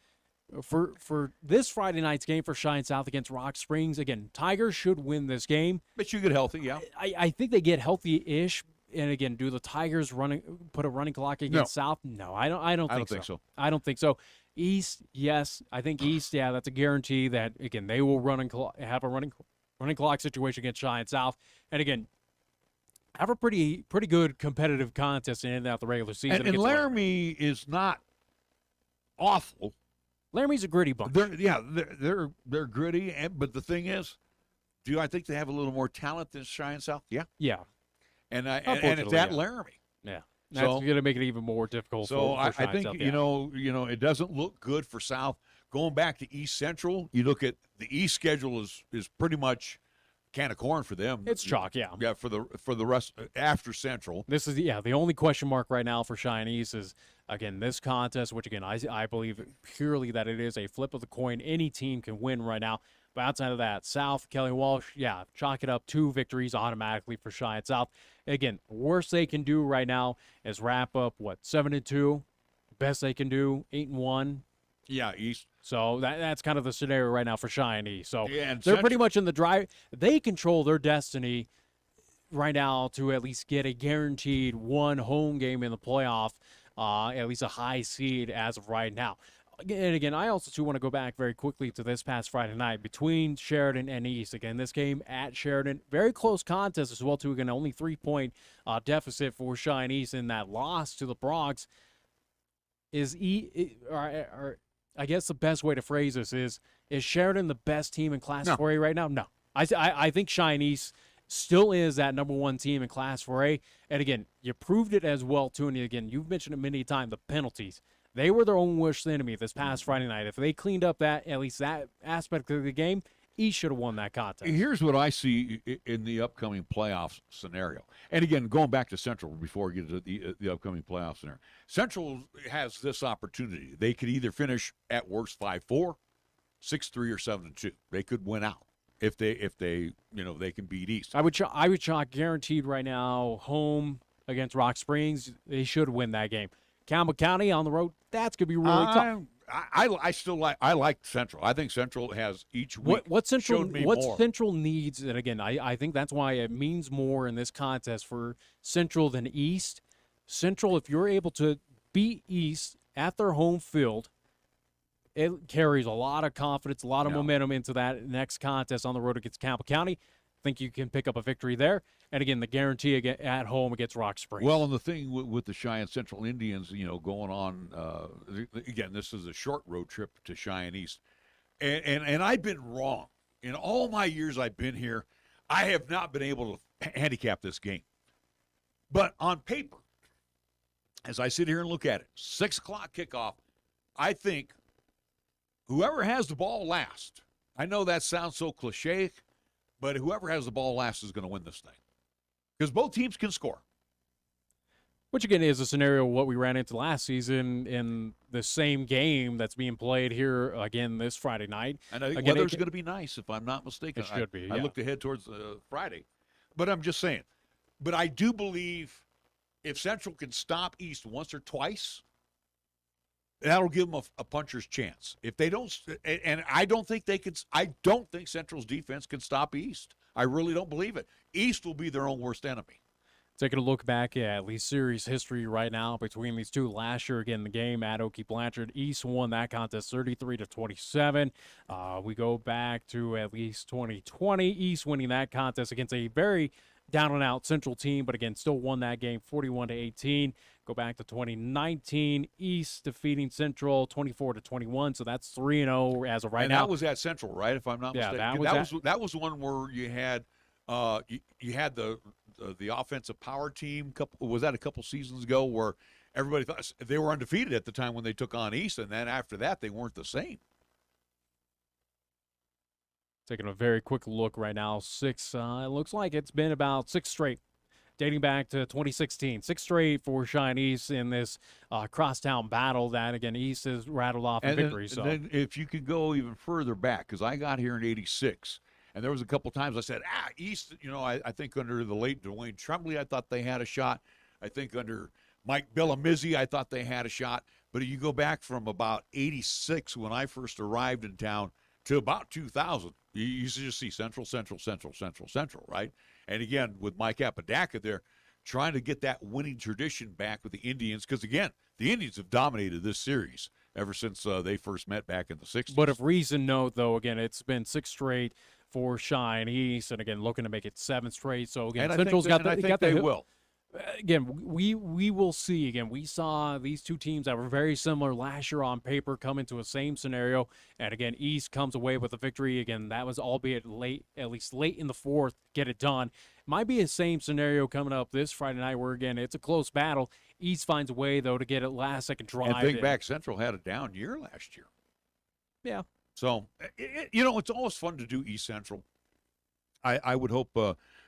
For this Friday night's game for Cheyenne South against Rock Springs, again, Tigers should win this game. But you get healthy, yeah. I think they get healthy-ish. And again, do the Tigers put a running clock against South? No, I don't think so. I don't think so. East, yes. I think East, yeah, that's a guarantee that, again, they will have a running clock situation against Cheyenne South. And again, have a pretty good competitive contest in and out the regular season. And Laramie is not awful. Laramie's a gritty bunch. They're gritty, but the thing is, do I think they have a little more talent than Cheyenne South? Yeah. Yeah. And it's at Laramie. Yeah. That's going to make it even more difficult. So for I Cheyenne think, South, it doesn't look good for South. Going back to East Central, you look at the East schedule is pretty much can of corn for them. It's chalk, yeah. Yeah, for the rest after Central. This is the only question mark right now for Cheyenne East is, again, this contest, which again I believe purely that it is a flip of the coin. Any team can win right now. But outside of that, South, Kelly Walsh, yeah, chalk it up 2 victories automatically for Cheyenne South. Again, worst they can do right now is wrap up, 7-2? Best they can do, 8-1. Yeah, East. So that's kind of the scenario right now for Cheyenne East. So Yeah, and they're pretty much in the drive. They control their destiny right now to at least get a guaranteed 1 home game in the playoff, at least a high seed as of right now. And again, I also too want to go back very quickly to this past Friday night between Sheridan and East. Again, this game at Sheridan, very close contest as well too. Again, only 3-point deficit for Cheyenne East in that loss to the Bronx. I guess the best way to phrase this is Sheridan the best team in Class 4A right now? No. I think Cheyenne East still is that number 1 team in Class 4A. And again, you proved it as well, too. And again, you've mentioned it many times, the penalties. They were their own worst enemy this past Friday night. If they cleaned up at least that aspect of the game, East should have won that contest. Here's what I see in the upcoming playoff scenario. And again, going back to Central before we get to the upcoming playoff scenario. Central has this opportunity. They could either finish at worst 5-4, 6-3, or 7-2. They could win out if they they can beat East. I would chalk guaranteed right now home against Rock Springs. They should win that game. Campbell County on the road, that's going to be really tough. I like Central. I think Central has each week what Central showed me what more. Central needs, and again, I think that's why it means more in this contest for Central than East. Central, if you're able to beat East at their home field, it carries a lot of confidence, a lot of momentum into that next contest on the road against Campbell County. I think you can pick up a victory there. And again, the guarantee at home against Rock Springs. Well, and the thing with the Cheyenne Central Indians, going on, again, this is a short road trip to Cheyenne East. And I've been wrong. In all my years I've been here, I have not been able to handicap this game. But on paper, as I sit here and look at it, 6 o'clock kickoff, I think whoever has the ball last, I know that sounds so cliche, but whoever has the ball last is going to win this thing. Because both teams can score. Which, again, is a scenario what we ran into last season in the same game that's being played here again this Friday night. And I think weather's going to be nice, if I'm not mistaken. It should be, I looked ahead towards Friday. But I'm just saying. But I do believe if Central can stop East once or twice, that'll give them a puncher's chance. If they don't, and I don't think they can. I don't think Central's defense can stop East. I really don't believe it. East will be their own worst enemy. Taking a look back at least series history right now between these two. Last year, again, the game at Oakey Blanchard, East won that contest 33-27. We go back to at least 2020, East winning that contest against a very down-and-out Central team, but again, still won that game 41-18. Go back to 2019, East defeating Central 24-21, so that's 3-0 as of right now. And that was at Central, right? If I'm not mistaken. That was one where you had you had the offensive power team. Was that a couple seasons ago where everybody thought they were undefeated at the time when they took on East, and then after that they weren't the same. Taking a very quick look right now. It looks like it's been about 6 straight, dating back to 2016. 6 straight for Cheyenne East in this crosstown battle that, again, East has rattled off a victory. And then if you could go even further back, because I got here in '86, and there was a couple times I said, East, I think under the late Dwayne Tremblay, I thought they had a shot. I think under Mike Bellamizzi, I thought they had a shot. But you go back from about '86 when I first arrived in town to about 2000, you used to just see Central, right? And again, with Mike Apodaca there, trying to get that winning tradition back with the Indians, because again, the Indians have dominated this series ever since they first met back in the '60s. But of recent note, though, again, it's been 6 straight for Cheyenne East, and again, looking to make it 7 straight. So again, Central's got they will. Again, we will see. Again, we saw these two teams that were very similar last year on paper come into a same scenario. And again, East comes away with a victory. Again, that was albeit late, at least late in the fourth, get it done. Might be a same scenario coming up this Friday night where, again, it's a close battle. East finds a way, though, to get it last-second drive. And think back, Central had a down year last year. Yeah. So, it's always fun to do East Central. I would hope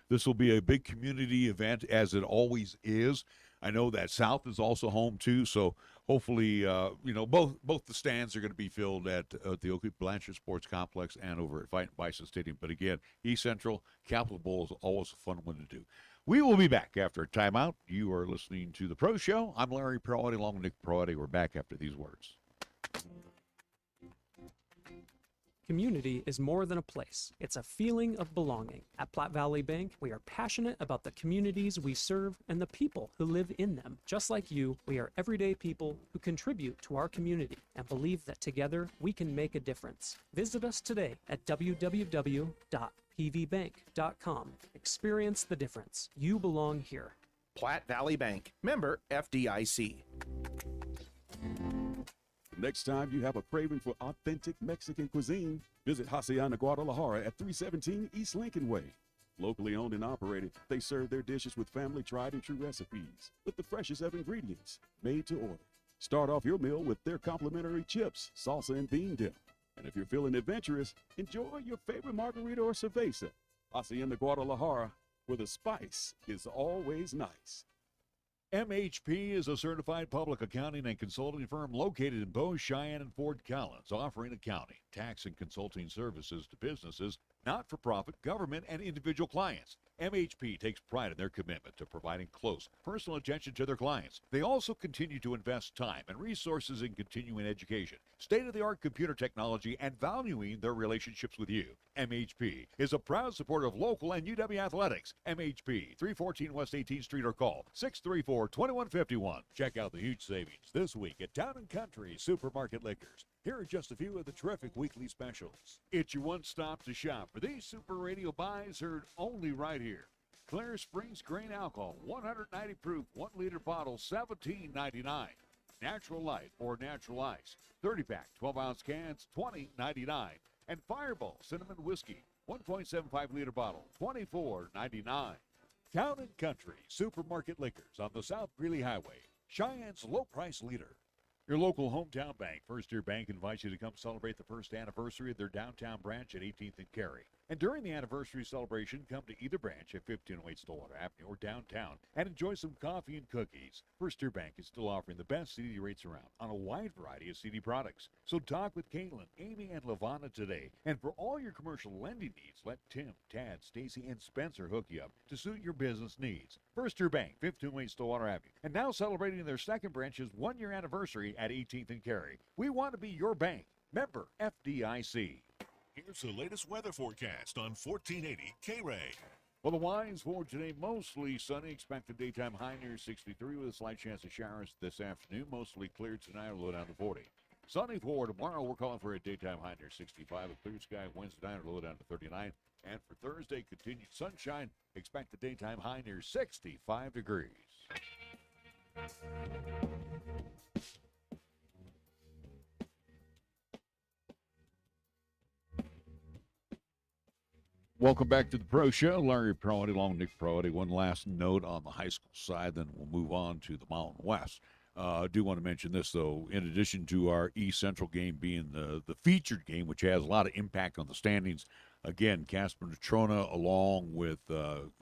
this will be a big community event, as it always is. I know that South is also home too. So hopefully, both the stands are going to be filled at the Oakland Blanchard Sports Complex and over at Fighting Bison Stadium. But again, East Central Capital Bowl is always a fun one to do. We will be back after a timeout. You are listening to The Pro Show. I'm Larry Proietti, along with Nick Proietti. We're back after these words. Community is more than a place. It's a feeling of belonging. At Platte Valley Bank, we are passionate about the communities we serve and the people who live in them. Just like you, we are everyday people who contribute to our community and believe that together we can make a difference. Visit us today at www.pvbank.com. Experience the difference. You belong here. Platte Valley Bank, member FDIC. Next time you have a craving for authentic Mexican cuisine, visit Hacienda Guadalajara at 317 East Lincoln Way. Locally owned and operated, they serve their dishes with family tried and true recipes with the freshest of ingredients, made to order. Start off your meal with their complimentary chips, salsa, and bean dip. And if you're feeling adventurous, enjoy your favorite margarita or cerveza. Hacienda Guadalajara, where the spice is always nice. MHP is a certified public accounting and consulting firm located in Bow, Cheyenne, and Fort Collins, offering accounting, tax, and consulting services to businesses, not-for-profit, government, and individual clients. MHP takes pride in their commitment to providing close, personal attention to their clients. They also continue to invest time and resources in continuing education, state-of-the-art computer technology, and valuing their relationships with you. MHP is a proud supporter of local and UW athletics. MHP, 314 West 18th Street, or call 634-2151. Check out the huge savings this week at Town & Country Supermarket Liquors. Here are just a few of the terrific weekly specials. It's your one-stop to shop for these Super Radio buys heard only right here. Clear Springs Grain Alcohol, 190 proof, 1 liter bottle, $17.99. Natural Light or Natural Ice, 30-pack, 12-ounce cans, $20.99. And Fireball Cinnamon Whiskey, 1.75 liter bottle, $24.99. Town & Country Supermarket Liquors on the South Greeley Highway, Cheyenne's low price leader. Your local hometown bank, First Year Bank, invites you to come celebrate the first anniversary of their downtown branch at 18th and Cary. And during the anniversary celebration, come to either branch at 1508 Stillwater Avenue or downtown and enjoy some coffee and cookies. First Year Bank is still offering the best CD rates around on a wide variety of CD products. So talk with Caitlin, Amy, and Lavana today. And for all your commercial lending needs, let Tim, Tad, Stacy, and Spencer hook you up to suit your business needs. First Year Bank, 1508 Stillwater Avenue. And now celebrating their second branch's one-year anniversary at 18th and Cary. We want to be your bank. Member FDIC. Here's the latest weather forecast on 1480 K-Ray. Well, the winds for today, mostly sunny. Expect a daytime high near 63 with a slight chance of showers this afternoon. Mostly cleared tonight, low down to 40. Sunny for tomorrow, we're calling for a daytime high near 65. A clear sky Wednesday night, low down to 39. And for Thursday, continued sunshine. Expect a daytime high near 65 degrees. Welcome back to the Pro Show. Larry Proietti along with Nick Proietti. One last note on the high school side, then we'll move on to the Mountain West. I do want to mention this, though. In addition to our East Central game being the featured game, which has a lot of impact on the standings, again, Casper Natrona along with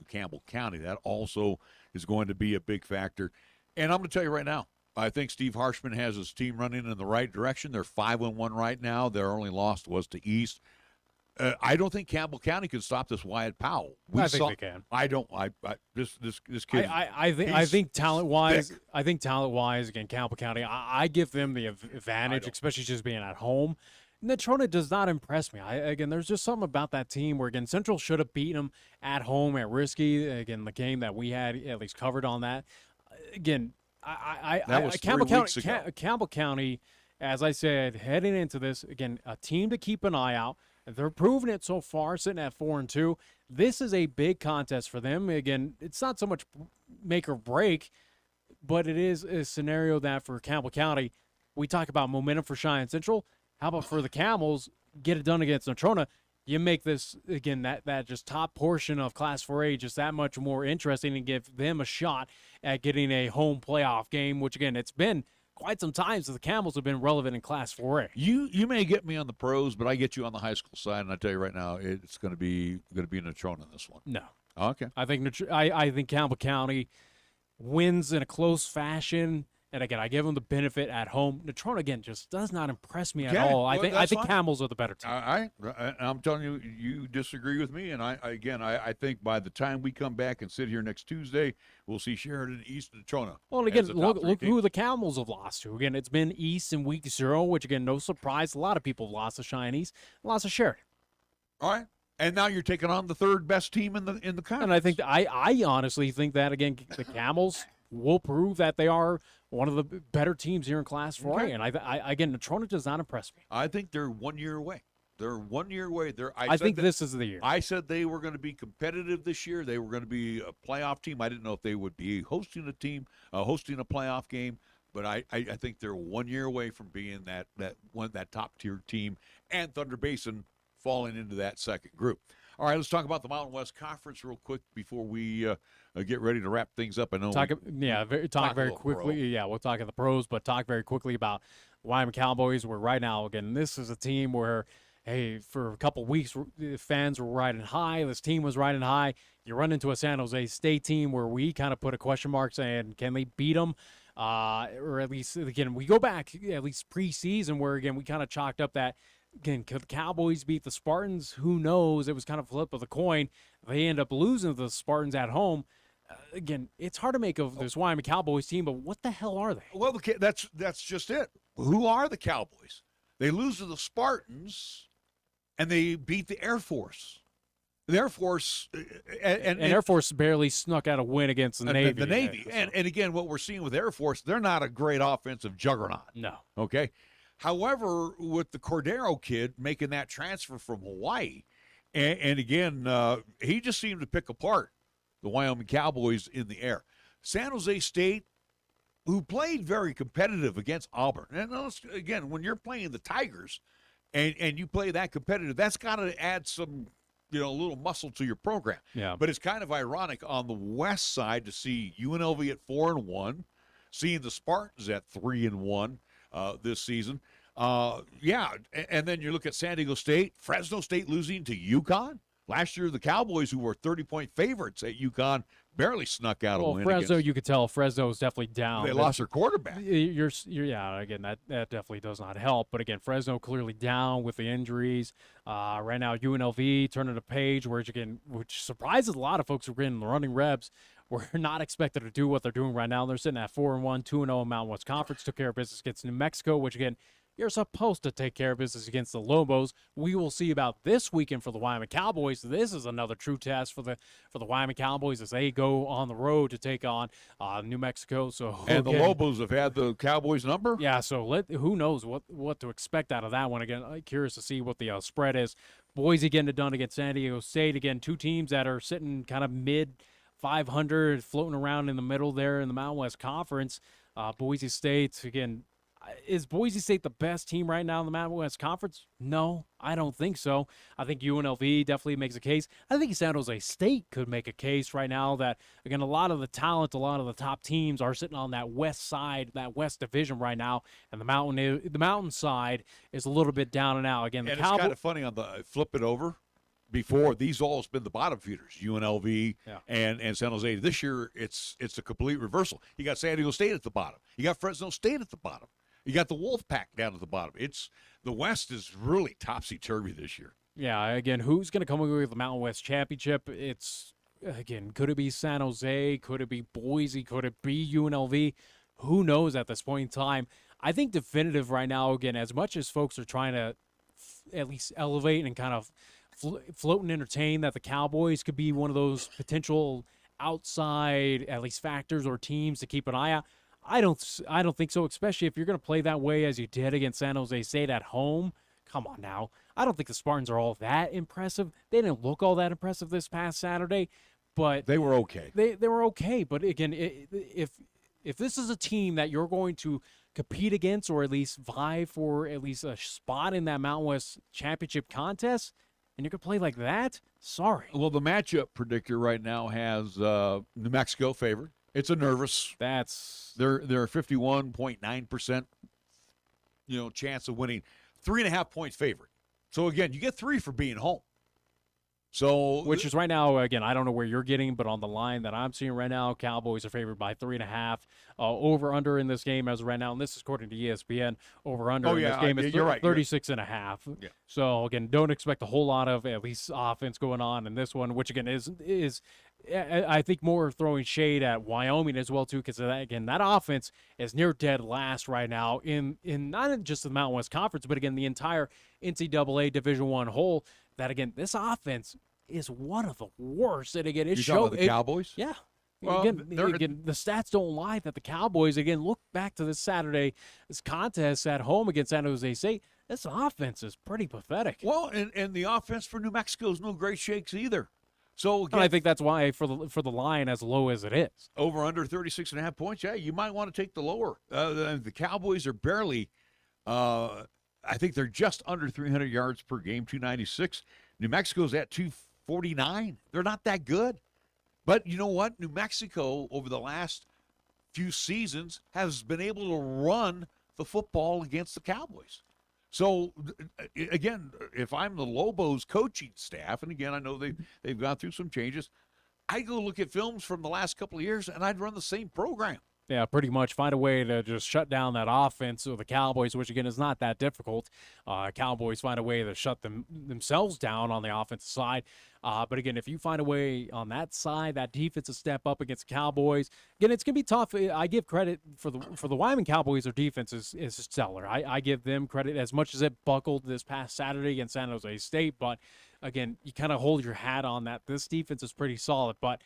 Campbell County, that also is going to be a big factor. And I'm going to tell you right now, I think Steve Harshman has his team running in the right direction. They're 5-1 right now. Their only loss was to East. I don't think Campbell County can stop this Wyatt Powell. I think they can. I don't. This kid. I think talent-wise, again, Campbell County, I give them the advantage, especially just being at home. Natrona does not impress me. Again, there's just something about that team where, again, Central should have beaten them at home at Risky. Again, the game that we had at least covered on that. Again, Campbell County, as I said, heading into this, again, a team to keep an eye out. They're proving it so far, sitting at 4-2. This is a big contest for them. Again, it's not so much make or break, but it is a scenario that for Campbell County, we talk about momentum for Cheyenne Central. How about for the Camels, get it done against Natrona? You make this, again, that just top portion of Class 4A just that much more interesting and give them a shot at getting a home playoff game, which, again, it's been quite some time since the Camels have been relevant in Class 4A. You may get me on the pros, but I get you on the high school side, and I tell you right now, it's going to be Natrona in this one. No. Okay. I think Campbell County, wins in a close fashion. And again, I give them the benefit at home. Natrona, again, just does not impress me at all. I think Camels are the better team. I'm telling you, you disagree with me. And I think by the time we come back and sit here next Tuesday, we'll see Sheridan, East, and Natrona. Well, and again, look who the Camels have lost to. Again, it's been East in week 0, which, again, no surprise. A lot of people have lost to Cheyenne East, lost to Sheridan. All right. And now you're taking on the third best team in the conference. And I think I honestly think that, again, the Camels will prove that they are one of the better teams here in Class 4A. Okay. And again, Natrona does not impress me. I think they're 1 year away. They're 1 year away. I think this is the year. I said they were going to be competitive this year. They were going to be a playoff team. I didn't know if they would be hosting a playoff game, but I think they're 1 year away from being that top tier team, and Thunder Basin falling into that second group. All right, let's talk about the Mountain West Conference real quick before we get ready to wrap things up. I know. Talk very quickly. Pro. Yeah, we'll talk at the pros, but talk very quickly about Wyoming Cowboys. Where right now, again, this is a team where, hey, for a couple weeks, fans were riding high. This team was riding high. You run into a San Jose State team where we kind of put a question mark saying, can they beat them? Or at least, again, we go back at least preseason where, again, we kind of chalked up that, again, could the Cowboys beat the Spartans? Who knows? It was kind of a flip of the coin. They end up losing to the Spartans at home. Again, it's hard to make of this Wyoming Cowboys team, but what the hell are they? Well, that's just it. Who are the Cowboys? They lose to the Spartans, and they beat the Air Force. The Air Force and Air Force barely snuck out a win against the Navy. The Navy, and again, what we're seeing with Air Force, they're not a great offensive juggernaut. No. Okay. However, with the Cordero kid making that transfer from Hawaii, and again, he just seemed to pick apart the Wyoming Cowboys in the air. San Jose State, who played very competitive against Auburn. And again, when you're playing the Tigers and you play that competitive, that's got to add some, a little muscle to your program. Yeah. But it's kind of ironic on the west side to see UNLV at 4-1, seeing the Spartans at 3-1. This season. And then you look at San Diego State, Fresno State losing to UConn. Last year, the Cowboys, who were 30-point favorites at UConn, barely snuck out a win. Fresno, you could tell Fresno is definitely down. They lost their quarterback. Again, that definitely does not help. But again, Fresno clearly down with the injuries. Right now, UNLV turning a page, which surprises a lot of folks who are in the running Rebs. We're not expected to do what they're doing right now. They're sitting at 4-1, 2-0 in Mountain West Conference. Took care of business against New Mexico, which, again, you're supposed to take care of business against the Lobos. We will see about this weekend for the Wyoming Cowboys. This is another true test for the Wyoming Cowboys as they go on the road to take on New Mexico. And the Lobos have had the Cowboys number? Yeah, so who knows what to expect out of that one. Again, I'm curious to see what the spread is. Boise getting it done against San Diego State. Again, two teams that are sitting kind of mid 500, floating around in the middle there in the Mountain West Conference. Boise State, again, is Boise State the best team right now in the Mountain West Conference? No, I don't think so. I think UNLV definitely makes a case. I think San Jose State could make a case right now that, again, a lot of the talent, a lot of the top teams are sitting on that west side, that west division right now, and the mountain side is a little bit down and out. Again, it's kind of funny on the flip it over. Before, these all have been the bottom feeders, UNLV and San Jose. This year, it's a complete reversal. You got San Diego State at the bottom. You got Fresno State at the bottom. You got the Wolfpack down at the bottom. The West is really topsy-turvy this year. Yeah, again, who's going to come away with the Mountain West Championship? Could it be San Jose? Could it be Boise? Could it be UNLV? Who knows at this point in time? I think definitive right now, again, as much as folks are trying to at least elevate and kind of float and entertain that the Cowboys could be one of those potential outside at least factors or teams to keep an eye out. I don't think so, especially if you're going to play that way as you did against San Jose State at home. Come on now. I don't think the Spartans are all that impressive. They didn't look all that impressive this past Saturday, but they were okay. They were okay, but again, if this is a team that you're going to compete against or at least vie for at least a spot in that Mountain West Championship contest, and you can play like that? Sorry. Well, the matchup predictor right now has New Mexico favored. It's a nervous. They're 51.9%, chance of winning. 3.5 point favorite. So again, you get 3 for being home. So, which is right now, again, I don't know where you're getting, but on the line that I'm seeing right now, Cowboys are favored by 3.5. Over/under in this game as of right now, and this is according to ESPN. Over/under in this game is you're right. 36.5. Yeah. So again, don't expect a whole lot of at least offense going on in this one, which again is I think more throwing shade at Wyoming as well too, because again that offense is near dead last right now in not just the Mountain West Conference, but again the entire NCAA Division I whole. That again, this offense is one of the worst. And again, You're talking about the Cowboys? Yeah. Well, again, the stats don't lie that the Cowboys, again, look back to this Saturday, this contest at home against San Jose State. This offense is pretty pathetic. Well, and the offense for New Mexico is no great shakes either. So again, and I think that's why for the line as low as it is. Over under 36.5 points, yeah, you might want to take the lower. The Cowboys are barely, I think they're just under 300 yards per game, 296. New Mexico's at 249. They're not that good. But you know what? New Mexico, over the last few seasons, has been able to run the football against the Cowboys. So, again, if I'm the Lobos coaching staff, and again, I know they've gone through some changes, I go look at films from the last couple of years, and I'd run the same program. Yeah, pretty much find a way to just shut down that offense of the Cowboys, which, again, is not that difficult. Cowboys find a way to shut themselves down on the offensive side. But, again, if you find a way on that side, that defensive step up against the Cowboys, again, it's going to be tough. I give credit for the Wyoming Cowboys. Their defense is stellar. I give them credit as much as it buckled this past Saturday against San Jose State. But, again, you kind of hold your hat on that. This defense is pretty solid. But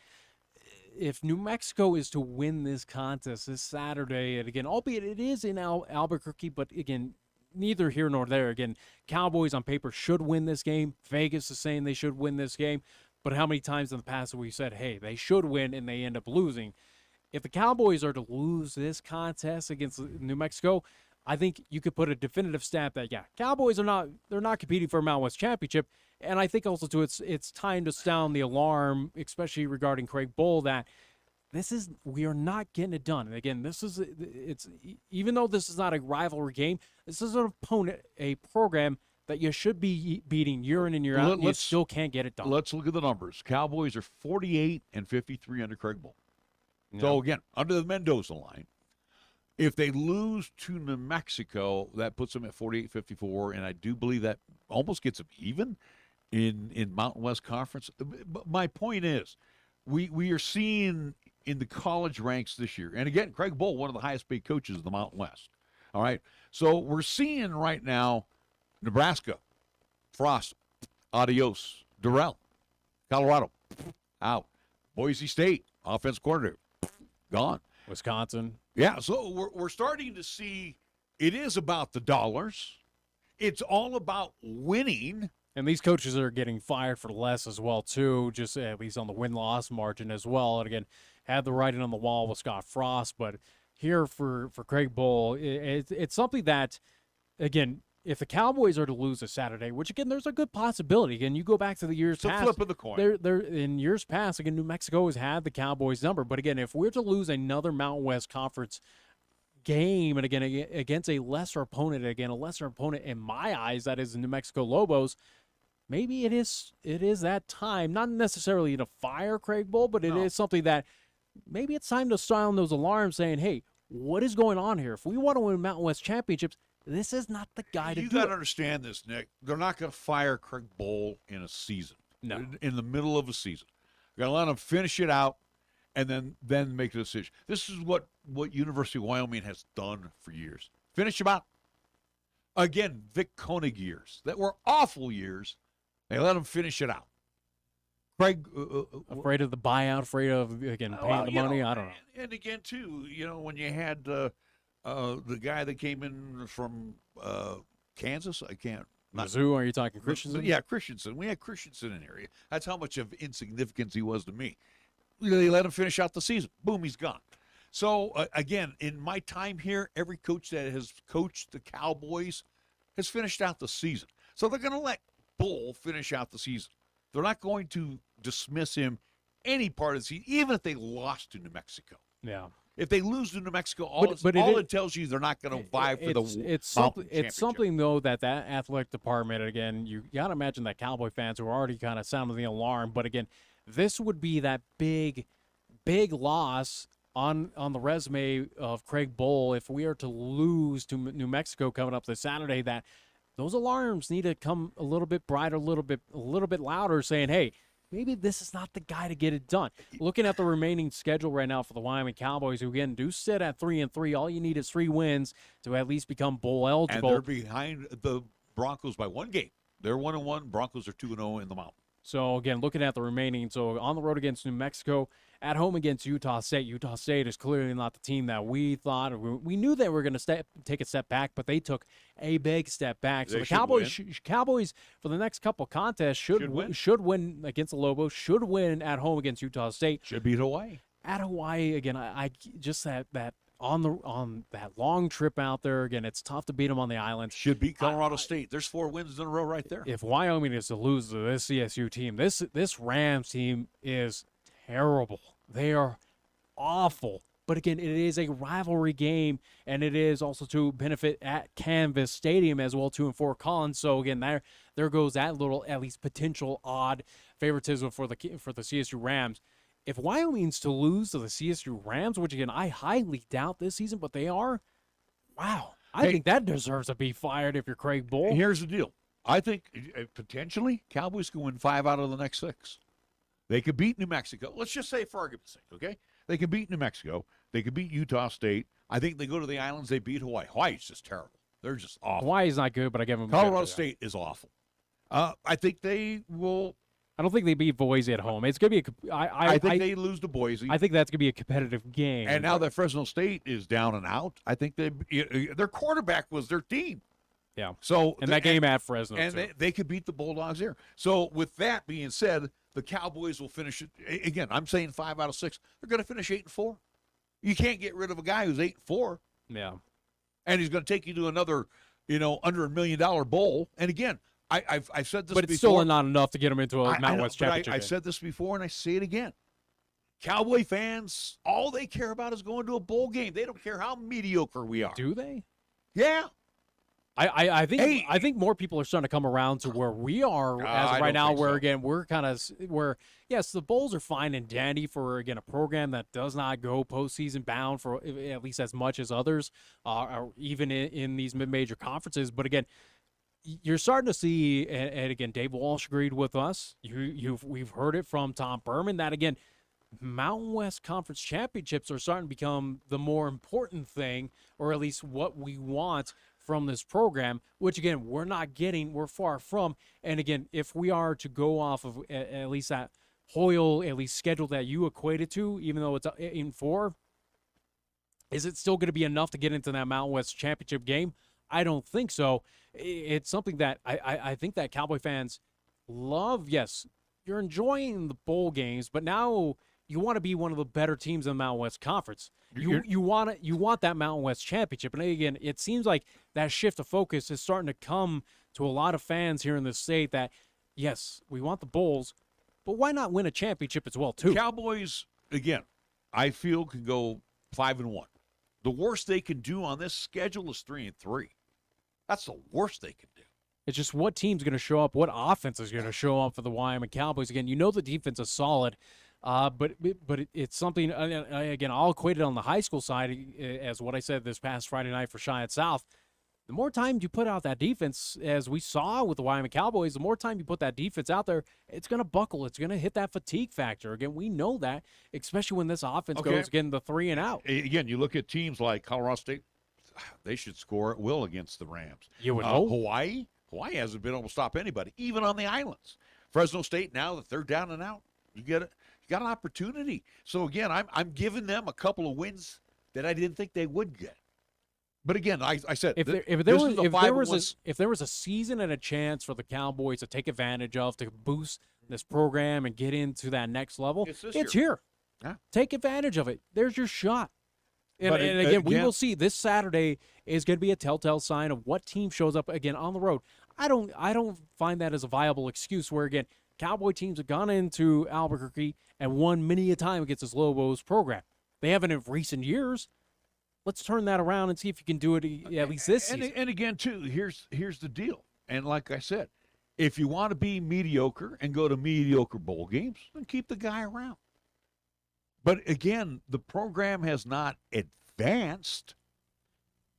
if New Mexico is to win this contest this Saturday, and again, albeit it is in Albuquerque, but again, neither here nor there. Again, Cowboys on paper should win this game. Vegas is saying they should win this game. But how many times in the past have we said, hey, they should win and they end up losing? If the Cowboys are to lose this contest against New Mexico, I think you could put a definitive stamp that, yeah, Cowboys they're not competing for a Mountain West championship. And I think also, too, it's time to sound the alarm, especially regarding Craig Bohl, that we are not getting it done. And again, even though this is not a rivalry game, this is an opponent, a program that you should be beating year in and year out, and you still can't get it done. Let's look at the numbers. Cowboys are 48-53 under Craig Bohl. Yeah. So, again, under the Mendoza line, if they lose to New Mexico, that puts them at 48-54, and I do believe that almost gets them even in Mountain West Conference. But my point is, we are seeing in the college ranks this year, and again, Craig Bohl, one of the highest paid coaches in the Mountain West. All right, so we're seeing right now Nebraska, Frost, adios, Durrell, Colorado, out, Boise State, offensive coordinator, gone, Wisconsin. Yeah, so we're starting to see it is about the dollars. It's all about winning. And these coaches are getting fired for less as well, too, just at least on the win-loss margin as well. And, again, had the writing on the wall with Scott Frost. But here for Craig Bohl, it's something that, again, if the Cowboys are to lose this Saturday, which, again, there's a good possibility. Again, you go back to the years past. It's a flip of the coin. They're in years past, again, New Mexico has had the Cowboys number. But, again, if we're to lose another Mountain West Conference game, and, again, against a lesser opponent, in my eyes, that is the New Mexico Lobos, maybe it is that time, not necessarily to fire Craig Bohl, but it is something that maybe it's time to sound those alarms saying, hey, what is going on here? If we want to win Mountain West championships, this is not the guy to do it. You got to understand this, Nick. They're not going to fire Craig Bohl in a season. No. In the middle of a season. They're going to let him finish it out and then make a decision. This is what University of Wyoming has done for years. Finish him out. Again, Vic Koenig years. That were awful years. They let him finish it out. Craig, afraid of the buyout, afraid of, again, paying the money. I don't know. And again, too, when you had the guy that came in from Kansas, Mizzou, are you talking Christensen? Yeah, Christensen. We had Christensen in here. That's how much of insignificance he was to me. They let him finish out the season. Boom, he's gone. So, again, in my time here, every coach that has coached the Cowboys has finished out the season. So they're going to let Bohl finish out the season. They're not going to dismiss him any part of the season, even if they lost to New Mexico. Yeah. If they lose to New Mexico, But it tells you they're not going to vie for the Mountain it's something though that athletic department, again, you got to imagine that Cowboy fans who are already kind of sounding the alarm. But again, this would be that big loss on the resume of Craig Bowl if we are to lose to New Mexico coming up this Saturday. That those alarms need to come a little bit brighter, a little bit louder, saying, hey, maybe this is not the guy to get it done. Looking at the remaining schedule right now for the Wyoming Cowboys, who again do sit at 3-3. All you need is 3 wins to at least become bowl eligible. And they're behind the Broncos by 1 game. They're 1-1. Broncos are 2-0 in the Mountain. So again, looking at the remaining, so on the road against New Mexico, at home against Utah State. Utah State is clearly not the team that we thought. We knew they were going to take a step back, but they took a big step back. So the Cowboys for the next couple contests should win against the Lobos, should win at home against Utah State. Should beat Hawaii. At Hawaii, again, I just that on that long trip out there, again, it's tough to beat them on the island. Should beat Colorado State. There's 4 wins in a row right there. If Wyoming is to lose to this CSU team, this Rams team is terrible. They are awful. But again, it is a rivalry game, and it is also to benefit at Canvas Stadium as well, too, in Fort Collins. So again, there goes that little, at least potential odd favoritism for the CSU Rams. If Wyoming's to lose to the CSU Rams, which again I highly doubt this season, but they are, wow, I think that deserves to be fired if you're Craig Bowl. Here's the deal. I think potentially Cowboys can win 5 out of the next 6. They could beat New Mexico. Let's just say for argument's sake, okay? They could beat New Mexico. They could beat Utah State. I think they go to the islands. They beat Hawaii. Hawaii's just terrible. They're just awful. Hawaii's not good, but I give them Colorado State is awful. I think they will. I don't think they beat Boise at home. It's going to be I think they lose to Boise. I think that's going to be a competitive game. And now that Fresno State is down and out, I think their quarterback was their team. Yeah. So and that game at Fresno, and they could beat the Bulldogs there. So with that being said, the Cowboys will finish it again. I'm saying 5 out of 6. They're going to finish 8-4. You can't get rid of a guy who's 8-4. Yeah. And he's going to take you to another, under $1 million bowl. And again, I've said this before. But it's still not enough to get them into a Mountain West championship. I've said this before, and I say it again. Cowboy fans, all they care about is going to a bowl game. They don't care how mediocre we are. Do they? Yeah. I think more people are starting to come around to where we are as of right now, where again we're kind of yes, the bowls are fine and dandy for again a program that does not go postseason bound for at least as much as others are even in these mid-major conferences. But again, you're starting to see, and again, Dave Walsh agreed with us. We've heard it from Tom Berman that again, Mountain West Conference championships are starting to become the more important thing, or at least what we want from this program, which again we're far from. And again, if we are to go off of at least that Hoyle schedule that you equated to, even though it's in 4, is it still going to be enough to get into that Mountain West championship game? I don't think so. It's something that I think that Cowboy fans love. Yes, you're enjoying the bowl games, but now you want to be one of the better teams in the Mountain West Conference. You want that Mountain West championship. And again, it seems like that shift of focus is starting to come to a lot of fans here in the state that, yes, we want the bowls, but why not win a championship as well, too? Cowboys, again, I feel can go 5-1. The worst they can do on this schedule is 3-3. That's the worst they can do. It's just what team's going to show up, what offense is going to show up for the Wyoming Cowboys. Again, the defense is solid. But it's something, again, I'll equate it on the high school side as what I said this past Friday night for Cheyenne South. The more time you put out that defense, as we saw with the Wyoming Cowboys, the more time you put that defense out there, it's going to buckle. It's going to hit that fatigue factor. Again, we know that, especially when this offense goes getting the 3 and out. Again, you look at teams like Colorado State, they should score at will against the Rams. You would hope. Hawaii hasn't been able to stop anybody, even on the islands. Fresno State, now that they're down and out, you got an opportunity. So again, I'm giving them a couple of wins that I didn't think they would get. But again, I said if there was a season and a chance for the Cowboys to take advantage of to boost this program and get into that next level, it's here. Yeah. Take advantage of it. There's your shot. And again, we will see. This Saturday is going to be a telltale sign of what team shows up again on the road. I don't find that as a viable excuse where, again, Cowboy teams have gone into Albuquerque and won many a time against this Lobos program. They haven't in recent years. Let's turn that around and see if you can do it at least this season. And again, too, here's the deal. And like I said, if you want to be mediocre and go to mediocre bowl games, then keep the guy around. But again, the program has not advanced.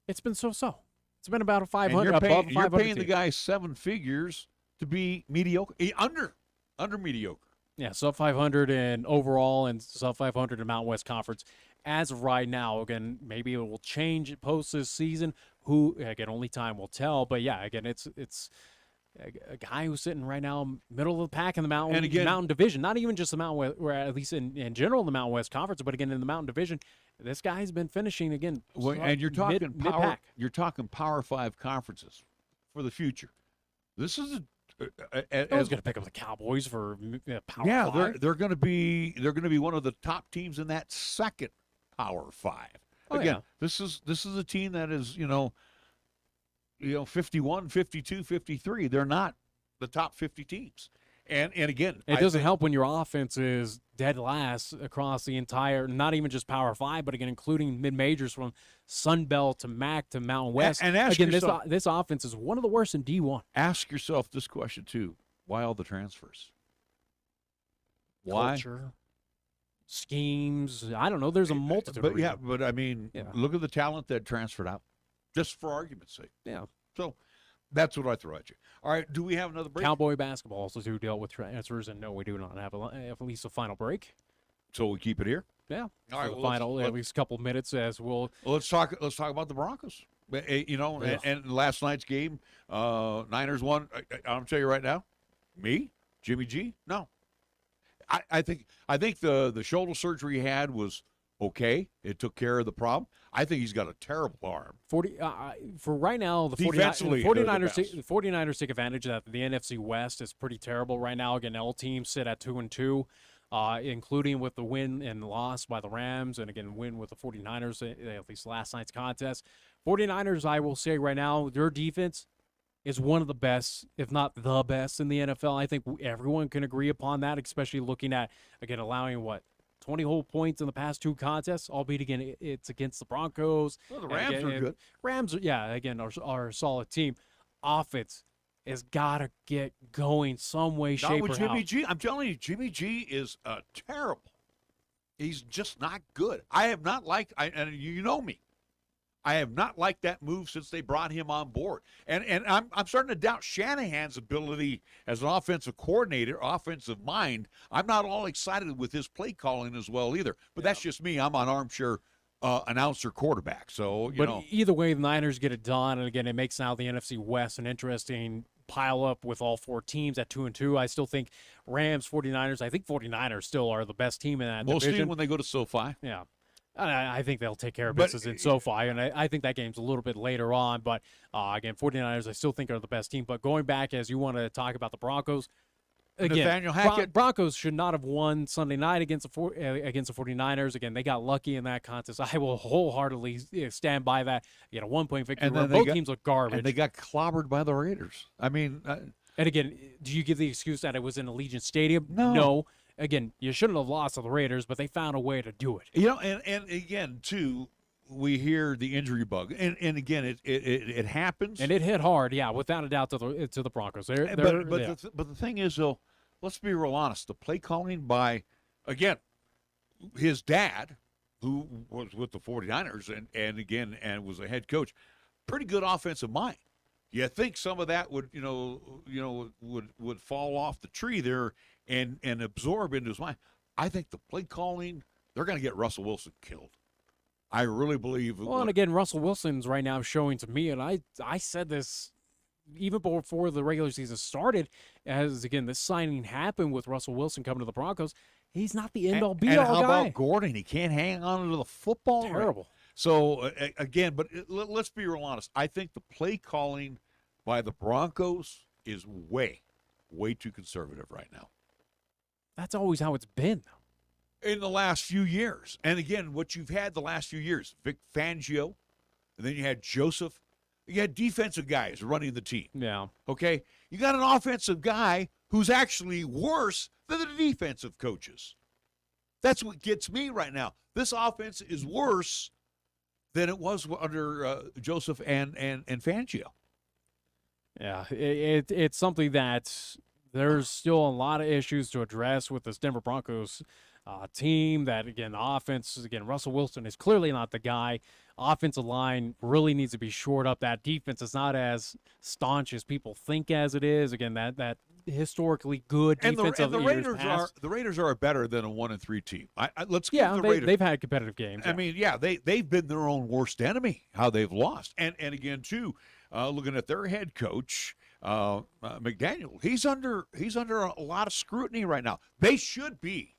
It's been so-so. It's been about a 500. You're paying the guy 7 figures to be mediocre, under mediocre. Yeah, sub 500 in overall and sub 500 in Mountain West Conference. As of right now, again, maybe it will change post this season. Again, only time will tell. But yeah, again, it's a guy who's sitting right now middle of the pack in the Mountain Division. Not even just the Mountain West, or at least in general in the Mountain West Conference, but again in the Mountain Division, this guy's been finishing again. And you're talking mid-pack. You're talking Power 5 conferences for the future. This is I was going to pick up the Cowboys for Power 5. Yeah, they're going to be one of the top teams in that second Power 5. Again, this is a team that is 51, 52, 53. They're not the top 50 teams. And again, it doesn't help when your offense is dead last across the entire, not even just Power 5, but again, including mid-majors from Sun Belt to MAC to Mountain West. And ask again, yourself, this offense is one of the worst in D1. Ask yourself this question, too. Why all the transfers? Why? Culture, schemes. I don't know. There's a multitude of reasons. But I mean, look at the talent that transferred out, just for argument's sake. Yeah. So that's what I throw at you. All right, do we have another break? Cowboy basketball also do deal with transfers, and no, we do not have at least a final break. So we keep it here? Yeah. All right. The final, at least a couple minutes as we'll. Let's talk about the Broncos. And last night's game, Niners won. I'm tell you right now, Jimmy G. No, I think the shoulder surgery he had was okay. It took care of the problem. I think he's got a terrible arm. For right now, the 49ers take advantage of that. The NFC West is pretty terrible right now. Again, all teams sit at 2-2, including with the win and loss by the Rams, and again, win with the 49ers, at least last night's contest. 49ers, I will say right now, their defense is one of the best, if not the best, in the NFL. I think everyone can agree upon that, especially looking at, again, allowing 20 whole points in the past 2 contests, albeit, again, it's against the Broncos. Well, the Rams are good. Rams, again, are a solid team. Offense has got to get going some way, shape, or how. Jimmy G. I'm telling you, Jimmy G is terrible. He's just not good. I have not liked, and you know me, I have not liked that move since they brought him on board. And I'm starting to doubt Shanahan's ability as an offensive coordinator, offensive mind. I'm not all excited with his play calling as well either. But that's just me. I'm an armchair announcer quarterback. So, you know. Either way, the Niners get it done. And, again, it makes now the NFC West an interesting pile up with all 4 teams at 2-2. I still think Rams, 49ers, I think 49ers still are the best team in that division. We'll see when they go to SoFi. Yeah. I think they'll take care of business in SoFi, and I think that game's a little bit later on. But, again, 49ers I still think are the best team. But going back, as you want to talk about the Broncos, again, Nathaniel Hackett. Broncos should not have won Sunday night against the 49ers. Again, they got lucky in that contest. I will wholeheartedly stand by that. You know, 1-point victory. Both teams look garbage. And they got clobbered by the Raiders. I mean. And, again, do you give the excuse that it was in Allegiant Stadium? No. Again, you shouldn't have lost to the Raiders, but they found a way to do it. You know, and again, too, we hear the injury bug, and again, it happens, and it hit hard, without a doubt to the Broncos. But the thing is, though, let's be real honest. The play calling by, again, his dad, who was with the 49ers, and was a head coach, pretty good offensive mind. You think some of that would would fall off the tree there and absorb into his mind. I think the play calling, they're going to get Russell Wilson killed. I really believe. Well, and again, Russell Wilson's right now showing to me, and I said this even before the regular season started, as, again, this signing happened with Russell Wilson coming to the Broncos. He's not the end-all, be-all guy. And how about Gordon? He can't hang on to the football. Terrible. Right. So, again, but let's be real honest. I think the play calling by the Broncos is way too conservative right now. That's always how it's been, though. In the last few years. And, again, what you've had the last few years, Vic Fangio, and then you had Joseph. You had defensive guys running the team. Yeah. Okay? You got an offensive guy who's actually worse than the defensive coaches. That's what gets me right now. This offense is worse than it was under Joseph and Fangio. Yeah, it's something that there's still a lot of issues to address with this Denver Broncos team. That, again, offense, again, Russell Wilson is clearly not the guy. Offensive line really needs to be shored up. That defense is not as staunch as people think as it is. Again, that historically good defense of the Raiders past. the Raiders are better than a 1-3 team. Let's give Yeah, the Raiders. they've had competitive games. I mean, yeah, they've been their own worst enemy, how they've lost. And again, too, looking at their head coach, McDaniel, he's under a lot of scrutiny right now. They should be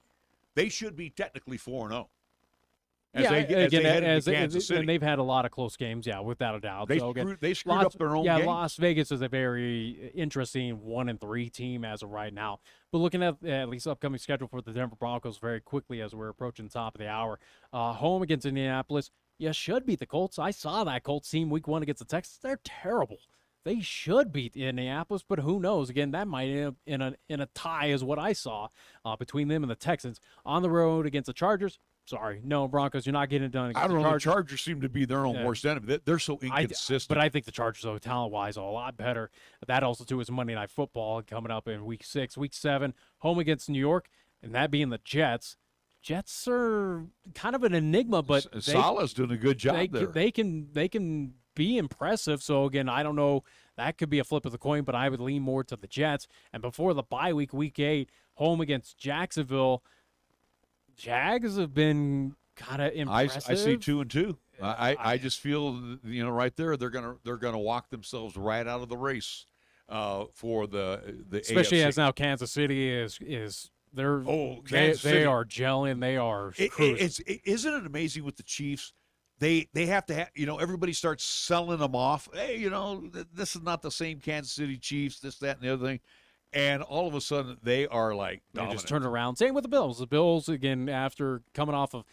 technically 4-0. As they head into Kansas City. And they've had a lot of close games, yeah, without a doubt. They screwed up their own game. game. Las Vegas is a very interesting 1-3 team as of right now. But looking at least upcoming schedule for the Denver Broncos very quickly as we're approaching the top of the hour. Home against Indianapolis, should beat the Colts. I saw that Colts team week 1 against the Texans. They're terrible. They should beat Indianapolis, but who knows? Again, that might end up in a tie is what I saw between them and the Texans. On the road against the Chargers, sorry, no, Broncos, you're not getting it done. I don't know. The Chargers seem to be their own worst enemy. They're so inconsistent. But I think the Chargers, though, talent-wise, are a lot better. That also, too, is Monday Night Football coming up in Week 6. Week 7, home against New York, and that being the Jets. Jets are kind of an enigma, but Salah's doing a good job there. They can be impressive. So, again, I don't know. That could be a flip of the coin, but I would lean more to the Jets. And before the bye week, Week 8, home against Jacksonville, Jags have been kind of impressive. I see 2-2. I just feel, right there, they're gonna walk themselves right out of the race for the especially AFC. As now Kansas City is they are gelling. They are isn't it amazing with the Chiefs? They have to have, everybody starts selling them off. Hey, this is not the same Kansas City Chiefs, this, that, and the other thing. And all of a sudden, they are like dominant. They just turn around. Same with the Bills. The Bills, again, after coming off of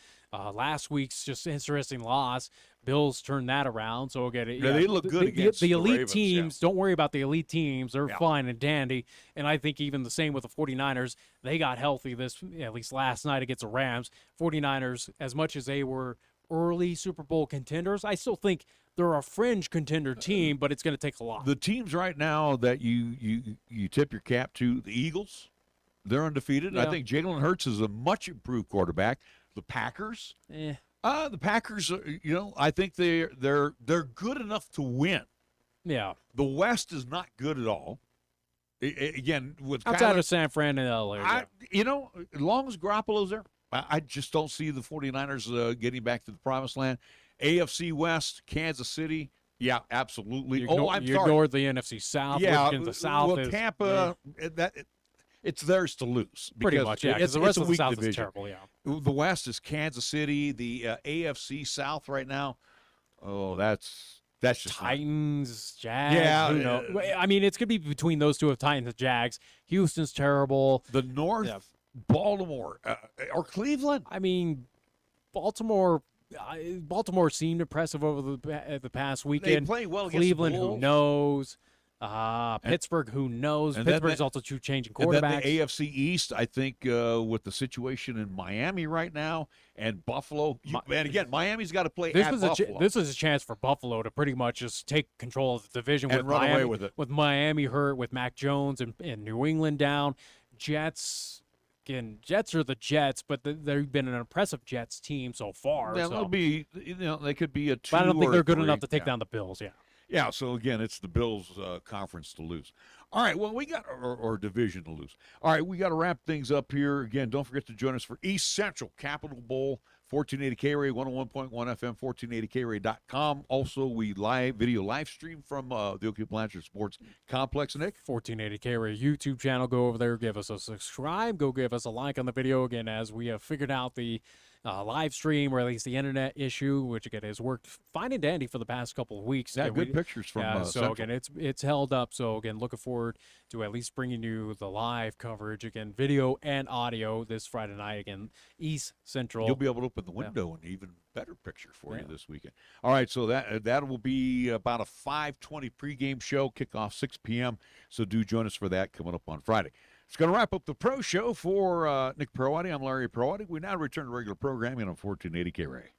last week's just interesting loss, Bills turned that around. So, again, they look good against the elite Ravens, teams. Don't worry about the elite teams. They're fine and dandy. And I think even the same with the 49ers. They got healthy at least last night against the Rams. 49ers, as much as they were early Super Bowl contenders, I still think they're a fringe contender team, but it's going to take a lot. The teams right now that you tip your cap to, the Eagles, they're undefeated. Yeah. I think Jalen Hurts is a much improved quarterback. The Packers, the Packers, I think they're good enough to win. Yeah. The West is not good at all. Again, with outside of San Fran and LA. As long as Garoppolo's there, I just don't see the 49ers getting back to the promised land. AFC West, Kansas City, yeah, absolutely. You I'm sorry. ignored the NFC South. Yeah, the South well, Tampa, it's theirs to lose. Pretty much, yeah, because the rest of the South is terrible, yeah. The West is Kansas City. The AFC South right now, that's just Titans, Jags. Yeah. Who knows? I mean, it's going to be between those two of Titans and Jags. Houston's terrible. The North, Baltimore, or Cleveland. I mean, Baltimore seemed impressive over the past weekend. They play well against Cleveland, the Bulls. who knows? Pittsburgh, who knows? Pittsburgh's also changing quarterbacks. And then the AFC East, I think, with the situation in Miami right now and Buffalo. And again, Miami's got to play at Buffalo. This is a chance for Buffalo to pretty much just take control of the division and with run Miami, away with it. With Miami hurt, with Mac Jones and New England down. Jets. Again, Jets are the Jets, but they've been an impressive Jets team so far. Yeah, they'll be, they could be a 2 but I don't think or they're good 3. enough to take down the Bills. Yeah. Yeah. So again, it's the Bills' conference to lose. All right. Well, we got or division to lose. All right, we got to wrap things up here. Again, don't forget to join us for East Central Capital Bowl, 1480 K-Ray, 101.1 FM, 1480KRay.com. Also, we video live stream from the Oakville Blanchard Sports Complex. Nick, 1480 K-Ray YouTube channel. Go over there, give us a subscribe. Go give us a like on the video again as we have figured out the live stream, or at least the internet issue, which again has worked fine and dandy for the past couple of weeks. Yeah, Again, good pictures from so Central. again, it's held up. So again, looking forward to at least bringing you the live coverage again, video and audio this Friday night again, East Central. You'll be able to open the window and even better picture for you this weekend. All right, so that will be about a 5:20 pregame show, kickoff 6 p.m. So do join us for that coming up on Friday. It's going to wrap up the Pro Show for Nick Proietti. I'm Larry Proietti. We now return to regular programming on 1480 K-Ray.